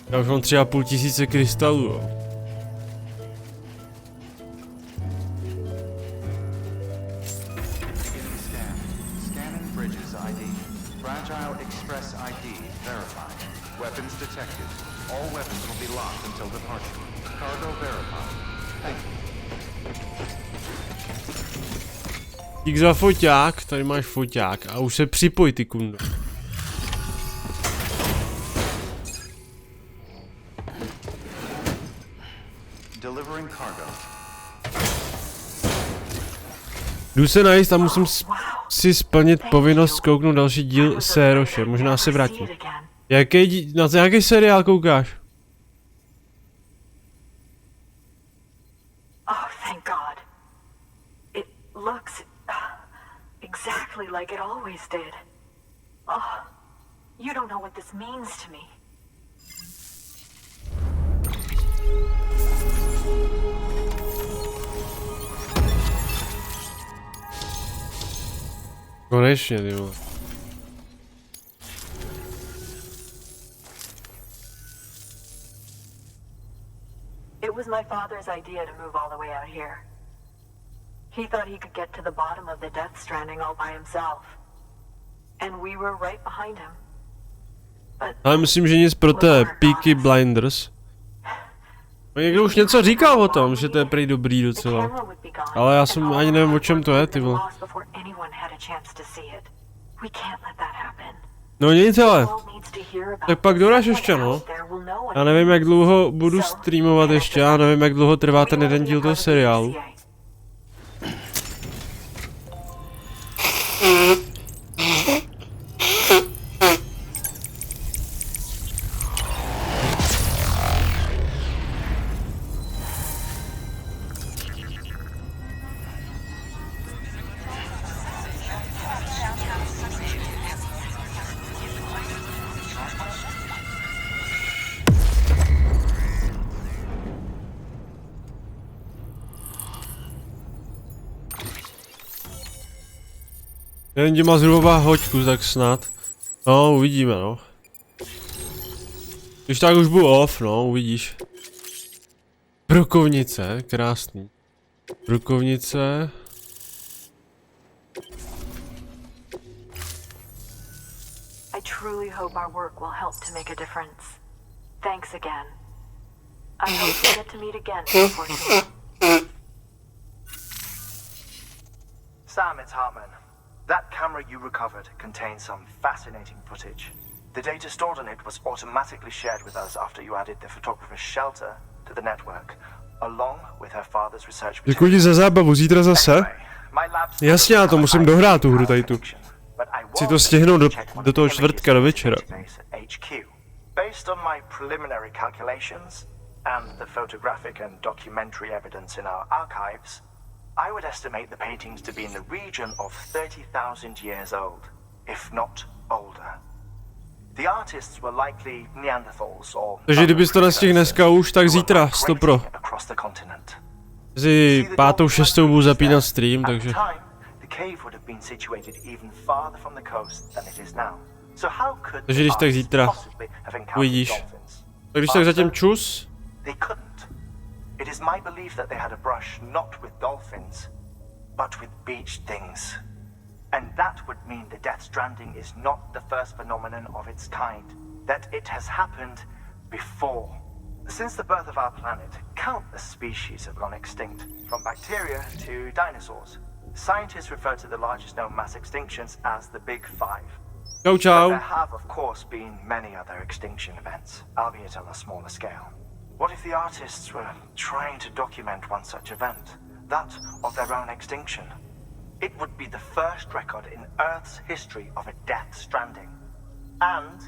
Já už mám 3,5 tisíce krystalů, jo. Dík za foťák, tady máš foťák a už se připoj, ty kundo. Jdu se najíst a musím si splnit povinnost zkouknout další díl séroše, možná se vrátím. Na jaký seriál koukáš?
Exactly like it always did. Oh, you don't know what this means to me.
Konečně, ty vole.
It was my father's idea to move all the way out here. He thought he could get to the bottom of the Death Stranding all by himself. And we were right behind him.
Ale myslím, že nic pro té Peaky Blinders. Někdo už něco říkal o tom, že to je prý dobrý docela. Ale já jsem ani nevím, o čem to je, ty vole. No nic, ale. Tak pak dodáš ještě, no. Já nevím, jak dlouho budu streamovat ještě, já nevím, jak dlouho trvá ten jeden díl toho seriálu. Jeden tě má zhruba hoďku, tak snad. No, uvidíme, no. Když tak už budu off, no, uvidíš. Brokovnice, krásný. Brokovnice.
I truly hope our work will help to make a difference. Thanks again. I hope we get to meet again before too long.
Sam, it's Hartman. That camera you recovered contains some fascinating footage. The data stored on it was automatically shared with us after you added the photographer's shelter to the network. along with her father's research.
Děkuji ti za zábavu, zítra zase. Jasně, já to musím dohrát, tu hru tady tu. Chci to stihnout do toho čtvrtka, do večera.
Based on my preliminary calculations and the photographic and documentary evidence in our archives, I would estimate the paintings to be in the region of 30,000 years old, if not older. The artists were likely Neanderthals or...
Takže kdybys to nestihl dneska už, tak zítra, 100%. Mezi 5. 6. budu zapínat stream, takže... Takže když tak zítra uvidíš. Tak když tak zatím čus.
It is my belief that they had a brush not with dolphins, but with beach things. And that would mean the Death Stranding is not the first phenomenon of its kind, that it has happened before. Since the birth of our planet, countless species have gone extinct, from bacteria to dinosaurs. Scientists refer to the largest known mass extinctions as the Big Five.
Ciao, ciao.
But there have, of course, been many other extinction events, albeit on a smaller scale. What if the artists were trying to document one such event, that of their own extinction? It would be the first record in Earth's history of a Death Stranding. And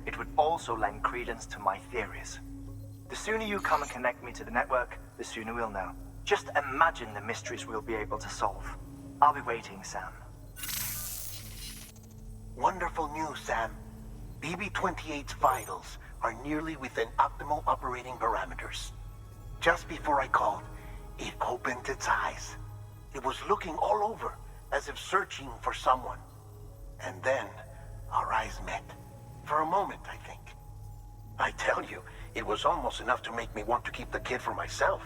it would also lend credence to my theories. The sooner you come and connect me to the network, the sooner we'll know. Just imagine the mysteries we'll be able to solve. I'll be waiting, Sam.
Wonderful news, Sam. BB-28's vitals are nearly within optimal operating parameters. Just before I called, it opened its eyes. It was looking all over, as if searching for someone. And then, our eyes met. For a moment, I think. I tell you, it was almost enough to make me want to keep the kid for myself.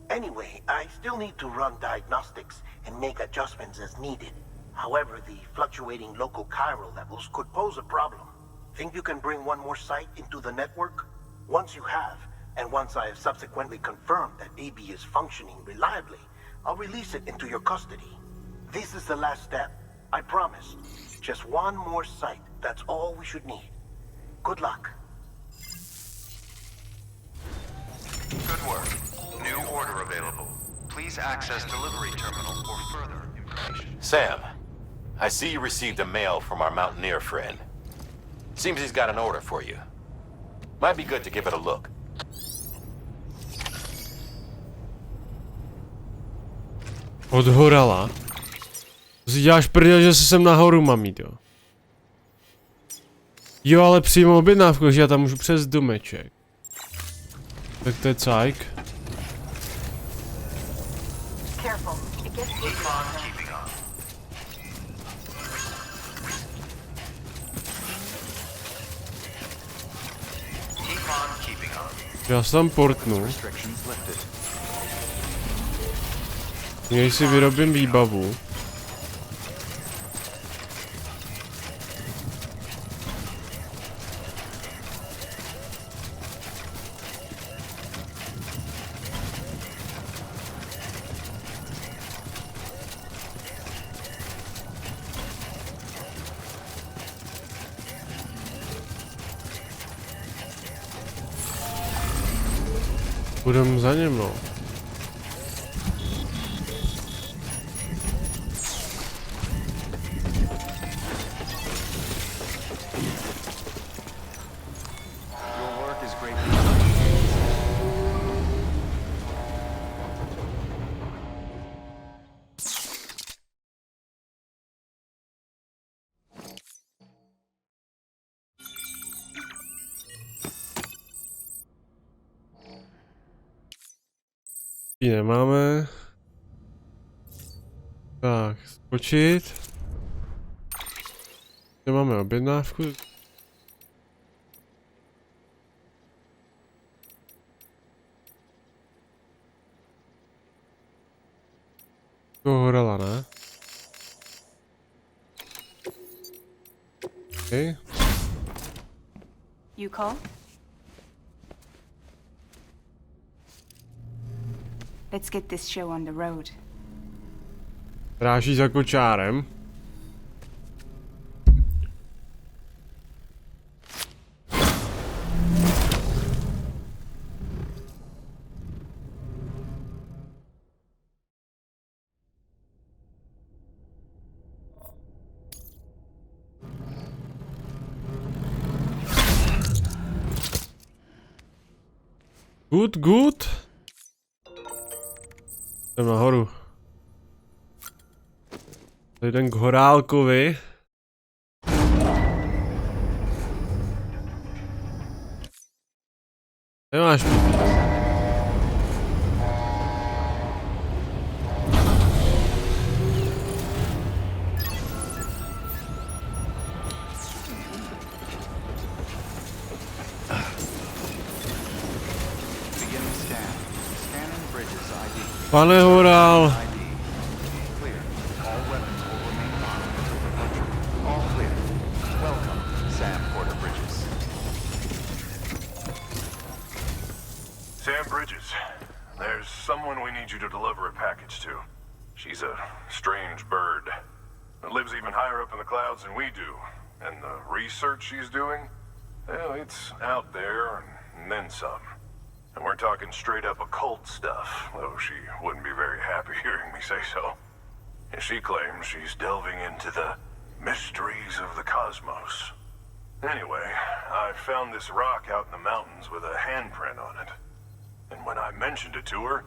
Anyway, I still need to run diagnostics and make adjustments as needed. However, the fluctuating local chiral levels could pose a problem. Think you can bring one more site into the network? Once you have, and once I have subsequently confirmed that AB is functioning reliably, I'll release it into your custody. This is the last step, I promise. Just one more site, that's all we should need. Good luck.
Good work. New order available. Please access delivery terminal for further information.
Sam, I see you received a mail from our mountaineer friend. Seems he's got an order for you. Might be good to give it a look.
Odhorala. To si děláš prdel, že se sem nahoru mám jít, jo. Jo, ale přímo objednávku, že já tam můžu přes domeček. Tak to je cajk. Já se tam portnu. Měj si vyrobím výbavu. Budem za něm, no. Ji nemáme. Tak, skočit. Nemáme objednávku. To horela, ne? Okay.
You call? Let's get this show on the road.
Ráží za kočárem. Good. Jdem nahoru. Jdem k horálkovi. Nemáš pípí. Pane horál.
Sam Bridges, there's someone we need you to deliver a package to. She's a strange bird that lives even higher up in the clouds than we do. And the research she's doing, well, it's out there and then some. And we're talking straight up occult stuff, though she wouldn't be very happy hearing me say so. And she claims she's delving into the mysteries of the cosmos. Anyway, I found this rock out in the mountains with a handprint on it. And when I mentioned it to her,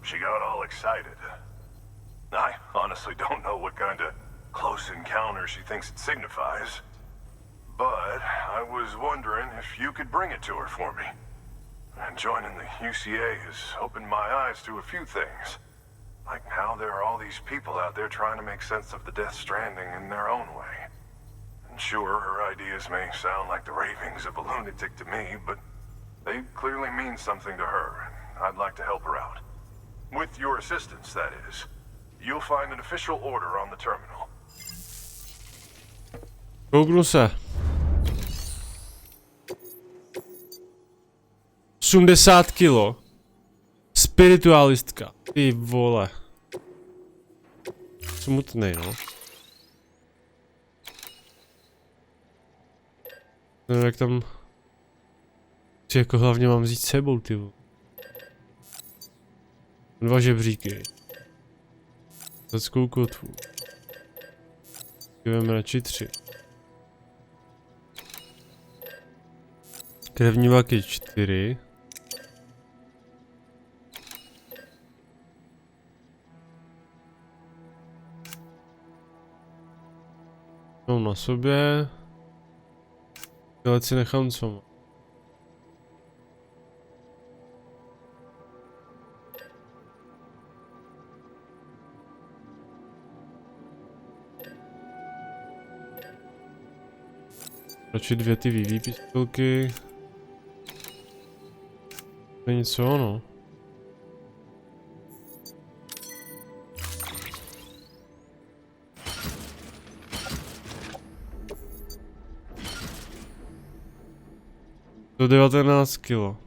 she got all excited. I honestly don't know what kind of close encounter she thinks it signifies. But I was wondering if you could bring it to her for me. And joining the UCA has opened my eyes to a few things. Like how there are all these people out there trying to make sense of the Death Stranding in their own way. And sure, her ideas may sound like the ravings of a lunatic to me, but they clearly mean something to her, and I'd like to help her out. With your assistance, that is. You'll find an official order on the terminal.
Kouknu se. 80 kilo. Spiritualistka. Ty vole. Smutnej, no. Nevím, jak tam... Co jako hlavně mám vzít s sebou, ty vole. 2 žebříky. Lidskou kotvu. Jdeme radši 3. Krevní vaky 4. Mám na sobě. Tyhle si nechám co mám. Radši 2 ty VV pistolky. To je něco ono. To 19 kilo.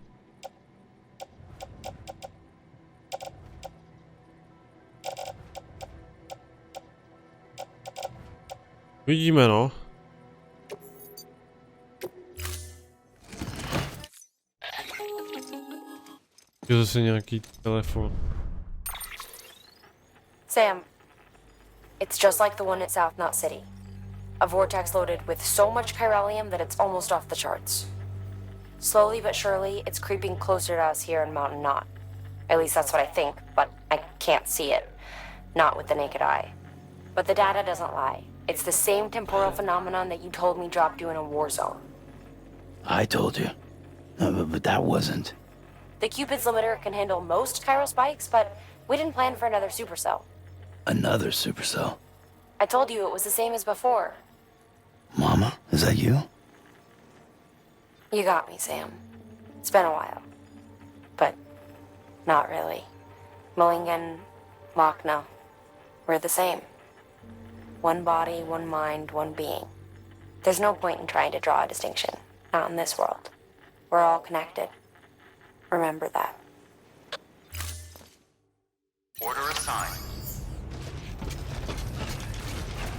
Vidíme, no. Je zase nějaký telefon.
Sam, it's just like the one at South Knot City. A vortex loaded with so much chiralium that it's almost off the charts. Slowly but surely, it's creeping closer to us here in Mountain Knot. At least that's what I think, but I can't see it. Not with the naked eye. But the data doesn't lie. It's the same temporal phenomenon that you told me dropped you in a war zone.
I told you. But that wasn't.
The Cupid's limiter can handle most chiral spikes, but we didn't plan for another supercell.
Another supercell?
I told you it was the same as before.
Mama, is that you?
You got me, Sam. It's been a while. But not really. Mulligan, Lochna, we're the same. One body, one mind, one being. There's no point in trying to draw a distinction. Not in this world. We're all connected. Remember that.
Order assigned.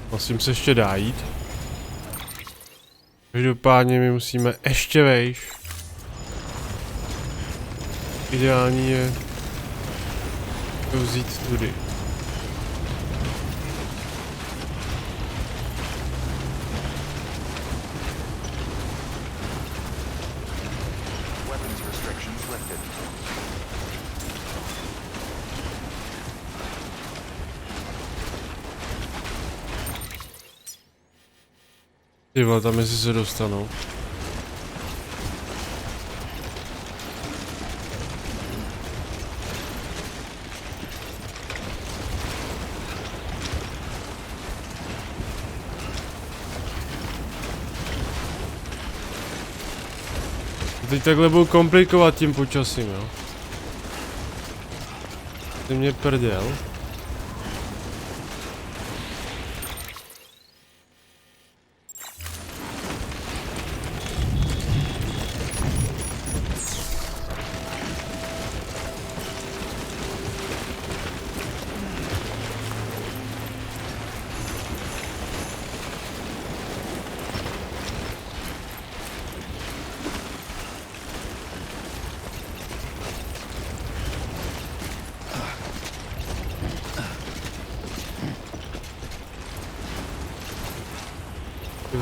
Vlastně se ještě dá jít. Každopádně my musíme ještě vejš. Ideální je to vzít tudy.
Weapons restrictions lifted.
Ty vole, tam jestli se dostanou. Teď takhle budu komplikovat tím počasím, jo. Ty mě prděl.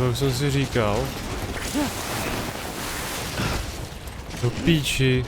Jak jsem si říkal. Do píči.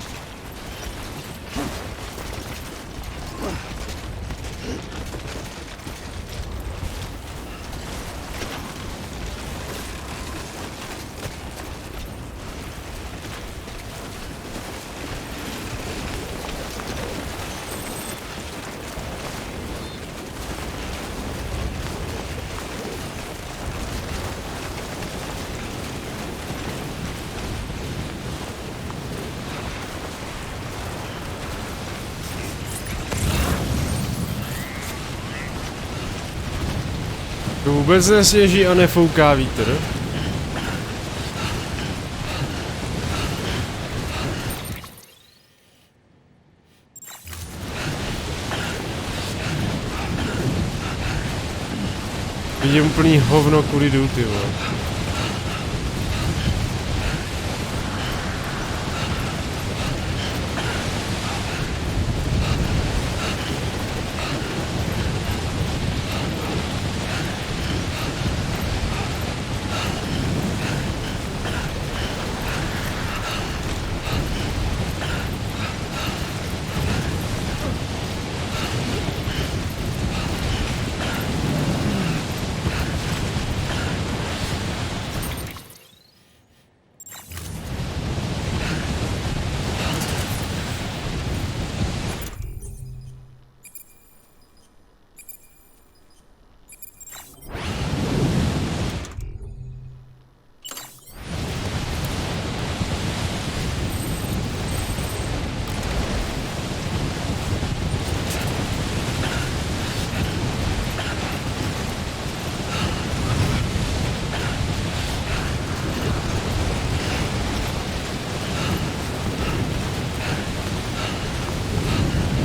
To vůbec nesněží a nefouká vítr. Vidím úplný hovno kudy jdu, ty vole.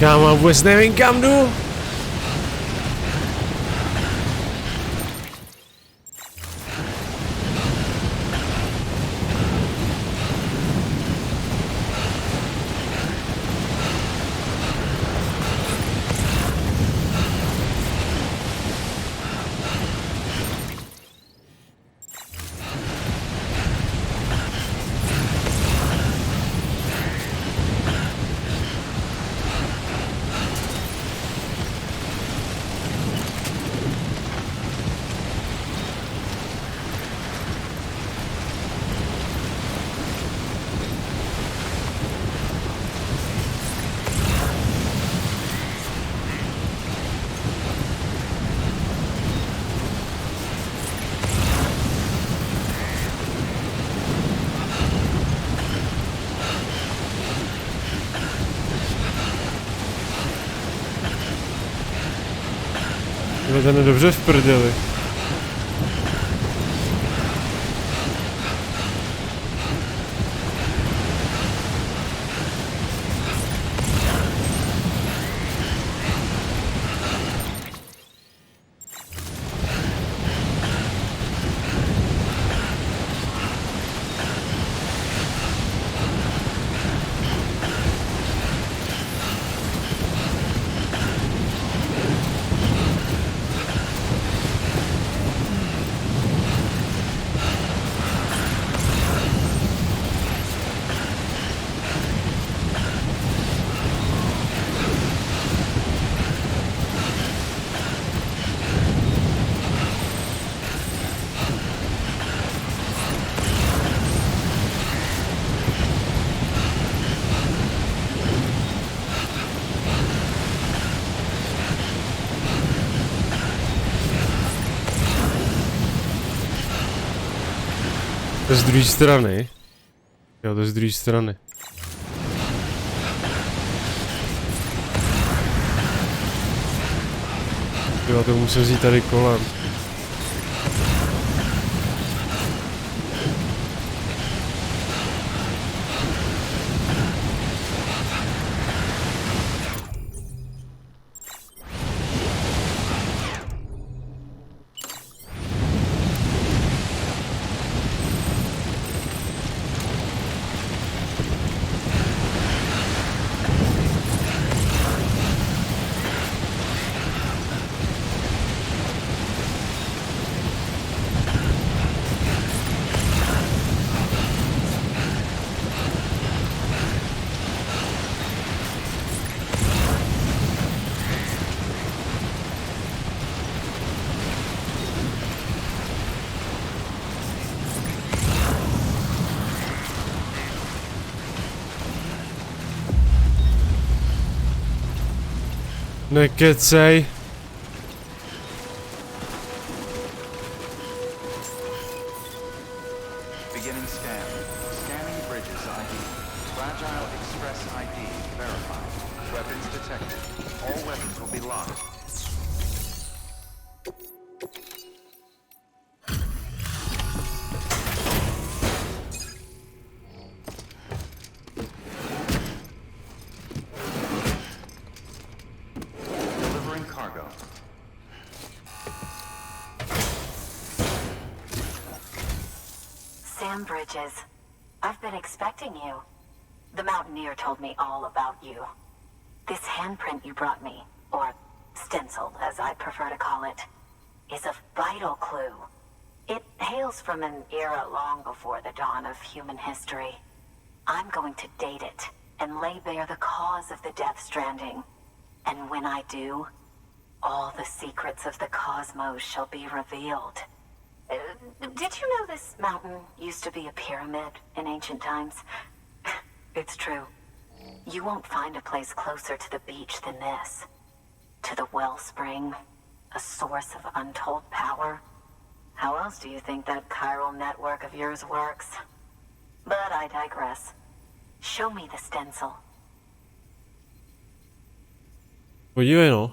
Kámo, vůbec nevím kam jdu. Ten je dobře v prdeli. To je z druhé strany. Jo, to je z druhé strany. Jo, to musím vzít tady kolem. Nekecej.
Beginning scan. Scanning bridges ID. Fragile Express ID verified. Weapons detected. All weapons will be locked. Delivering cargo.
Sam Bridges, I've been expecting you. The Mountaineer told me all about you. This handprint you brought me, or stencil as I prefer to call it, is a vital clue. It hails from an era long before the dawn of human history. I'm going to date it and lay bare the cause of the Death Stranding. And when I do, all the secrets of the cosmos shall be revealed. Did you know this mountain used to be a pyramid in ancient times? It's true. You won't find a place closer to the beach than this. To the wellspring, a source of untold power. How else do you think that chiral network of yours works? But I digress. Show me the stencil.
Podívej, no.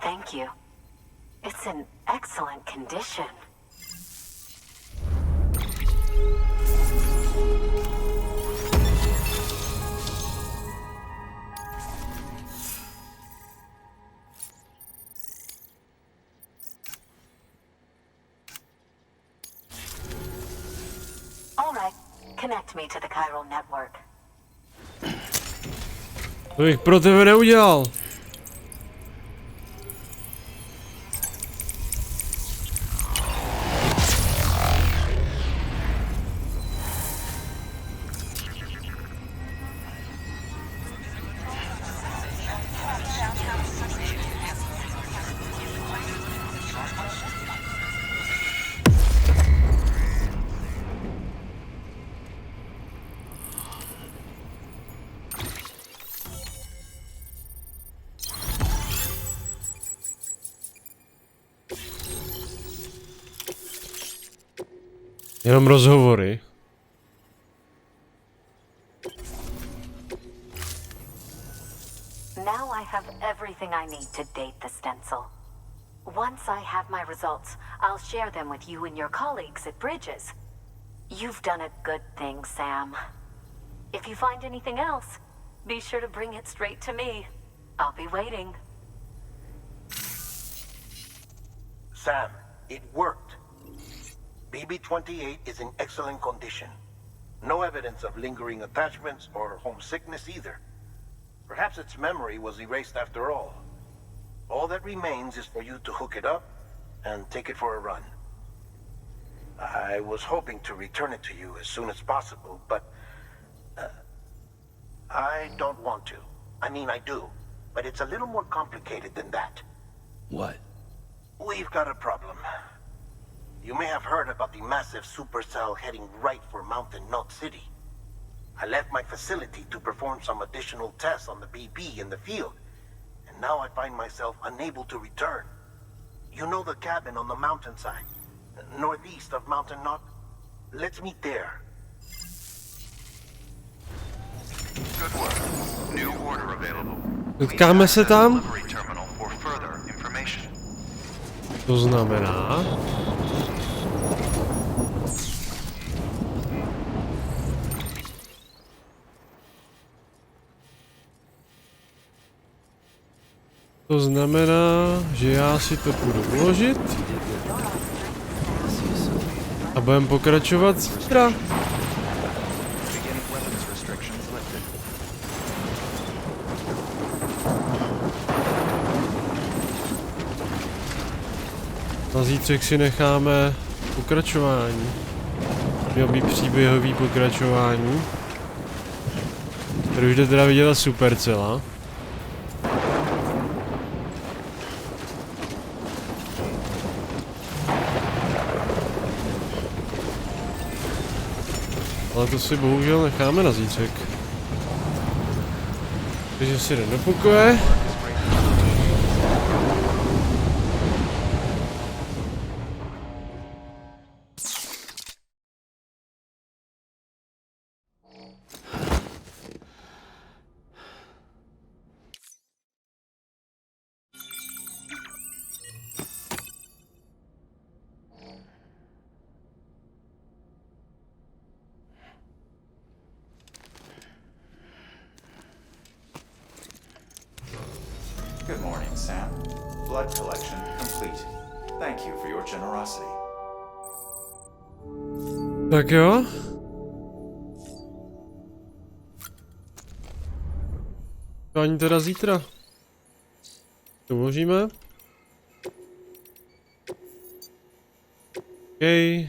Thank you. It's in excellent condition. All right, connect me to the chiral network.
To bych pro tebe neudělal. Jenom rozhovory.
Now I have everything I need to date the stencil. Once I have my results, I'll share them with you and your colleagues at Bridges. You've done a good thing, Sam. If you find anything else, be sure to bring it straight to me. I'll be waiting.
Sam, it worked. BB-28 is in excellent condition. No evidence of lingering attachments or homesickness either. Perhaps its memory was erased after all. All that remains is for you to hook it up and take it for a run. I was hoping to return it to you as soon as possible, but I don't want to. I mean, I do, but it's a little more complicated than that.
What?
We've got a problem. You may have heard about the massive supercell heading right for Mountain Knot City. I left my facility to perform some additional tests on the BB in the field, and now I find myself unable to return. You know the cabin on the mountainside, northeast of Mountain Knot? Let's meet there.
Good work. New order available.
Setkáme se tam?
Delivery terminal for further information.
To znamená... To znamená, že já si to půjdu uložit a budeme pokračovat zítra. Na zítřek si necháme pokračování. Měl být příběhový pokračování. Tady už jde teda vidět super celá. Ale to si bohužel necháme na zítřek. Takže si jdem do pokoje.
Good morning, Sam. Blood collection complete. Thank you for your generosity.
Tak jo. To ani teda zítra. To uložíme. Okay.